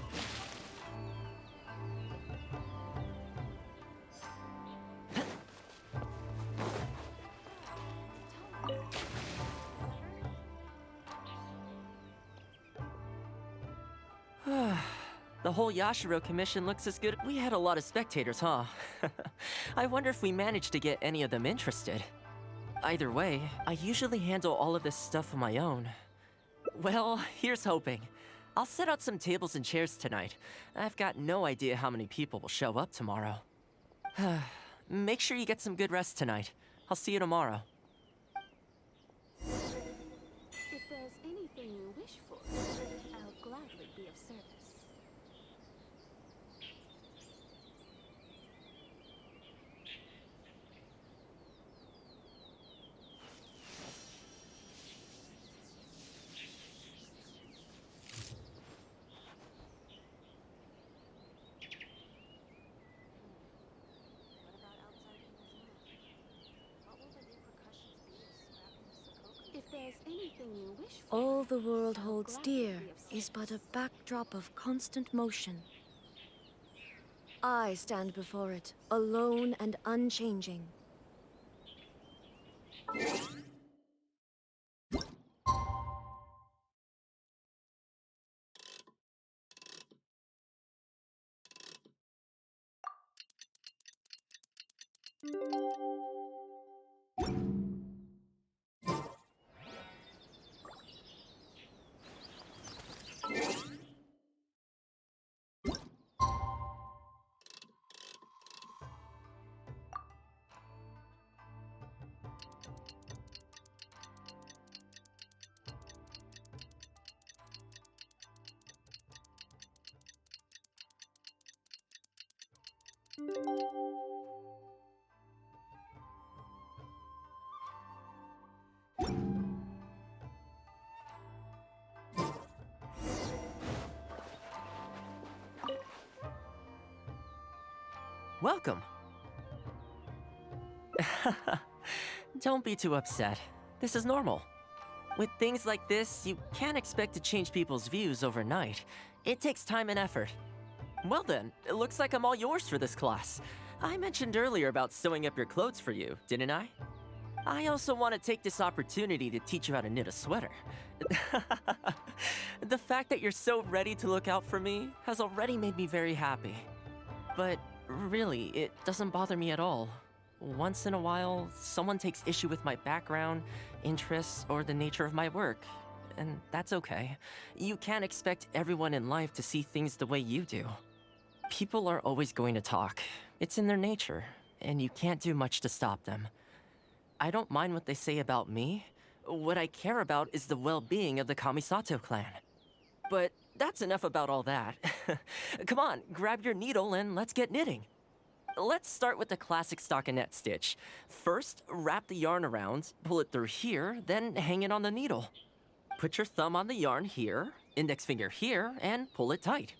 The whole Yashiro Commission looks as good. We had a lot of spectators, huh? I wonder if we managed to get any of them interested. Either way, I usually handle all of this stuff on my own. Well, here's hoping. I'll set out some tables and chairs tonight. I've got no idea how many people will show up tomorrow. Make sure you get some good rest tonight. I'll see you tomorrow. If there's anything you wish for, I'll gladly be of service. If there's anything you wish for, All the world I'll holds gladly dear be of is but a service. backdrop of constant motion. I stand before it, alone and unchanging. Welcome. Don't be too upset. This is normal. With things like this, you can't expect to change people's views overnight. It takes time and effort. Well then, it looks like I'm all yours for this class. I mentioned earlier about sewing up your clothes for you, didn't I? I also want to take this opportunity to teach you how to knit a sweater. The fact that you're so ready to look out for me has already made me very happy. But really, it doesn't bother me at all. Once in a while, someone takes issue with my background, interests, or the nature of my work. And that's okay. You can't expect everyone in life to see things the way you do. People are always going to talk. It's in their nature, and you can't do much to stop them. I don't mind what they say about me. What I care about is the well-being of the Kamisato clan. But that's enough about all that. Come on, grab your needle and let's get knitting. Let's start with the classic stockinette stitch. First, wrap the yarn around, pull it through here, then hang it on the needle. Put your thumb on the yarn here, index finger here, and pull it tight.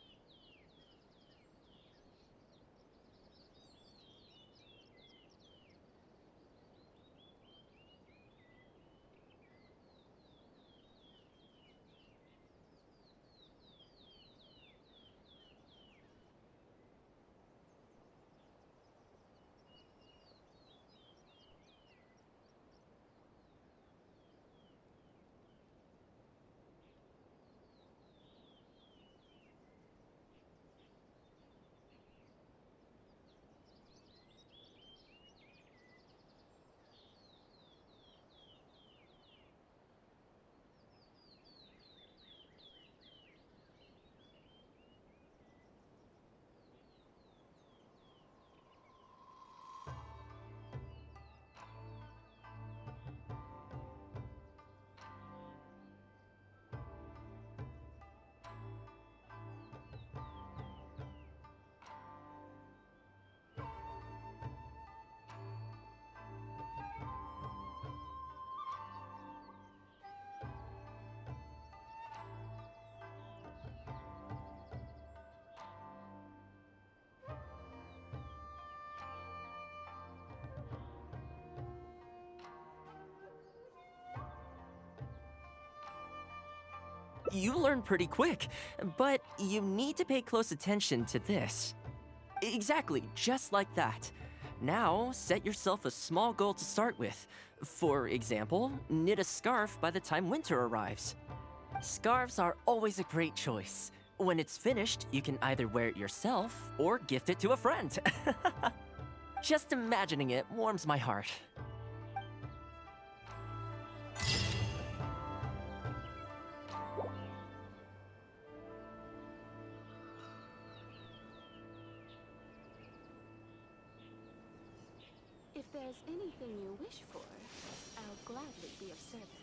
You learn pretty quick, but you need to pay close attention to this. Exactly, just like that. Now, set yourself a small goal to start with. For example, knit a scarf by the time winter arrives. Scarves are always a great choice. When it's finished, you can either wear it yourself or gift it to a friend. Just imagining it warms my heart. If there's anything you wish for, I'll gladly be of service.